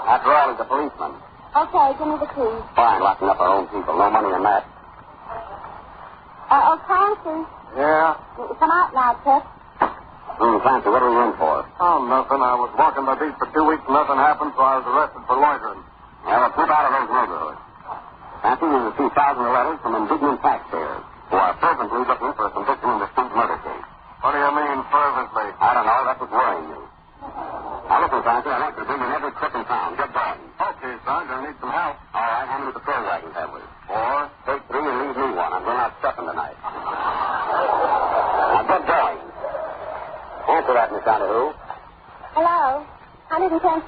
After all, he's a policeman. Okay, give me the keys. Fine, locking up our own people. No money in that. Clancy. Yeah? Come out now, Chip. Clancy, what are we in for? Oh, nothing. I was walking the beat for 2 weeks and nothing happened, so I was arrested for loitering. Well, let's move out of those neighborhoods. Clancy, we received thousands of letters from indignant taxpayers who are fervently looking for a conviction in the Stooge murder case. What do you mean, fervently? I don't know. That's what's worrying me. Now, listen, Clancy, I want you to bring in every crook in town. Get going. Okay, son. Gonna need some help. All right, how many patrol wagons have we? 4. Take 3 and leave me one. I'm going out stepping tonight. Now, get going.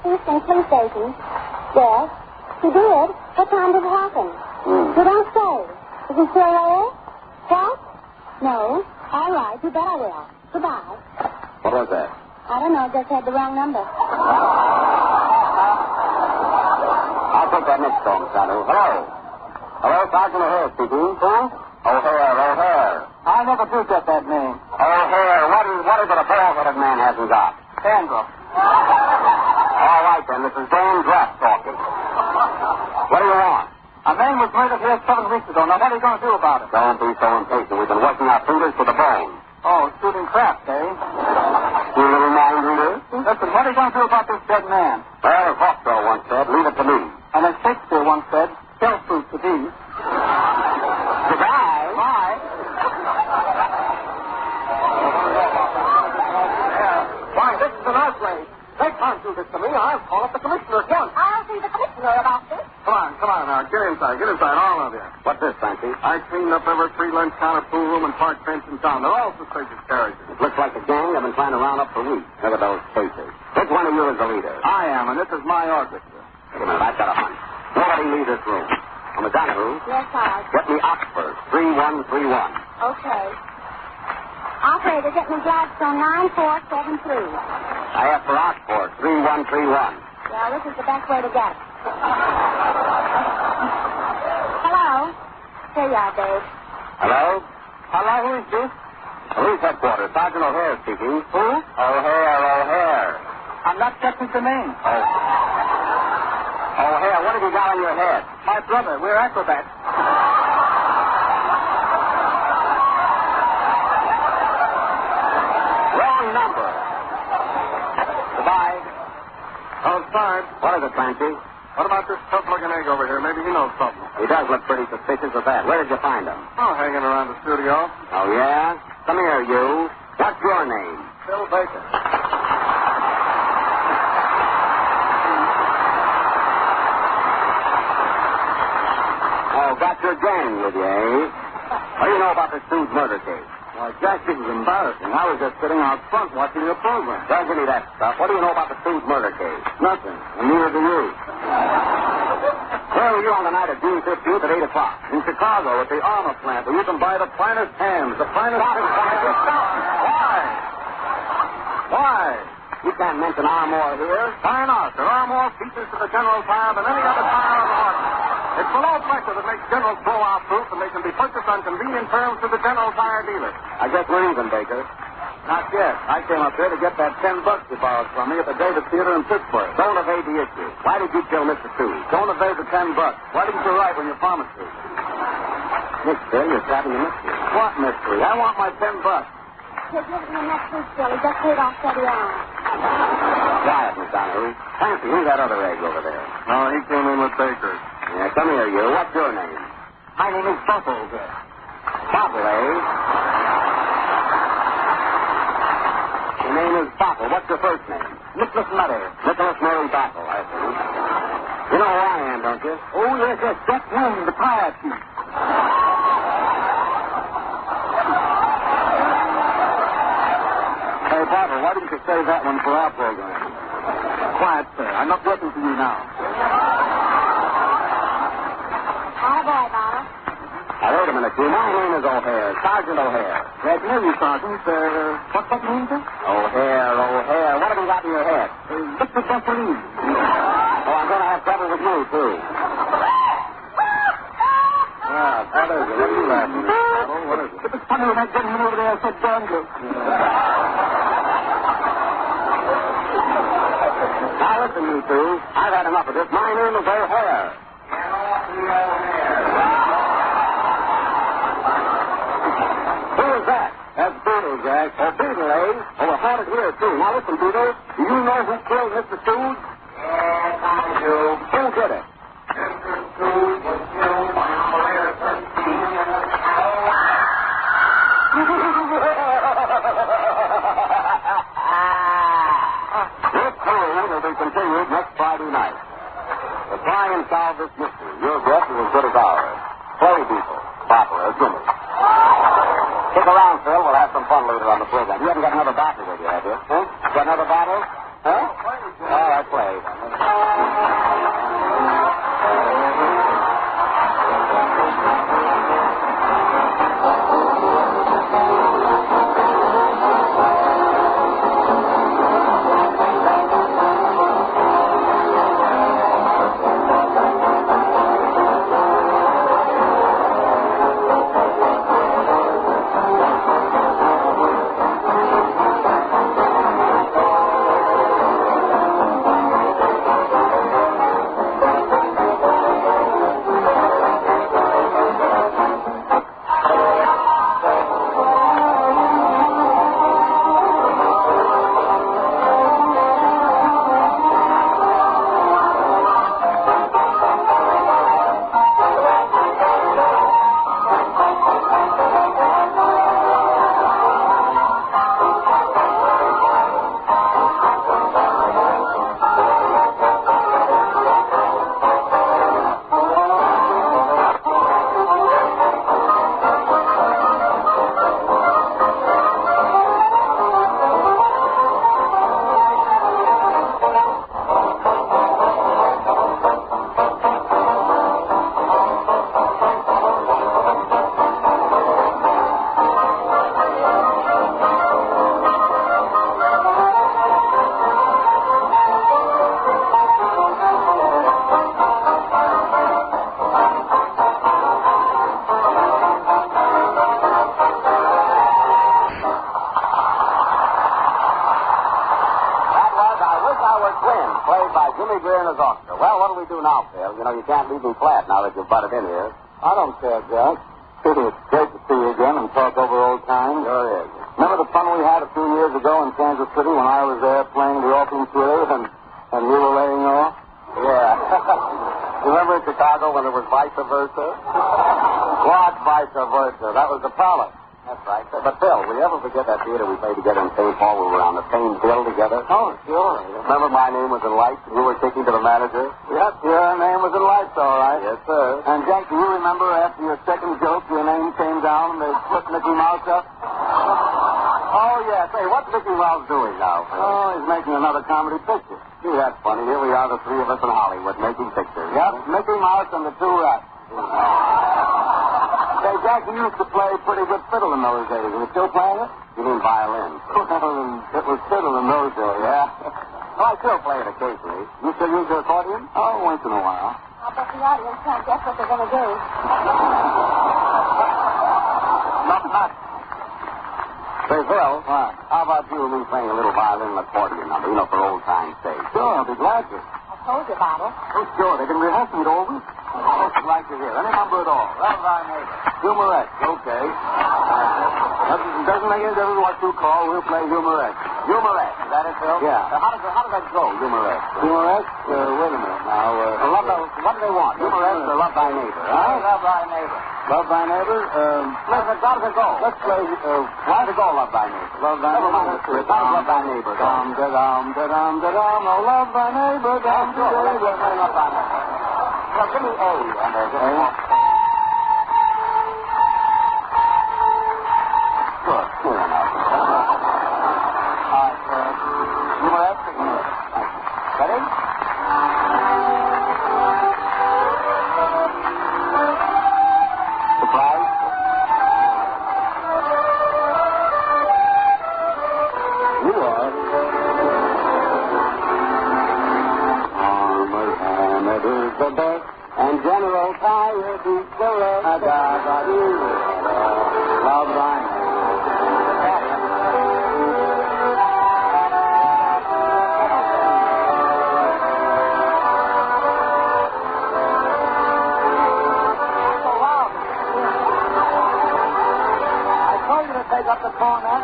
Eastern Police Station. Yes. He did. What time did it happen? You don't say. Is he still there? What? No. All right. You bet I will. Goodbye. What was that? I don't know. Just had the wrong number. I'll take that next call, Miss Donahue. Hello. Hello, Sergeant O'Hare speaking. Who? O'Hare. I never do get that name. O'Hare, what is it a bald-headed man hasn't got? Dandruff. All right, then. This is Dan Graff talking. What do you want? A man was murdered here 7 weeks ago. Now, what are you going to do about it? Don't be so impatient. We've been working our fingers to the bone. Oh, shooting craps, eh? You little mind reader? Listen, what are you going to do about this dead man? Well, as Hawksbill once said, leave it to me. And as Shakespeare once said, tell fruit to these. Goodbye. Bye. Why, this is an outrage. They can't do this to me. I'll call up the commissioner at once. I'll see the commissioner about this. Come on now. Get inside, all of you. What's this, Frankie? I cleaned up every free lunch counter, pool room, and park bench in town. They're all suspicious characters. It looks like the gang have been trying to round up for weeks. Look at those faces. Which one of you is the leader? I am, and this is my orchestra. Wait a minute, I've got a hunch. Nobody leave this room. Oh, Miss Donahue. Yes, Sarge. Get me Oxford, 3131. Okay. Operator, get me Gladstone 9473. I asked for Oxford, 3131. Well, this is the best way to get it. Hello? Here you are, Dave. Hello? Hello, who is this? Police headquarters, Sergeant O'Hare speaking. Who? O'Hare. I'm not catching the name. O'Hare, what have you got on your head? My brother. We're acrobats. Wrong number. Goodbye. Oh, Sarge. What is it, Clancy? What about this tough-looking egg over here? Maybe he knows something. He does look pretty suspicious of that. Where did you find him? Oh, hanging around the studio. Oh, yeah? Come here, you. What's your name? Bill Baker. Oh, got your gang with you, eh? What do you know about the Stooge murder case? Why, Jack, this is embarrassing. I was just sitting out front watching your program. Don't give me that stuff. What do you know about the Stooge murder case? Nothing. And neither do you. Where were you on the night of June 15th at 8 o'clock? In Chicago at the armor plant where you can buy the finest hams, the finest... Why? You can't mention Armour here. Why not? There are more features to the General Tire than any other tire on the market. It's the low pressure that makes General's blowout proof, and they can be purchased on convenient terms to the General Tire dealer. I guess we're even, Baker. Not yet. I came up there to get that $10 you borrowed from me at the Davis Theater in Pittsburgh. Don't evade the issue. Why did you kill Mr. Stooge? Don't evade the $10. Why didn't you write when you promised to? Mister, you're trapping the mystery. What mystery? I want my $10. He'll give it me next week, Bill. He just paid off steady on. Quiet, Miss Donahue. Clancy, who's that other egg over there? No, he came in with Baker. Yeah, come here, you. What's your name? My name is Bubbles. Bottle, eh? Your name is Bottle. What's your first name? Nicholas Murray. Nicholas Murray Bottle, I see. You know who I am, don't you? Oh, yes. Jack Young, the tire chief. Hey, Bottle, why didn't you save that one for our program? Quiet, sir. I'm not working for you now. Attaboy, Bottle. Now, wait a minute, you. My name is O'Hare, Sergeant O'Hare. Glad to know you, Sergeant. What's that name, sir? O'Hare. What have you got in your head? Mr. Gasoline. Oh, I'm going to have trouble with you, too. Ah, what is it? What are you laughing at? Oh, what is it? It was funny when that gentleman over there said Daniel. Now, listen, you two. I've had enough of this. My name is O'Hare. Who is that? That's Beetle, Jack. Oh, Beetle, eh? Oh, we're haunted here, too. Now, listen, Beetle. Do you know who killed Mr. Stooge? Yes, I do. Who did it? Mr. Stooge was killed by operator 13 in the cattle line. This clue will be continued next Friday night. To try and solve this mystery, your guess is as good as ours. Play people, Bopper or Jimmy. Stick around, Phil. We'll have some fun later on the program. You haven't got another battle with you, have you? Huh? Got another battle? Huh? All right, play. You can't leave me flat now that you've butted in here. I don't care, Jack. It's great to see you again and talk over old times. Sure is. Remember the fun we had a few years ago in Kansas City when I was there playing the Orpheum Theater and you were laying off? Yeah. You remember in Chicago when it was vice versa? What vice versa? That was the problem. That's right. But, Phil, will you ever forget that theater we played together in St. Paul? We were on the same bill together. Oh, sure. Remember my name was in lights and you were kicking to the manager? Yes, your name was in lights, all right. Yes, sir. And, Jack, do you remember after your second joke, your name came down and they put Mickey Mouse up? Oh, yes. Hey, what's Mickey Mouse doing now, Phil? Oh, he's making another comedy picture. Gee, that's funny. Here we are, the three of us in Hollywood, making pictures. Yep, Mickey Mouse and the two rats. Say, Jack, you used to play pretty good fiddle in those days. Are you still playing it? You mean violin? It was fiddle in those days. Yeah? Oh, I still play it occasionally. You still use the accordion? Oh, once in a while. I'll bet the audience can't guess what they're going to do. Not. Say, Phil. What? How about you and me playing a little violin and accordion number, for old time's sake? Sure, I'll be glad to. I told you about it. Oh, sure. They can rehearse it all week. I'd like to hear any number at all. Love thy neighbor. Humorette. Okay. Doesn't make any difference what you call. We'll play humorette. Humorette. Is that it, Phil? Yeah. How does that go, humorette? Humorette? Wait a minute now. What do they want? Humorette or love thy neighbor? Love thy neighbor. Love thy neighbor? How does it go? Let's play. Why does it go, love thy neighbor? Love thy neighbor. Love thy neighbor. Da-dum. Oh, love thy neighbor. Love thy neighbor. Well, give me A. And there's A. Sure enough. All right, humorette. Ready? Surprise? You are. Armored is the best, and General Tire beats the rest. Love thy neighbor. Take up the cornet.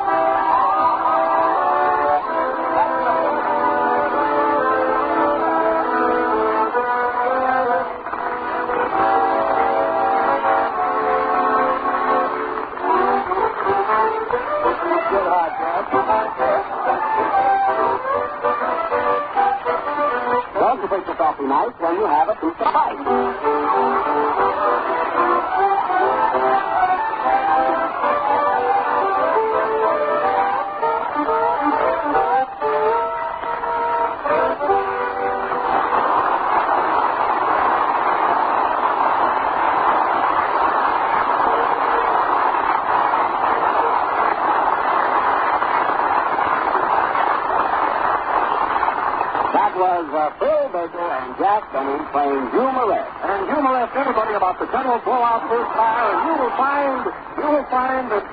Jack Benny playing Hugh Millette. And Hugh Millette, everybody about the General Blowout First Tire, and you will find that...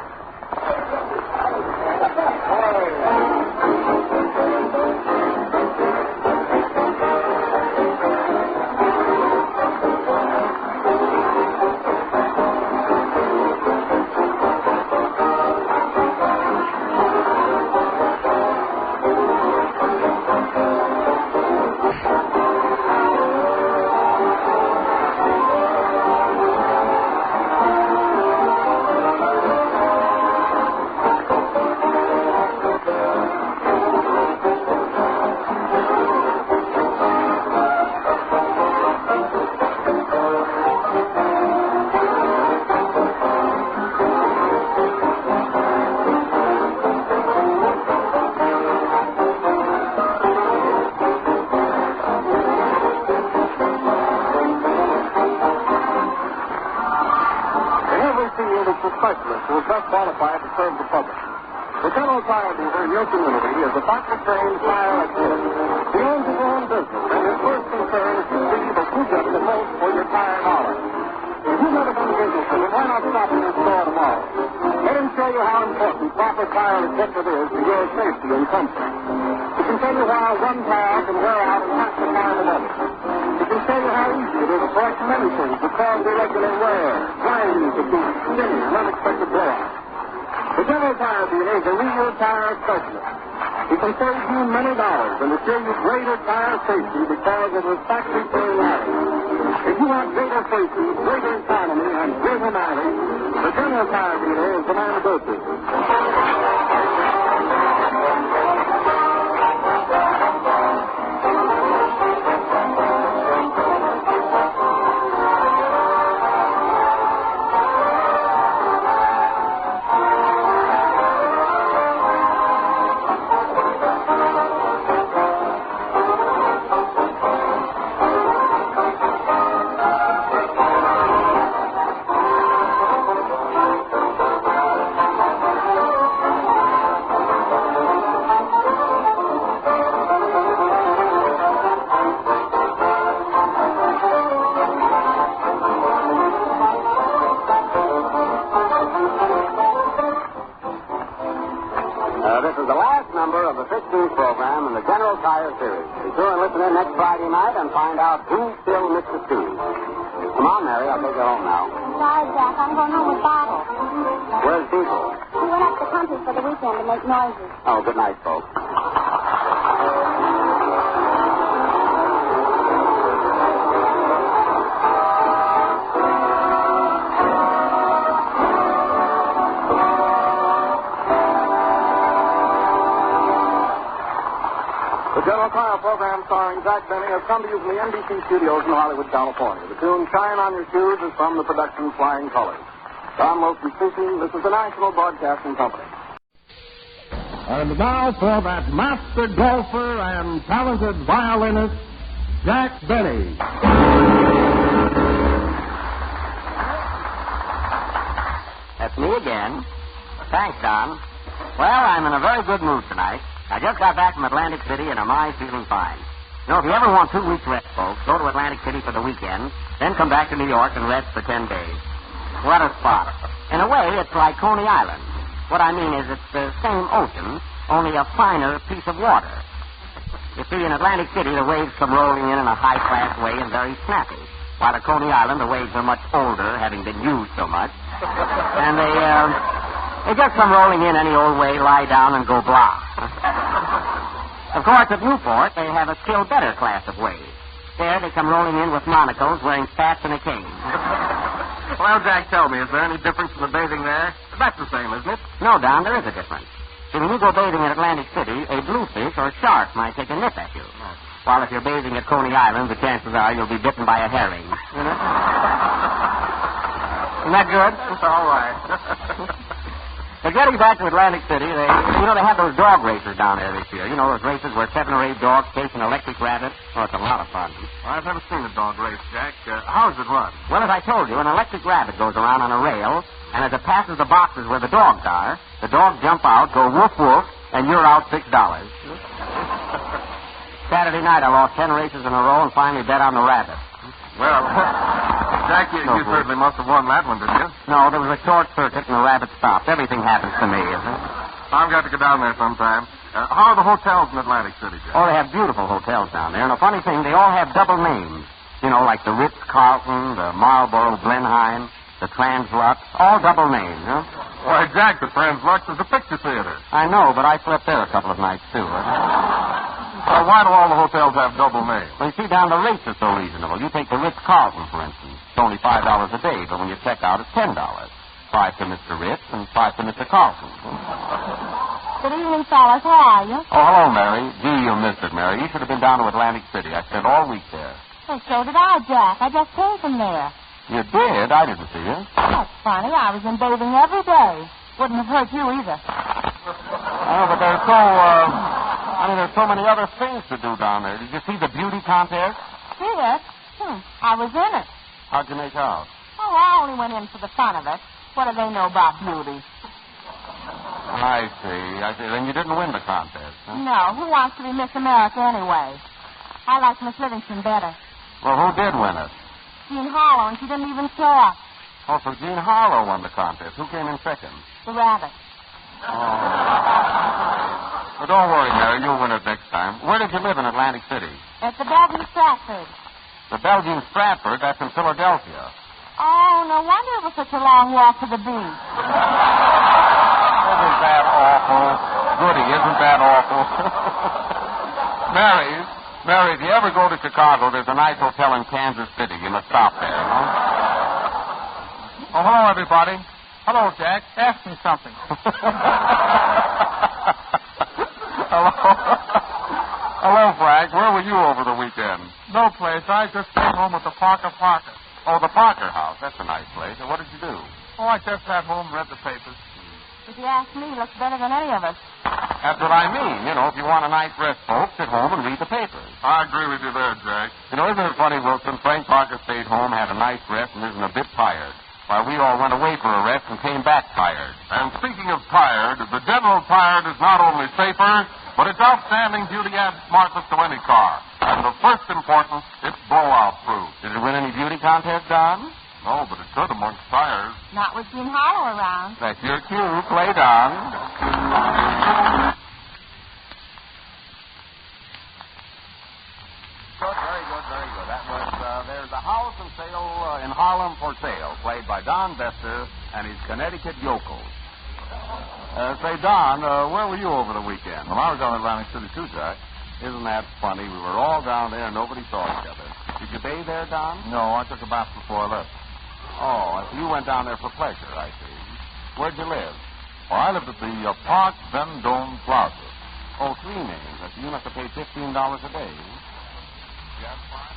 Specialist who is best qualified to serve the public. The General Tire dealer in your community is a factory-trained tire expert. He owns his own business, and his first concern is to see that you get the most for your tire dollars. If you've never done business with him, why not stop in his store tomorrow? Let him show you how important proper tire equipment is to your safety and comfort. He can tell you why one tire can wear out in half the time of others. He can tell you how easy it is to correct many things that cause irregular wear, grinding, fatigue, skinning, and unexpected blowouts. The General Tire dealer is a real tire specialist. He can save you many dollars and assure you greater tire safety because of his factory-trained knowledge. If you want greater safety, greater economy, and greater mileage, the General Tire dealer is the man to go to. This is the last number of the 15th program in the General Tire series. Be sure and listen in next Friday night and find out who's still Mr. Stooge. Come on, Mary, I'll take you home now. Sorry, Jack. I'm going home with Bottle. Where's Diesel? He went up the country for the weekend to make noises. Oh, good night, folks. The General Tire program starring Jack Benny has come to you from the NBC studios in Hollywood, California. The tune Shine on Your Shoes is from the production Flying Colors. Don Wilson speaking. This is the National Broadcasting Company. And now for that master golfer and talented violinist, Jack Benny. That's me again. Thanks, Don. Well, I'm in a very good mood tonight. I just got back from Atlantic City and am feeling fine. You know, if you ever want 2 weeks rest, folks, go to Atlantic City for the weekend, then come back to New York and rest for 10 days. What a spot. In a way, it's like Coney Island. What I mean is it's the same ocean, only a finer piece of water. You see, in Atlantic City, the waves come rolling in a high-class way and very snappy. While at Coney Island, the waves are much older, having been used so much. And they just come rolling in any old way, lie down, and go blah. Of course, at Newport, they have a still better class of waves. There, they come rolling in with monocles, wearing spats and a cane. Well, Jack, tell me, is there any difference in the bathing there? That's the same, isn't it? No, Don, there is a difference. See, when you go bathing in Atlantic City, a bluefish or shark might take a nip at you. While if you're bathing at Coney Island, the chances are you'll be bitten by a herring. You know? Isn't that good? It's all right. But getting back to Atlantic City, they have those dog races down there this year. You know, those races where 7 or 8 dogs chase an electric rabbit. Oh, it's a lot of fun. Well, I've never seen a dog race, Jack. How does it run? Well, as I told you, an electric rabbit goes around on a rail, and as it passes the boxes where the dogs are, the dogs jump out, go woof woof, and you're out $6. Saturday night, I lost 10 races in a row and finally bet on the rabbit. Well, Jack, you certainly must have won that one, didn't you? No, there was a short circuit and the rabbit stopped. Everything happens to me, isn't it? I've got to go down there sometime. How are the hotels in Atlantic City, Jack? Oh, they have beautiful hotels down there. And a funny thing, they all have double names. You know, like the Ritz-Carlton, the Marlboro Blenheim, the Translux. All double names, huh? Why, Jack, the Translux is a picture theater. I know, but I slept there a couple of nights, too. Well, why do all the hotels have double names? Well, you see, down the rates are so reasonable. You take the Ritz-Carlton, for instance. It's only $5 a day, but when you check out, it's $10. 5 to Mr. Ritz and 5 to Mr. Carlton. Good evening, fellas. How are you? Oh, hello, Mary. Gee, you missed it, Mary. You should have been down to Atlantic City. I spent all week there. Well, so did I, Jack. I just came from there. You did? I didn't see you. That's funny. I was in bathing every day. Wouldn't have hurt you either. Oh, but there's so many other things to do down there. Did you see the beauty contest? See it? I was in it. How'd you make out? Oh, I only went in for the fun of it. What do they know about beauty? I see. Then you didn't win the contest, huh? No. Who wants to be Miss America anyway? I like Miss Livingston better. Well, who did win it? Jean Harlow, and she didn't even talk. Oh, so Jean Harlow won the contest. Who came in second? The rabbit. Oh. Well, don't worry, Mary. You'll win it next time. Where did you live in Atlantic City? At the Belgian Stratford. The Belgian Stratford? That's in Philadelphia. Oh, no wonder it was such a long walk to the beach. Isn't that awful? Goody, isn't that awful? Mary, if you ever go to Chicago, there's a nice hotel in Kansas City. You must stop there, huh? Oh, hello, everybody. Hello, Jack. Ask me something. Hello, Frank. Where were you over the weekend? No place. I just came home with the Parker. Oh, the Parker house. That's a nice place. And what did you do? Oh, I just sat home and read the papers. If you ask me, he looks better than any of us. That's what I mean. You know, if you want a nice rest, folks, sit home and read the papers. I agree with you there, Jack. You know, isn't it funny, Wilson? Frank Parker stayed home, had a nice rest, and isn't a bit tired. While we all went away for a rest and came back tired. And speaking of tired, the General Tired is not only safer, but it's outstanding beauty and smartness to any car. And the first importance, it's blowout-proof. Did it win any beauty contest, Don? No, but it could amongst tires. Not with Jean Harlow around. That's your cue. Play, Don. Good, very good, very good. That was, there's a house in Harlem for sale, played by Don Vester and his Connecticut Yokels. Say, Don, where were you over the weekend? Well, I was down in Atlantic City, too, Jack. Isn't that funny? We were all down there and nobody saw each other. Did you bathe there, Don? No, I took a bath before I left. Oh, you went down there for pleasure, I see. Where'd you live? Well, I lived at the Park Vendome Plaza. Oh, 3 names. You must have paid $15 a day. Yes, fine.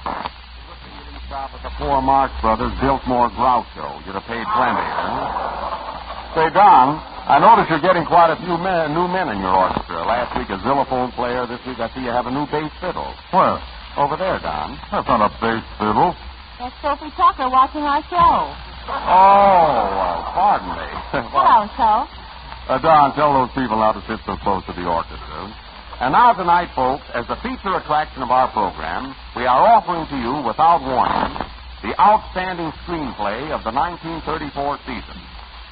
You didn't stop at the 4 Marx Brothers Biltmore Groucho. You'd have paid plenty, huh? Say, Don, I notice you're getting quite a few new men in your orchestra. Last week a xylophone player. This week I see you have a new bass fiddle. Where? Over there, Don. That's not a bass fiddle. That's Sophie Tucker watching our show. Oh, pardon me. Hello, So. Don, tell those people not to sit so close to the orchestra. And now tonight, folks, as the feature attraction of our program, we are offering to you, without warning, the outstanding screenplay of the 1934 season.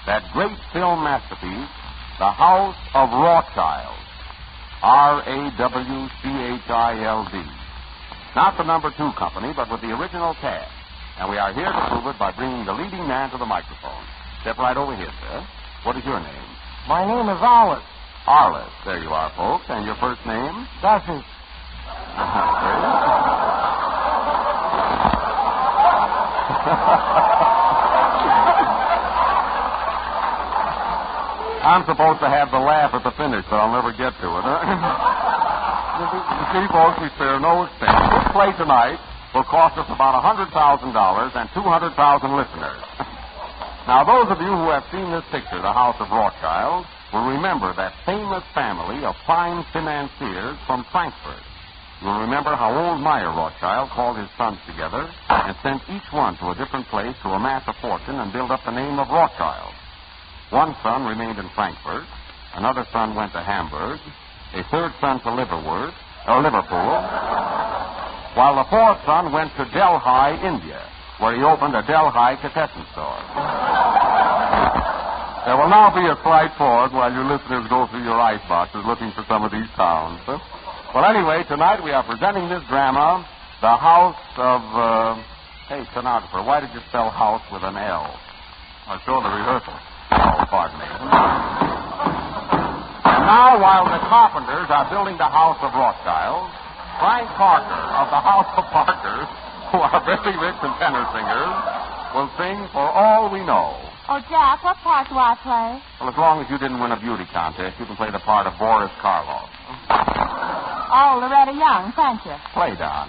That great film masterpiece, The House of Rawchild. Rawchild. Not the number 2 company, but with the original cast. And we are here to prove it by bringing the leading man to the microphone. Step right over here, sir. What is your name? My name is Arliss. Arliss. There you are, folks. And your first name? Gussie. I'm supposed to have the laugh at the finish, but I'll never get to it. You see, folks, we spare no expense. This play tonight will cost us about $100,000 and 200,000 listeners. Now, those of you who have seen this picture, The House of Rawchild, will remember that famous family of fine financiers from Frankfurt. You'll remember how old Meyer Rawchild called his sons together and sent each one to a different place to amass a fortune and build up the name of Rawchild. One son remained in Frankfurt, Another son went to Hamburg. A third son to Liverpool. While the fourth son went to Delhi, India, where he opened a Delhi Katessen store. There will now be a slight pause while you listeners go through your ice boxes looking for some of these towns. Well, anyway, tonight we are presenting this drama, The House of... Hey, stenographer, why did you spell house with an L? I saw the rehearsal. Oh, pardon me. And now, while the carpenters are building the house of Rawchild, Frank Parker of the House of Parkers, who are very rich and tenor singers, will sing For All We Know. Oh, Jack, what part do I play? Well, as long as you didn't win a beauty contest, you can play the part of Boris Karloff. Oh, Loretta Young, thank you. Play, Don.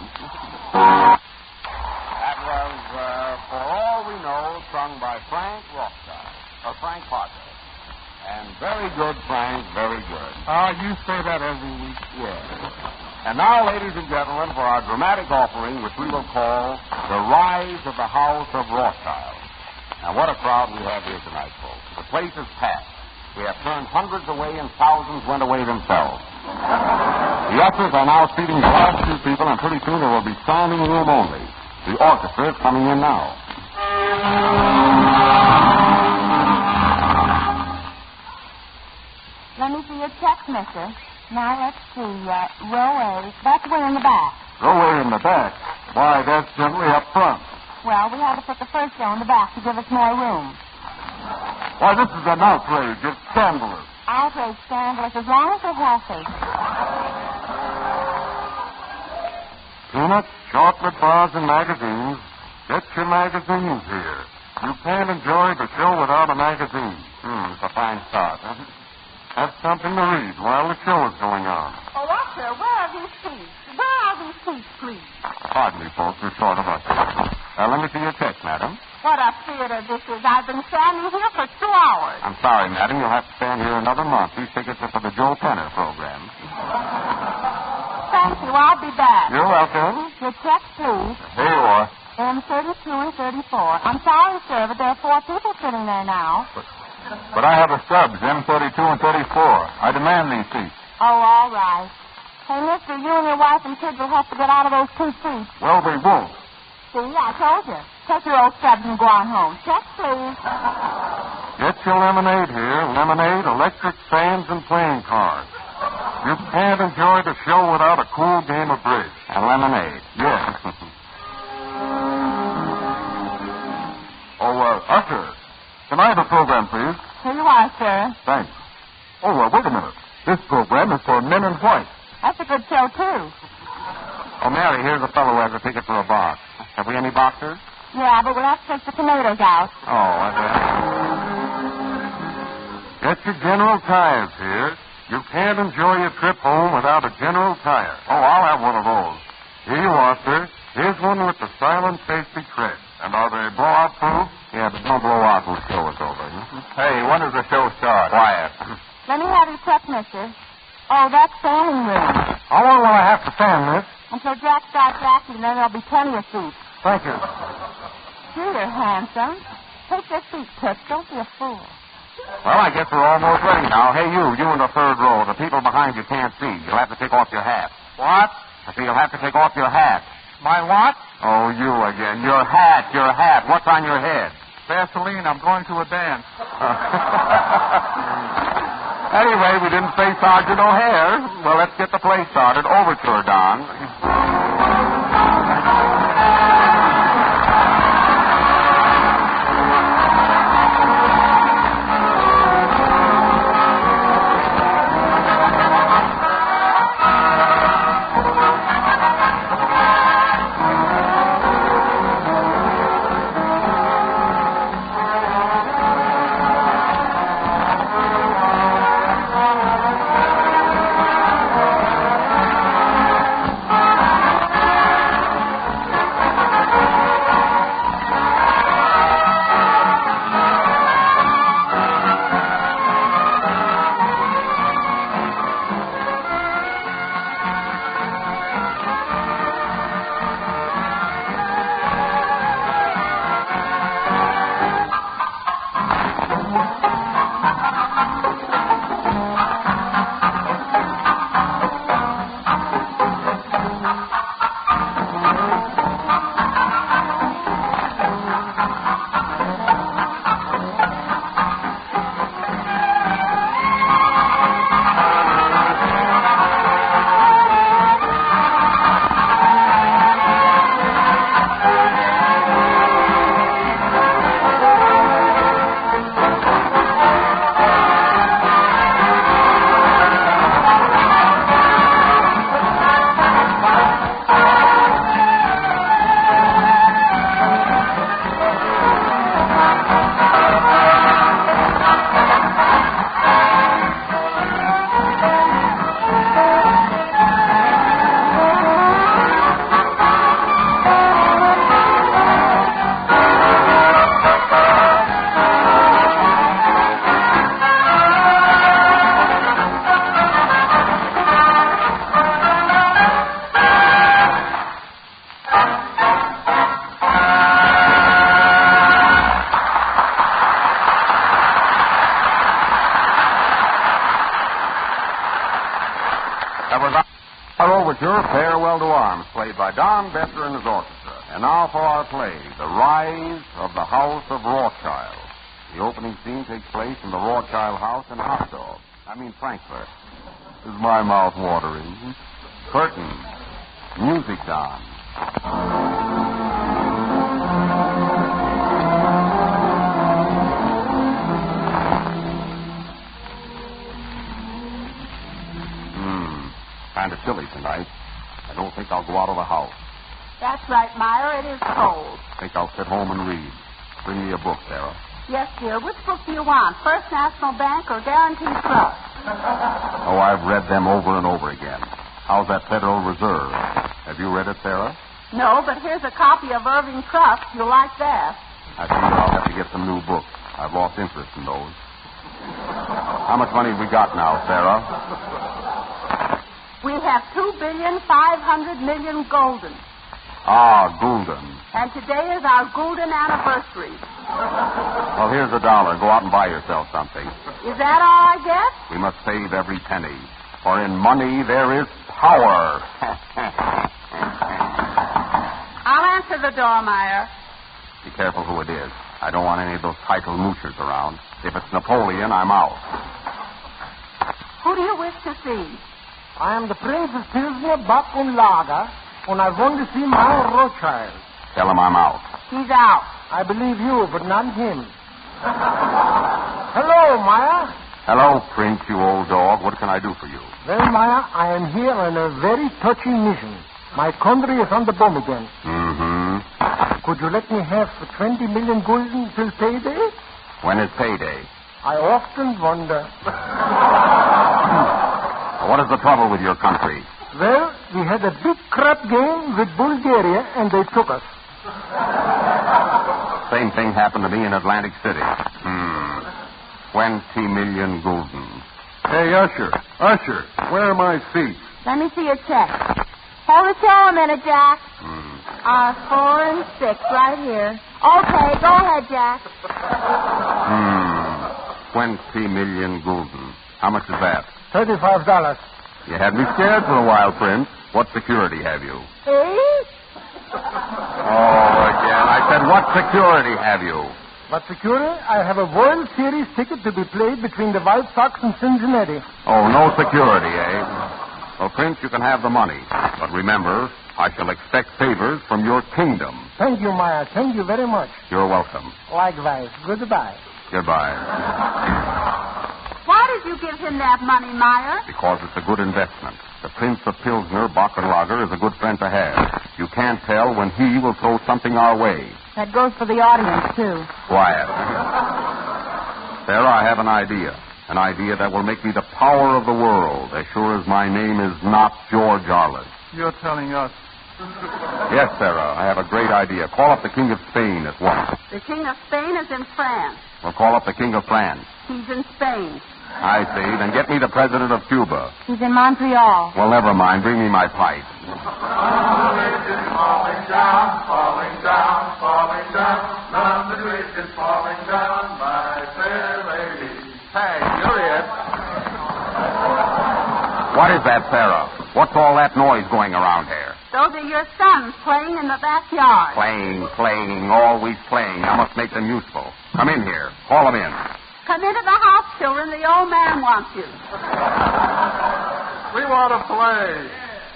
That was For All We Know, sung by Frank Parker. And very good, Frank, very good. You say that every week. Yes. And now, ladies and gentlemen, for our dramatic offering, which we will call The Rise of the House of Rawchild. Now, what a crowd we have here tonight, folks. The place is packed. We have turned hundreds away and thousands went away themselves. The ushers are now seating the last few people, and pretty soon there will be standing room only. The orchestra is coming in now. Let me see your check, mister. Now, let's see. Row A. That's way in the back. Row A in the back? Why, that's generally up front. Well, we had to put the first row in the back to give us more room. Why, this is an outrage. It's scandalous. Outrage, scandalous, as long as they're healthy. Peanuts, chocolate bars, and magazines. Get your magazines here. You can't enjoy the show without a magazine. It's a fine start, huh? Have something to read while the show is going on. Oh, usher, where are these seats? Where are these seats, please? Pardon me, folks. We're short of ushers. Let me see your check, madam. What a theater this is. I've been standing here for 2 hours. I'm sorry, madam. You'll have to stand here another month. These tickets are for the Joe Penner program. Thank you. I'll be back. You're welcome. Your check, please. Here you are. M32 and 34. I'm sorry, sir, but there are 4 people sitting there now. But I have the stubs, M32 and 34. I demand these seats. Oh, all right. Hey, mister, you and your wife and kids will have to get out of those 2 seats. Well, they won't. See, I told you. Take your old stubs and go on home. Check, please. Get your lemonade here. Lemonade, electric fans, and playing cards. You can't enjoy the show without a cool game of bridge. And lemonade. Yes. Usher, can I have a program, please? Here you are, sir. Thanks. Wait a minute. This program is for Men in White. That's a good show, too. Oh, Mary, here's a fellow who has a ticket for a box. Have we any boxers? Yeah, but we'll have to take the tomatoes out. Oh, I bet. Get your General Tires here. You can't enjoy your trip home without a General Tire. I'll have one of those. Here you are, sir. Here's one with the silent safety tread. And are they blowout proof? Yeah, but don't blow out till the show is over. Hey, when does the show start? Quiet. Let me have your check, mister. Oh, that's standing room. How long will I have to stand, miss? Until Jack starts acting, then there'll be plenty of seats. Thank you. Gee, you're handsome. Take your seat, Toots. Don't be a fool. Well, I guess we're almost ready now. Hey, you in the third row. The people behind you can't see. You'll have to take off your hat. What? I say you'll have to take off your hat. My what? Oh, you again. Your hat. What's on your head? Vaseline. I'm going to a dance. Anyway, we didn't say Sergeant O'Hare. Well, let's get the play started. Overture, Don. overture, Farewell to Arms, played by Don Besser and his orchestra. And now for our play, The Rise of the House of Rawchild. The opening scene takes place in the Rawchild house in Frankfurt. Is my mouth watering? Curtain. Music, Don. Kind of chilly tonight. I don't think I'll go out of the house. That's right, Meyer. It is cold. Think I'll sit home and read. Bring me a book, Sarah. Yes, dear. Which book do you want? First National Bank or Guaranteed Trust? Oh, I've read them over and over again. How's that Federal Reserve? Have you read it, Sarah? No, but here's a copy of Irving Trust. You'll like that. I think I'll have to get some new books. I've lost interest in those. How much money have we got now, Sarah? We have $2,500,000,000 gulden. Ah, gulden. And today is our gulden anniversary. Well, here's $1. Go out and buy yourself something. Is that all I get? We must save every penny. For in money there is power. I'll answer the door, Meyer. Be careful who it is. I don't want any of those title moochers around. If it's Napoleon, I'm out. Who do you wish to see? I am the Prince of Pilsner, Buck and Lager, and I want to see my Rawchild. Tell him I'm out. He's out. I believe you, but not him. Hello, Meyer. Hello, Prince, you old dog. What can I do for you? Well, Meyer, I am here on a very touching mission. My country is on the bomb again. Mm-hmm. Could you let me have 20 million gulden till payday? When is payday? I often wonder. What is the trouble with your country? Well, we had a big crap game with Bulgaria, and they took us. Same thing happened to me in Atlantic City. 20 million gulden. Hey, Usher, where are my seats? Let me see your check. Hold the show a minute, Jack. 4 and 6, right here. Okay, go ahead, Jack. 20 million gulden. How much is that? $35. You had me scared for a while, Prince. What security have you? Eh? Oh, again. I said, what security have you? What security? I have a World Series ticket to be played between the White Sox and Cincinnati. Oh, no security, eh? Well, Prince, you can have the money. But remember, I shall expect favors from your kingdom. Thank you, Meyer. Thank you very much. You're welcome. Likewise. Goodbye. Goodbye. Why did you give him that money, Meyer? Because it's a good investment. The Prince of Pilsner, Backenlager, is a good friend to have. You can't tell when he will throw something our way. That goes for the audience, too. Quiet. Sarah, I have an idea. An idea that will make me the power of the world, as sure as my name is not George Arliss. You're telling us. Yes, Sarah, I have a great idea. Call up the King of Spain at once. The King of Spain is in France. Well, call up the King of France. He's in Spain. I see. Then get me the President of Cuba. He's in Montreal. Well, never mind. Bring me my pipe. It is falling down, falling down, falling down. London Bridge is falling down, my fair lady. Hey, you're it. What is that, Sarah? What's all that noise going around here? Those are your sons playing in the backyard. Playing, always playing. I must make them useful. Come in here. Call them in. Come into the house, children. The old man wants you. We want to play.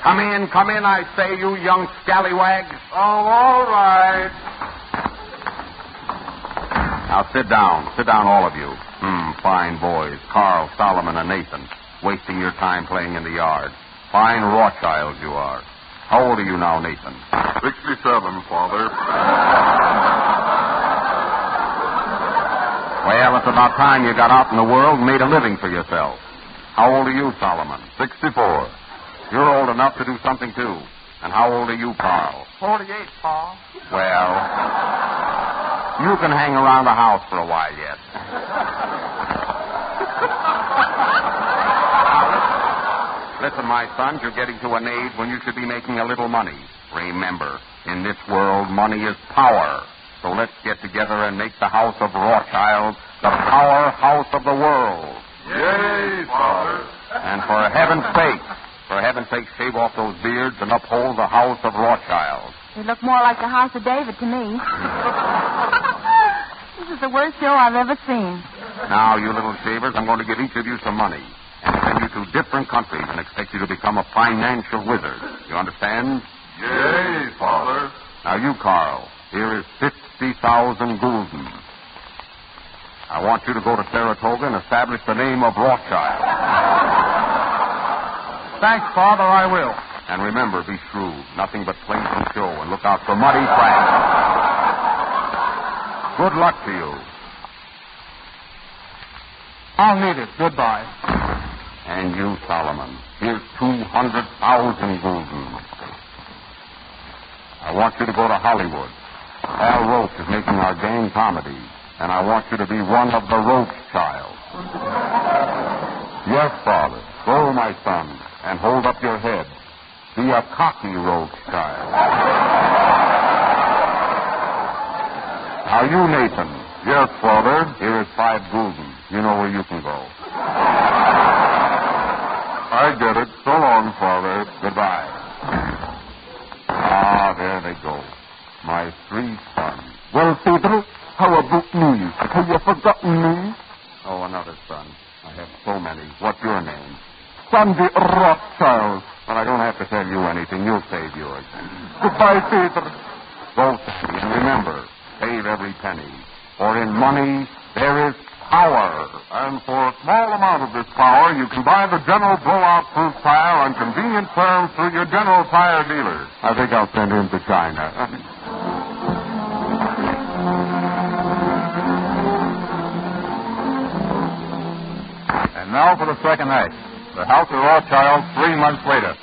Come in, I say, you young scallywags. Oh, all right. Now sit down. Sit down, all of you. Fine boys. Carl, Solomon, and Nathan. Wasting your time playing in the yard. Fine Rawchilds you are. How old are you now, Nathan? 67, Father. Well, it's about time you got out in the world and made a living for yourself. How old are you, Solomon? 64. You're old enough to do something, too. And how old are you, Carl? 48, Paul. Well, you can hang around the house for a while yet. Listen, my sons, you're getting to an age when you should be making a little money. Remember, in this world, money is power. So let's get together and make the house of Rawchild the powerhouse of the world. Yay, Father. And for heaven's sake, For heaven's sake, shave off those beards and uphold the house of Rawchild. You look more like the House of David to me. This is the worst show I've ever seen. Now, you little shavers, I'm going to give each of you some money and send you to different countries and expect you to become a financial wizard. You understand? Yay, Father. Now, you, Carl, here is 50,000 gulden. I want you to go to Saratoga and establish the name of Rawchild. Thanks, Father, I will. And remember, be shrewd. Nothing but plays and show, and look out for muddy tracks. Good luck to you. I'll need it. Goodbye. And you, Solomon, here's 200,000 gulden. I want you to go to Hollywood. Al Roach is making our gang comedy, and I want you to be one of the Rawchilds. Yes, Father. Go, my son, and hold up your head. Be a cocky Rawchild. Now, you, Nathan. Yes, Father. Here is 5 gulden. You know where you can go. I get it. So long, Father. Goodbye. Ah, there they go. My 3 sons. Well, Peter, how about me? Have you forgotten me? Oh, another son. I have so many. What's your name? Sandy Rawchild. Well, I don't have to tell you anything. You'll save yours. Goodbye, Peter. Go, Sandy, and remember, save every penny. For in money, there is power. And for a small amount of this power, you can buy the General Blowout Proof Tire on convenient terms through your General Tire dealer. I think I'll send him to China. And now for the second act. The House of Rawchild 3 months later.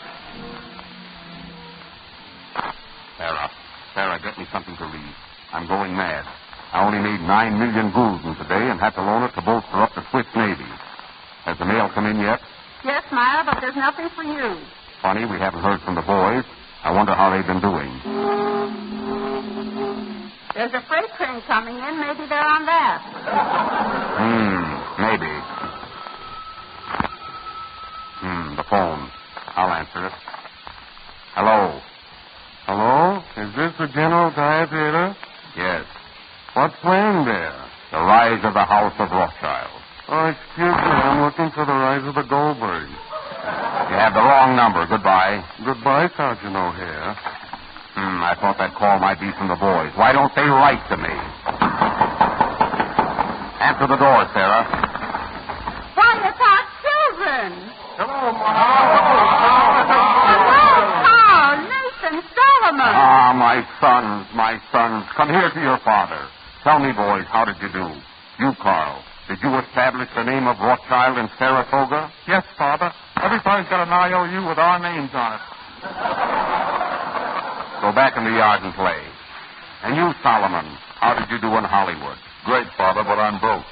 Sarah, get me something to read. I'm going mad. I only made 9 million gulden today and had to loan it to bolster up the Swiss Navy. Has the mail come in yet? Yes, Myra, but there's nothing for you. Funny, we haven't heard from the boys. I wonder how they've been doing. There's a freight train coming in. Maybe they're on that. Maybe. The phone. I'll answer it. Hello? Hello? Is this the General Tire Theater? Yes. What's playing there? The Rise of the House of Rawchild. Oh, excuse me. I'm looking for the Rise of the Goldbergs. You have the wrong number. Goodbye. Goodbye, Sergeant O'Hare. I thought that call might be from the boys. Why don't they write to me? Answer the door, Sarah. Why, it's our children. Hello, Carl, Nathan, Solomon. Ah, my sons. Come here to your father. Tell me, boys, how did you do? You, Carl, did you establish the name of Rawchild in Saratoga? Yes, Father. Everybody's got an IOU with our names on it. Go back in the yard and play. And you, Solomon, how did you do in Hollywood? Great, Father, but I'm broke.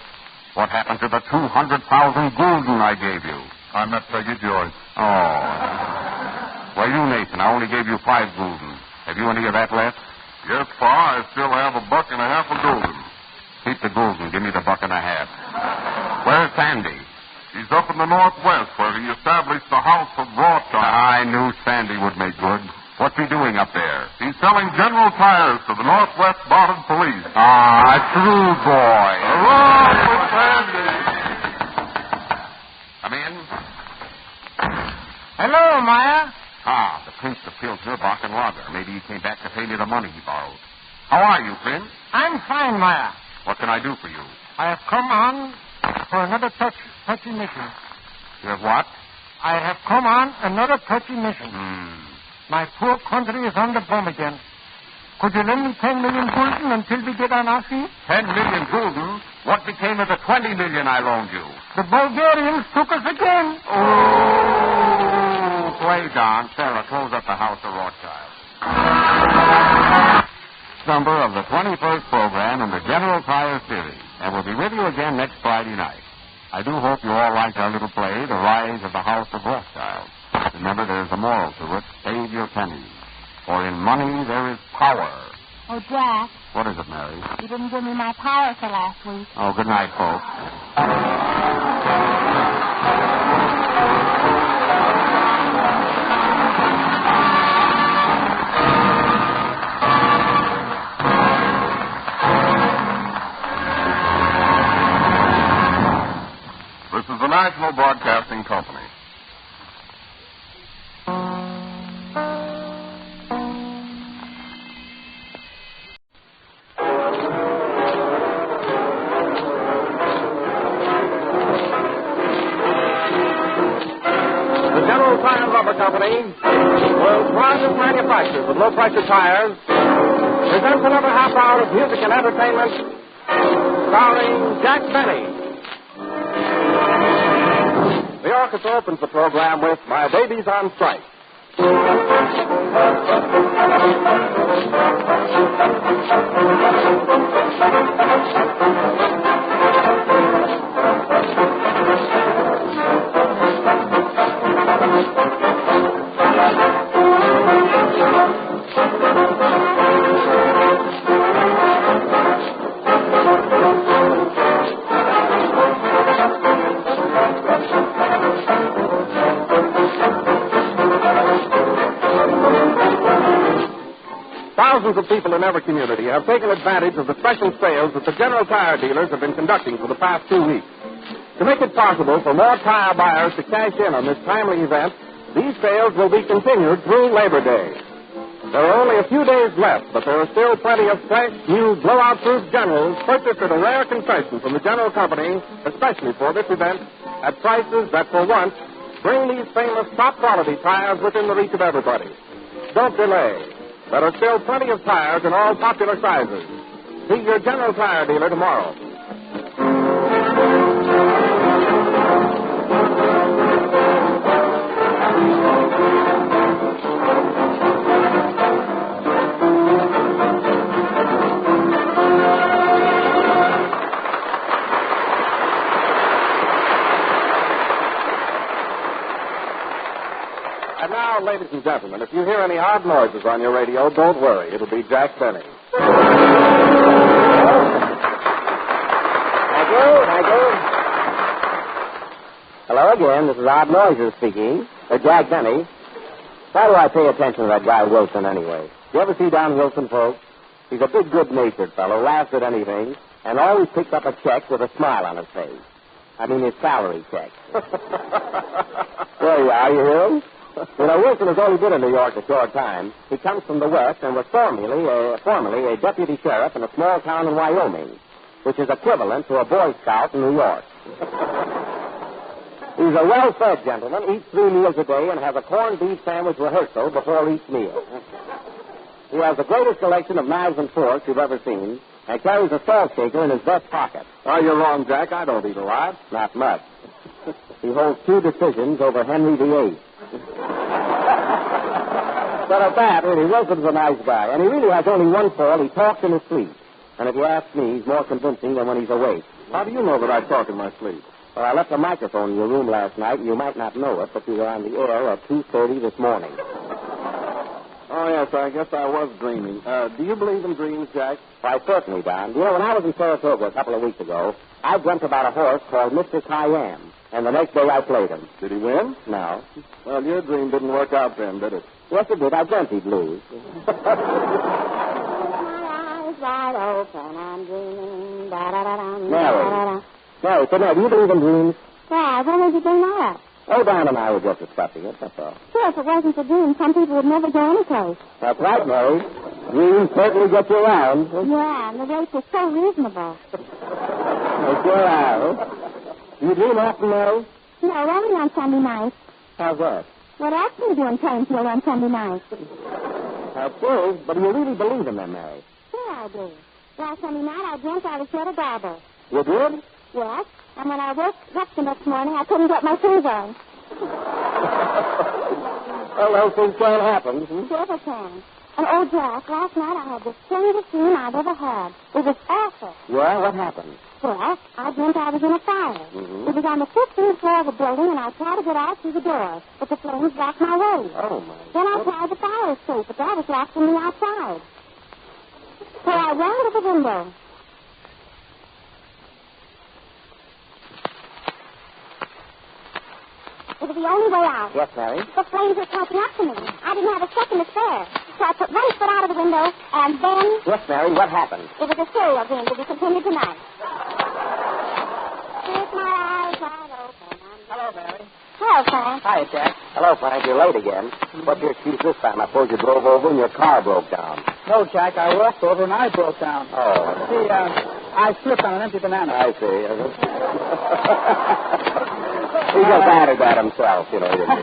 What happened to the 200,000 gulden I gave you? I met Peggy Joyce. Oh. Well, you, Nathan, I only gave you 5 gulden. Have you any of that left? Yes, Pa, I still have $1.50 of gulden. Keep the gulden. Give me the $1.50. Where's Sandy? He's up in the Northwest where he established the House of Rawchild. I knew Sandy would make good. What's he doing up there? He's selling General Tires to the Northwest Mounted Police. Ah, true boy. Hurrah for Sandy! Come in. Hello, Maya. Ah, the Prince of Pilsner, Bach and Lager. Maybe he came back to pay me the money he borrowed. How are you, Prince? I'm fine, Maya. What can I do for you? I have come on for another touchy mission. You have what? I have come on another touchy mission. My poor country is on the bum again. Could you lend me 10 million gulden until we get on our feet? 10 million gulden? What became of the 20 million I loaned you? The Bulgarians took us again. Oh, play, Don. Sarah, close up the House of Rawchild. Number of the 21st program in the General Tire series. And we'll be with you again next Friday night. I do hope you all liked our little play, The Rise of the House of Rawchild. Remember, there's a moral to it. Save your pennies. For in money there is power. Oh, Jack. What is it, Mary? You didn't give me my power for last week. Oh, good night, folks. National Broadcasting Company. The General Tire and Rubber Company, world's largest manufacturers of low-pressure tires, presents another half hour of music and entertainment starring Jack Benny. The orchestra opens the program with My Baby's on Strike. Thousands of people in every community have taken advantage of the special sales that the General Tire dealers have been conducting for the past 2 weeks. To make it possible for more tire buyers to cash in on this timely event, these sales will be continued through Labor Day. There are only a few days left, but there are still plenty of fresh, new, blowout-proof Generals purchased at a rare concession from the General Company, especially for this event, at prices that, for once, bring these famous top-quality tires within the reach of everybody. Don't delay. There are still plenty of tires in all popular sizes. See your General Tire dealer tomorrow. And now, ladies and gentlemen, if you hear any odd noises on your radio, don't worry. It'll be Jack Benny. Thank you. Hello again. This is Odd Noises speaking. Jack Benny. Why do I pay attention to that guy Wilson anyway? You ever see Don Wilson, folks? He's a big, good-natured fellow, laughs at anything, and always picks up a check with a smile on his face. I mean his salary check. There you are. You hear him? You know, Wilson has only been in New York a short time. He comes from the West and was formerly a deputy sheriff in a small town in Wyoming, which is equivalent to a Boy Scout in New York. He's a well-fed gentleman, eats 3 meals a day, and has a corned beef sandwich rehearsal before each meal. He has the greatest collection of knives and forks you've ever seen, and carries a salt shaker in his vest pocket. Oh, you're wrong, Jack. I don't eat a lot. Not much. He holds 2 decisions over Henry VIII. But at that, really, Wilson's a nice guy, and he really has only one fault. He talks in his sleep. And if you ask me, he's more convincing than when he's awake. How do you know that I talk in my sleep? Well, I left a microphone in your room last night, and you might not know it, but you were on the air at 2:30 this morning. Oh, yes, I guess I was dreaming. Do you believe in dreams, Jack? Why, certainly, Don. You know, when I was in Saratoga a couple of weeks ago, I dreamt about a horse called Mr. KIBM, and the next day I played him. Did he win? No. Well, your dream didn't work out then, did it? Yes, it did. I dreamt he'd lose. My eyes wide open, I'm dreaming. Mary, come here. Do you believe in dreams? Why, when did you bring that up? Oh, Don and I were just discussing it, that's all. Sure, if it wasn't for dreams, some people would never go anyplace. That's right, Mary. Dreams certainly get you around. Yeah, and the rates are so reasonable. They sure are. Do you dream often, Mary? No, only on Sunday nights. How's that? What else do you do in Plainfield on Sunday nights? That's true, but do you really believe in them, Mary? Sure I do. Last Sunday night, I dreamt I was shed a garble. You did? Yes, and when I woke up the next morning, I couldn't get my shoes on. Well, those things can happen. Sure they can. And, oh, Jack, last night I had the strangest dream I've ever had. It was awful. Yeah? What happened? Well, I dreamt I was in a fire. Mm-hmm. It was on the 15th floor of the building, and I tried to get out through the door, but the flames blocked my way. Oh, my. Then I tried the fire escape, but that was locked from the outside. So I ran to the window. It was the only way out. Yes, Mary? The flames were catching up to me. I didn't have a second to spare. So I put one foot out of the window, and then... Yes, Mary, what happened? It was a serial dream to be continued tonight. With my eyes wide open, I'm Hello, Frank. Hi, Jack. Hello, Frank. You're late again. What's your excuse this time? I suppose you drove over and your car broke down. No, Jack, I walked over and I broke down. Oh. See, I slipped on an empty banana. I see. He just added that himself, you know. Didn't he?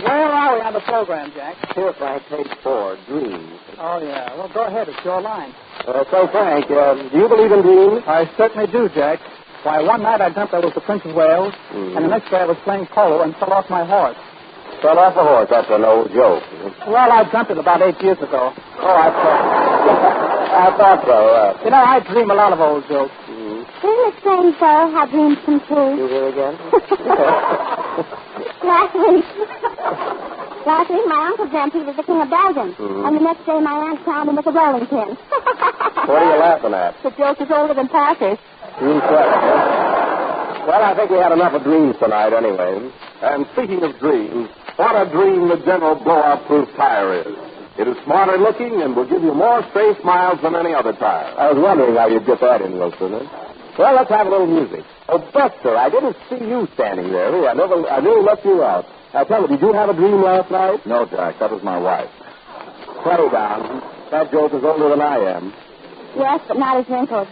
Where are we on the program, Jack? Here, Frank, page 4, dreams. Oh, yeah. Well, go ahead. It's your line. So, Frank, do you believe in dreams? I certainly do, Jack. Why, one night I dreamt I was the Prince of Wales, and the next day I was playing polo and fell off my horse. Fell off a horse? That's an old joke. Well, I dreamt it about 8 years ago. Oh, I thought so. You know, I dream a lot of old jokes. Isn't it strange, though, how dreams come true? You hear again? Last week, my uncle dreamt he was the king of Belgium, and the next day my aunt found him with a rolling pin. What are you laughing at? The joke is older than Parker's. Well, I think we had enough of dreams tonight anyway. And speaking of dreams, what a dream the General Blowout-Proof tire is. It is smarter looking and will give you more safe miles than any other tire. I was wondering how you'd get that in, Wilson. Well, let's have a little music. Oh, Buster, I didn't see you standing there. I nearly left you out. Now, tell me, did you have a dream last night? No, Jack, that was my wife. Play down. That joke is older than I am. Yes, but not as wrinkled.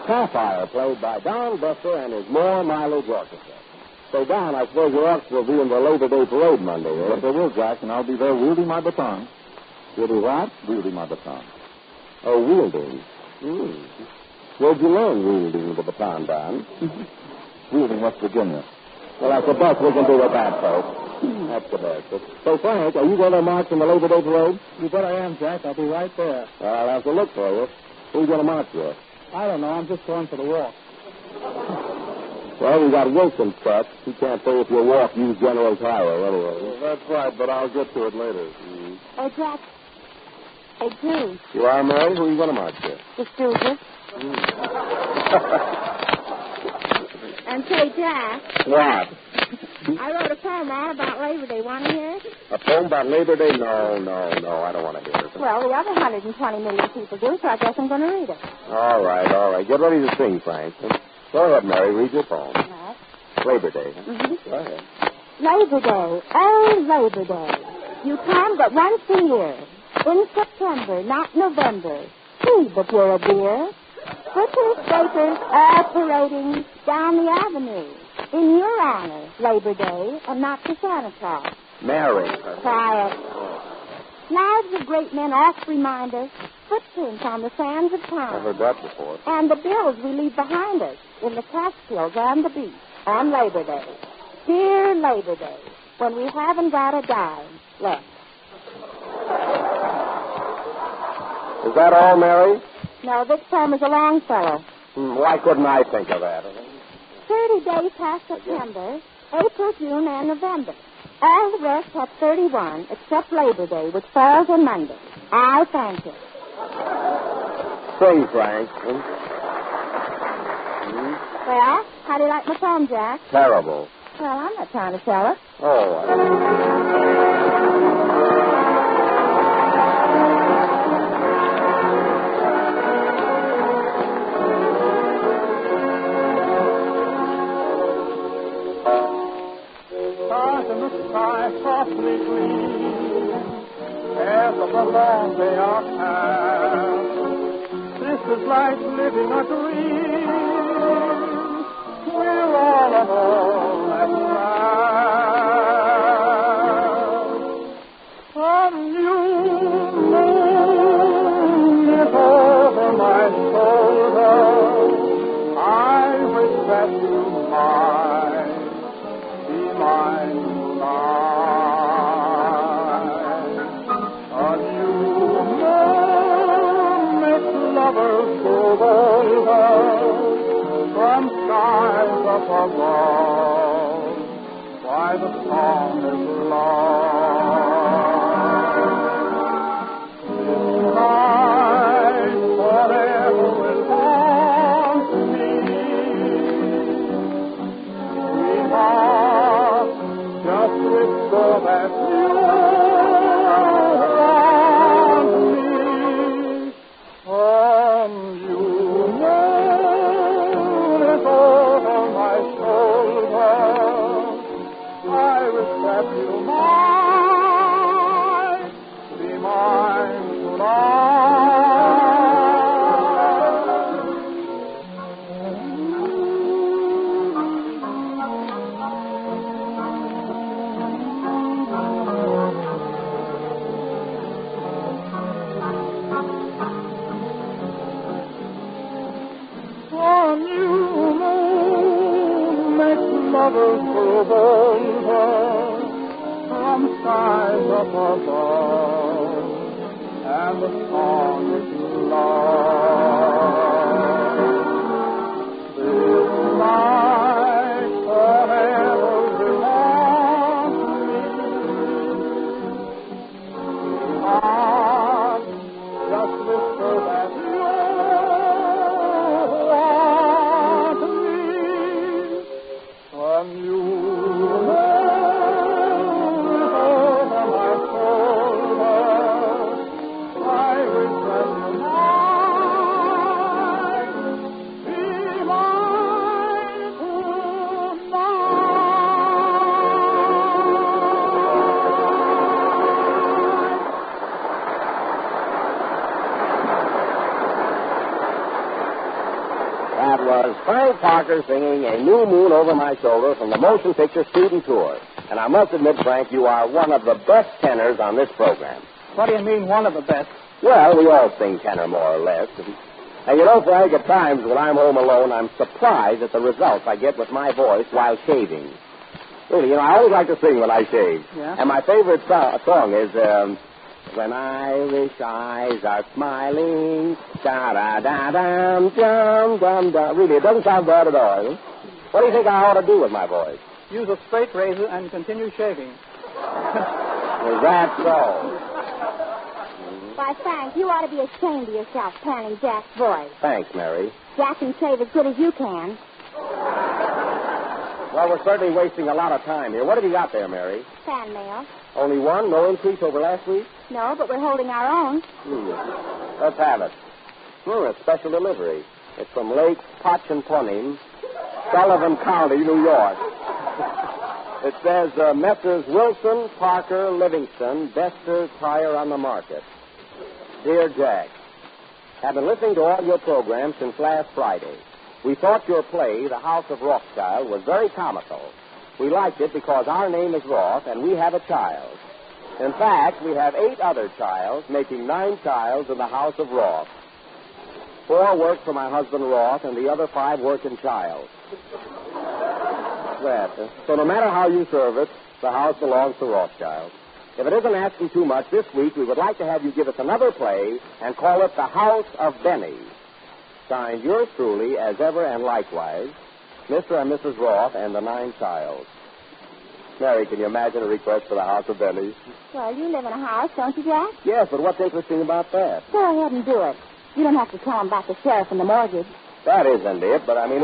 Sapphire, played by Don Buster and his More Mileage Orchestra. So, Don, I suppose your orchestra will be in the Labor Day Parade Monday, will it? Yes, I will, Jack, and I'll be there wielding my baton. You'll be what? Wielding my baton. Oh, wielding. Where'd you learn wielding the baton, Don? Wielding, West Virginia. Well, that's the best we can do with that, folks. That's the best. So, Frank, are you going to march in the Labor Day Parade? You bet I am, Jack. I'll be right there. Well, I'll have to look for you. Who's going to march with? I don't know. I'm just going for the walk. Well, we got Wilson's truck. He can't say if you walk, use General Tire anyway. Well, that's right, but I'll get to it later. Oh, Jack. Hey, Drew. You are, Mary? Who are you going to march with? The Stooges. And say, Jack. What? I wrote a poem all about Labor Day. Want to hear it? A poem about Labor Day? No, I don't want to hear it. Well, the other 120 million people do, so I guess I'm going to read it. All right. Get ready to sing, Frank. Go ahead, Mary. Read your poem. All right. Labor Day. Go ahead. Labor Day. Oh, Labor Day. You come but once a year. In September, not November. See that you're a dear. Butchers, bakers, all parading down the avenue. In your honor, Labor Day, and not for Santa Claus. Mary. Quiet. Lives of great men oft remind us, footprints on the sands of time. I've heard that before. And the bills we leave behind us in the Catskills and the beach on Labor Day. Dear Labor Day, when we haven't got a dime left. Is that all, Mary? No, this poem is a Longfellow. Why couldn't I think of that? 30 days past September, April, June, and November. All the rest have 31, except Labor Day, which falls on Monday. I thank you. Sing, Frank. Well, how do you like my poem, Jack? Terrible. Well, I'm not trying to sell it. Stars in the sky softly gleam as of the long day are past. This is like living a dream. We're all alone at last. A new moon is over my shoulder. I wish that you might be mine tonight. A new moon makes lovers go over from skies up above. Why the song is love. This night forever will haunt me. Sweetheart, just whisper that you want me. You moon is over my shoulder. I wish that you might be mine lovers grow bolder from skies up above, and the song is love. This night forever belongs to me. Heart, just whisper that you want me. From you over my shoulder, I wish that you might be mine That was Frank Parker singing A New Moon Over My Shoulder from the Motion Picture Student Tour. And I must admit, Frank, you are one of the best tenors on this program. What do you mean, one of the best? Well, we all sing tenor more or less. And you know, Frank, at times when I'm home alone, I'm surprised at the results I get with my voice while shaving. Really, you know, I always like to sing when I shave. Yeah? And my favorite song is, When Irish eyes are smiling, da-da-da-dum-dum-dum-dum. Really, it doesn't sound bad at all. What do you think I ought to do with my voice? Use a straight razor and continue shaving. Is that so? Why, Frank, you ought to be ashamed of yourself, panning Jack's voice. Thanks, Mary. Jack can shave as good as you can. Well, we're certainly wasting a lot of time here. What have you got there, Mary? Fan mail. Only one? No increase over last week? No, but we're holding our own. Let's have it. It's special delivery. It's from Lake Pochempony, Sullivan County, New York. It says, Messrs. Wilson, Parker, Livingston, Bester Tire on the Market. Dear Jack, I've been listening to all your programs since last Friday. We thought your play, The House of Rawchild, was very comical. We liked it because our name is Roth and we have a child. In fact, we have 8 other childs, making 9 childs in the House of Roth. 4 work for my husband Roth and the other 5 work in child. So no matter how you serve it, the house belongs to Rothschild. If it isn't asking too much, this week we would like to have you give us another play and call it The House of Benny. Signed, yours truly, as ever and likewise, Mr. and Mrs. Roth and the 9 childs. Mary, can you imagine a request for The House of Benny? Well, you live in a house, don't you, Jack? Yes, but what's interesting about that? Go ahead and do it. You don't have to tell them about the sheriff and the mortgage. That isn't it, but I mean,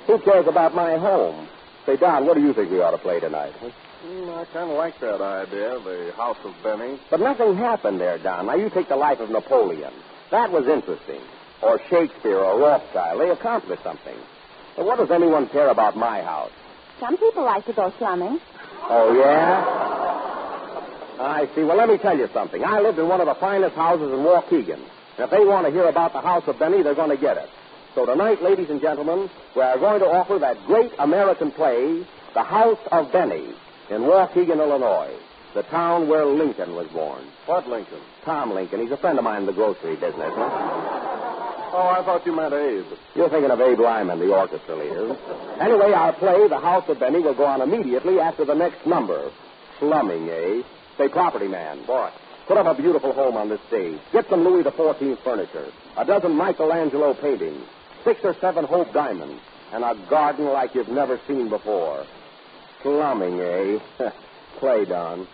who cares about my home? Say, Don, what do you think we ought to play tonight? I kind of like that idea, The House of Benny. But nothing happened there, Don. Now, you take the life of Napoleon. That was interesting. Or Shakespeare or Rothschild. They accomplished something. But what does anyone care about my house? Some people like to go slumming. Oh, yeah? I see. Well, let me tell you something. I lived in one of the finest houses in Waukegan. And if they want to hear about the House of Benny, they're going to get it. So tonight, ladies and gentlemen, we are going to offer that great American play, The House of Benny, in Waukegan, Illinois, the town where Lincoln was born. What Lincoln? Tom Lincoln. He's a friend of mine in the grocery business. Huh? Oh, I thought you meant Abe. You're thinking of Abe Lyman, the orchestra leader. Anyway, our play, The House of Benny, will go on immediately after the next number. Slumming, eh? Say, property man. What? Put up a beautiful home on this stage. Get some Louis XIV furniture, a dozen Michelangelo paintings, 6 or 7 Hope diamonds, and a garden like you've never seen before. Slumming, eh? Play, Don.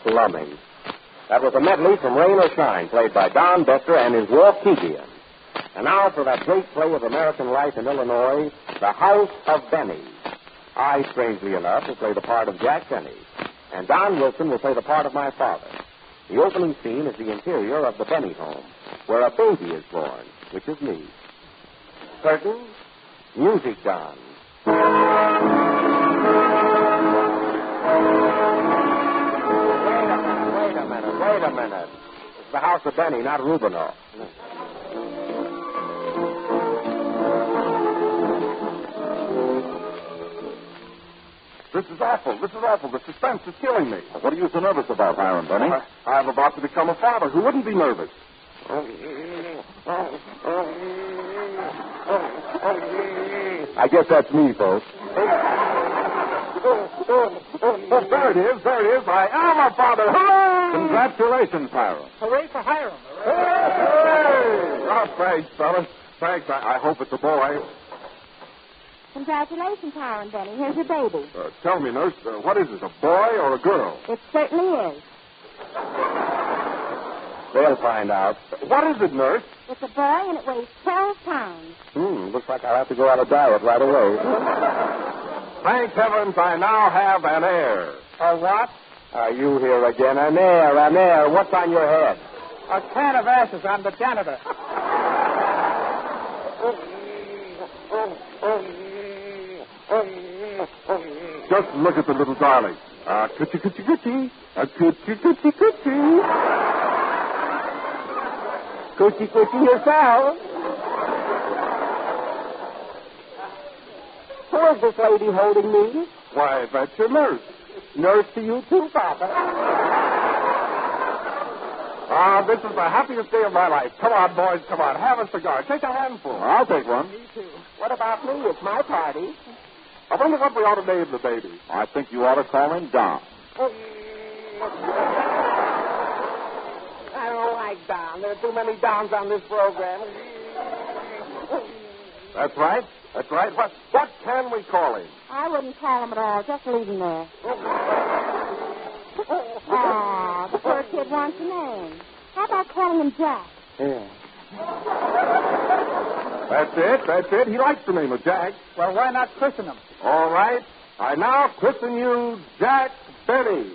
Slumming. That was a medley from Rain or Shine, played by Don Bester and his Waukegan. And now for that great play of American life in Illinois, The House of Benny. I, strangely enough, will play the part of Jack Benny, and Don Wilson will play the part of my father. The opening scene is the interior of the Benny home, where a baby is born, which is me. Curtain, music, Don. Wait a minute. It's the House of Benny, not Rubinoff. This is awful. The suspense is killing me. What are you so nervous about, Hiram, Benny? I'm about to become a father. Who wouldn't be nervous? I guess that's me, folks. There it is. I am a father. Hooray! Congratulations, Hiram. Hooray for Hiram. Hooray! Oh, thanks, fellas. Thanks. I hope it's a boy. Congratulations, Hiram, Benny. Here's your baby. Tell me, nurse, what is it, a boy or a girl? It certainly is. They'll find out. What is it, nurse? It's a boy, and it weighs 12 pounds. Looks like I'll have to go on a diet right away. Thank heavens I now have an heir. A what? Are you here again? An heir. What's on your head? A can of ashes. I'm the janitor. Just look at the little darling. Coochie, coochie, coochie. Coochie, coochie, coochie. Coochie, coochie yourself. Who is this lady holding me? Why, that's your nurse. Nurse to you too, Papa. This is the happiest day of my life. Come on, boys, come on. Have a cigar. Take a handful. I'll take one. Me too. What about me? It's my party. I wonder what we ought to name the baby. I think you ought to call him Don. I don't like Don. There are too many Dons on this program. That's right. What can we call him? I wouldn't call him at all. Just leave him there. Oh, the poor kid wants a name. How about calling him Jack? Yeah. That's it. He likes the name of Jack. Well, why not christen him? All right. I now christen you Jack Benny.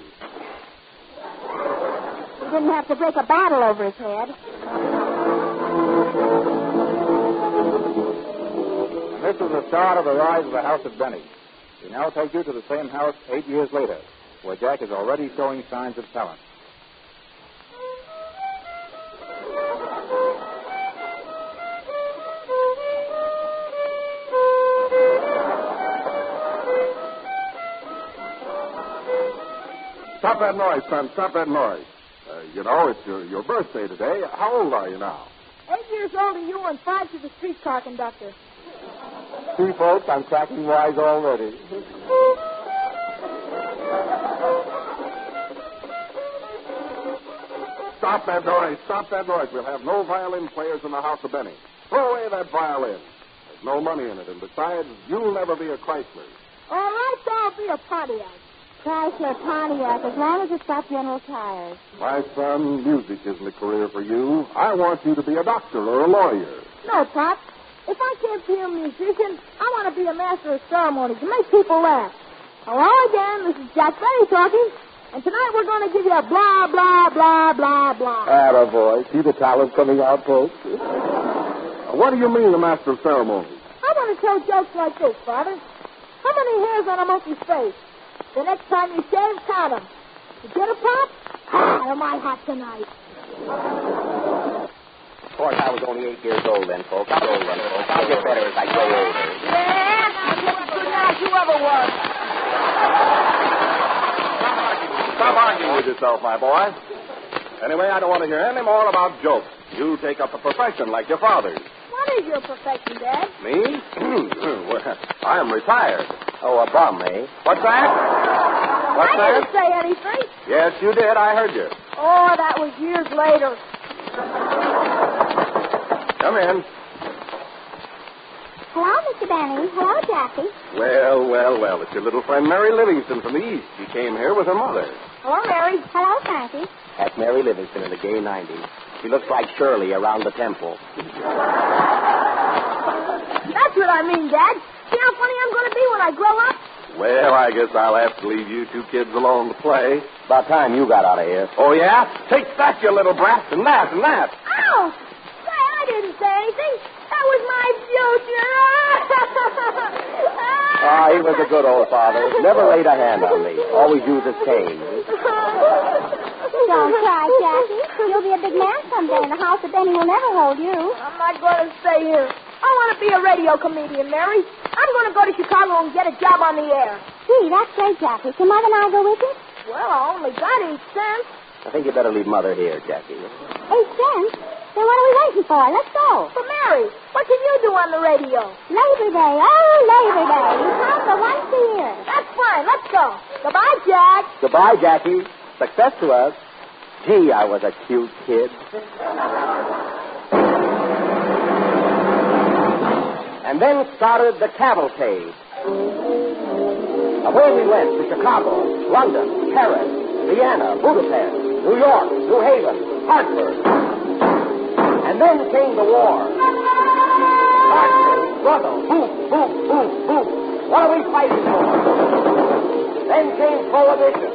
He didn't have to break a bottle over his head. This is the start of the rise of the House of Benny. We now take you to the same house 8 years later, where Jack is already showing signs of talent. Stop that noise, son. Stop that noise. It's your birthday today. How old are you now? 8 years old and you and 5 to the streetcar conductor. See, folks, I'm cracking wise already. Stop that noise. We'll have no violin players in the House of Benny. Throw away that violin. There's no money in it, and besides, you'll never be a Chrysler. All right, so I'll be a Pontiac. Chrysler, Pontiac, as long as it's got General Tires. My son, music isn't a career for you. I want you to be a doctor or a lawyer. No, Pop. If I can't be a musician, I want to be a master of ceremonies to make people laugh. Hello again, this is Jack Benny talking, and tonight we're going to give you a blah, blah, blah, blah, blah. Attaboy. See the talent coming out, folks? What do you mean, a master of ceremonies? I want to tell jokes like this, Father. How many hairs on a monkey's face? The next time you shave, count them. You get a pop? Am I hot tonight? Of course, I was only 8 years old then, folks. I'll get better as I grow older. Yeah, good night you ever was. Stop arguing with yourself, my boy. Anyway, I don't want to hear any more about jokes. You take up a profession like your father's. What is your profession, Dad? Me? Well, I am retired. Oh, a bum, eh? What's that? I didn't say anything. Yes, you did. I heard you. Oh, that was years later. Come in. Hello, Mr. Benny. Hello, Jackie. Well. It's your little friend Mary Livingston from the East. She came here with her mother. Hello, Mary. Hello, Frankie. That's Mary Livingston in the gay 90s. She looks like Shirley around the temple. That's what I mean, Dad. See how funny I'm going to be when I grow up? Well, I guess I'll have to leave you two kids alone to play. About time you got out of here. Oh, yeah? Take that, you little brat, and that, and that. Ow! Say, I didn't say anything. That was my future. He was a good old father. Never laid a hand on me. Always used his cane. Don't cry, Jackie. You'll be a big man someday, and the House of Benny will never hold you. I'm not going to stay here. I want to be a radio comedian, Mary. I'm going to go to Chicago and get a job on the air. Gee, that's great, Jackie. Can Mother and I go with you? Well, I only got 8 cents. I think you better leave Mother here, Jackie. 8 cents? Then what are we waiting for? Let's go. But, Mary, what can you do on the radio? Labor Day. Oh, Labor Day. You come for once a year. That's fine. Let's go. Goodbye, Jack. Goodbye, Jackie. Success to us. Gee, I was a cute kid. And then started the cavalcade. Away we went to Chicago, London, Paris, Vienna, Budapest, New York, New Haven, Hartford. And then came the war. Marching, struggle, boom, boom, boom, boom. What are we fighting for? Then came Prohibition.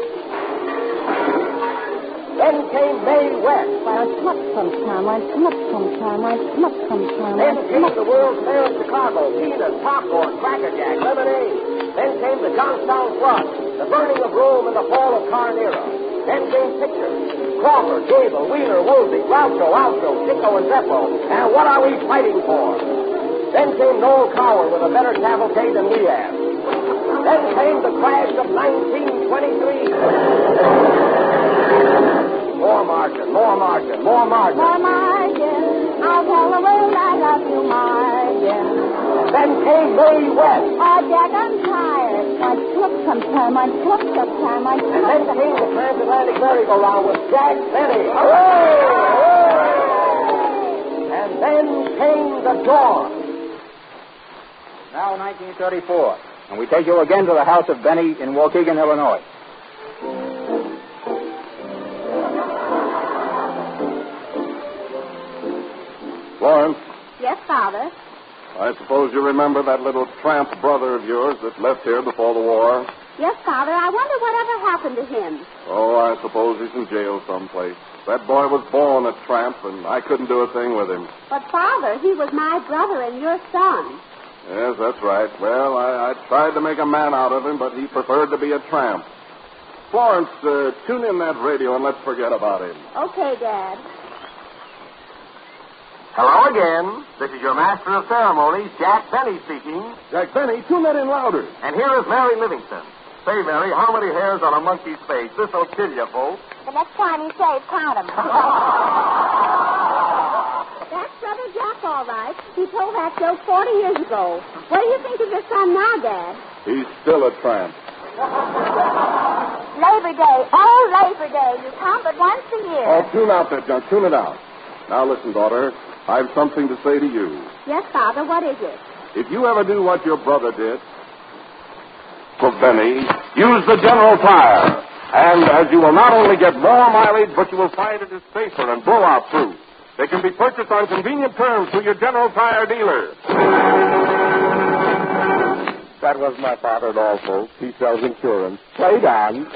Then came May West. Well, slip sometime. I slip sometime. I slip sometime. Then came the World's Fair in Chicago. Peanuts, popcorn, Cracker Jack, lemonade. Then came the Johnstown Flood, the burning of Rome and the fall of Carnera. Then came pictures. Crawford, Gable, Wheeler, Woolsey, Groucho, Alto, Chico, and Beppo. And what are we fighting for? Then came Noel Cowell with a better cavalcade than we have. Then came the crash of 1923. More margin, more margin, more margin. More margin. I'll tell the world I love you, margin. Then came May West. Oh, Jack, I'm tired. I slip sometime. I slip sometime. I slip. And then came the transatlantic merry-go-round with Jack Benny. And then came the dawn. Now 1934, and we take you again to the house of Benny in Waukegan, Illinois. Florence, Yes, Father. I suppose you remember that little tramp brother of yours that left here before the war? Yes, Father. I wonder whatever happened to him. Oh, I suppose he's in jail someplace. That boy was born a tramp, and I couldn't do a thing with him. But, Father, he was my brother and your son. Yes, that's right. Well, I tried to make a man out of him, but he preferred to be a tramp. Florence, tune in that radio and let's forget about him. Okay, Dad. Hello again. This is your master of ceremonies, Jack Benny speaking. Jack Benny, tune that in louder. And here is Mary Livingston. Say, Mary, how many hairs on a monkey's face? This'll kill you, folks. The next time he saves, count him. That's Brother Jack, all right. He told that joke 40 years ago. What do you think of your son now, Dad? He's still a tramp. Labor Day. Oh, Labor Day. You come but once a year. Oh, tune out that junk. Tune it out. Now, listen, daughter. I've something to say to you. Yes, Father. What is it? If you ever do what your brother did, for Benny, use the General Tire. And as you will not only get more mileage, but you will find it is safer and blowout proof. They can be purchased on convenient terms through your General Tire dealer. That was my father and all, folks. He sells insurance. Play down.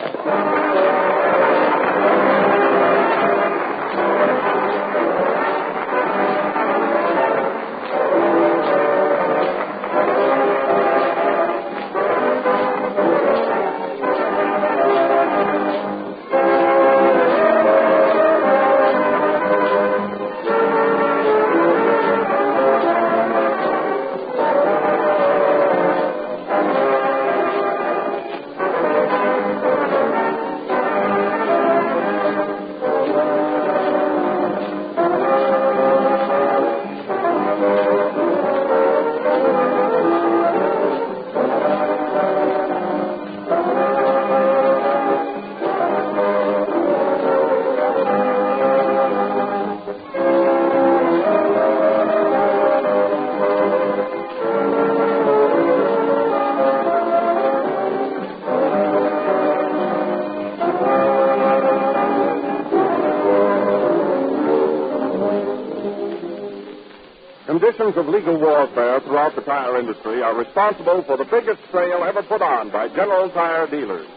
Conditions of legal warfare throughout the tire industry are responsible for the biggest sale ever put on by General Tire dealers.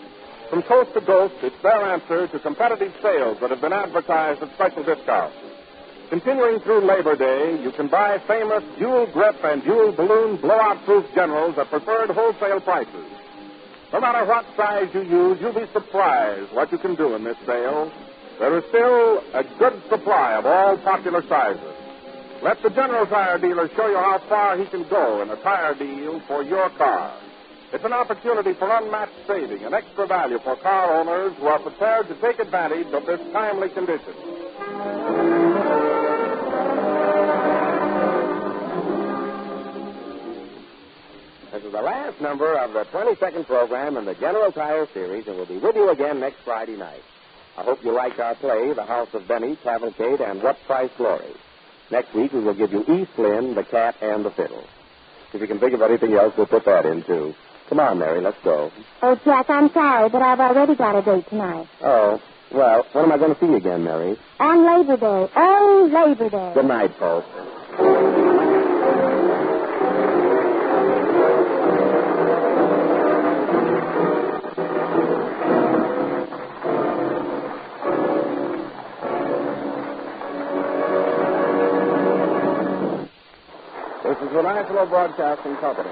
From coast to coast, it's their answer to competitive sales that have been advertised at special discounts. Continuing through Labor Day, you can buy famous dual grip and dual balloon blowout-proof Generals at preferred wholesale prices. No matter what size you use, you'll be surprised what you can do in this sale. There is still a good supply of all popular sizes. Let the General Tire dealer show you how far he can go in a tire deal for your car. It's an opportunity for unmatched saving and extra value for car owners who are prepared to take advantage of this timely condition. is the last number of the 22nd program in the General Tire series, and we'll be with you again next Friday night. I hope you liked our play, The House of Benny, Cavalcade, and What Price Glory. Next week, we will give you East Lynne, The Cat, and the Fiddle. If you can think of anything else, we'll put that in, too. Come on, Mary, let's go. Oh, Jack, I'm sorry, but I've already got a date tonight. Oh, well, when am I going to see you again, Mary? On Labor Day. Oh, Labor Day. Good night, folks. This is the National Broadcasting Company.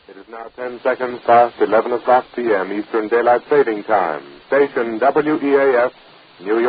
It is now 10 seconds past 11 o'clock p.m. Eastern Daylight Saving Time. Station WEAF, New York.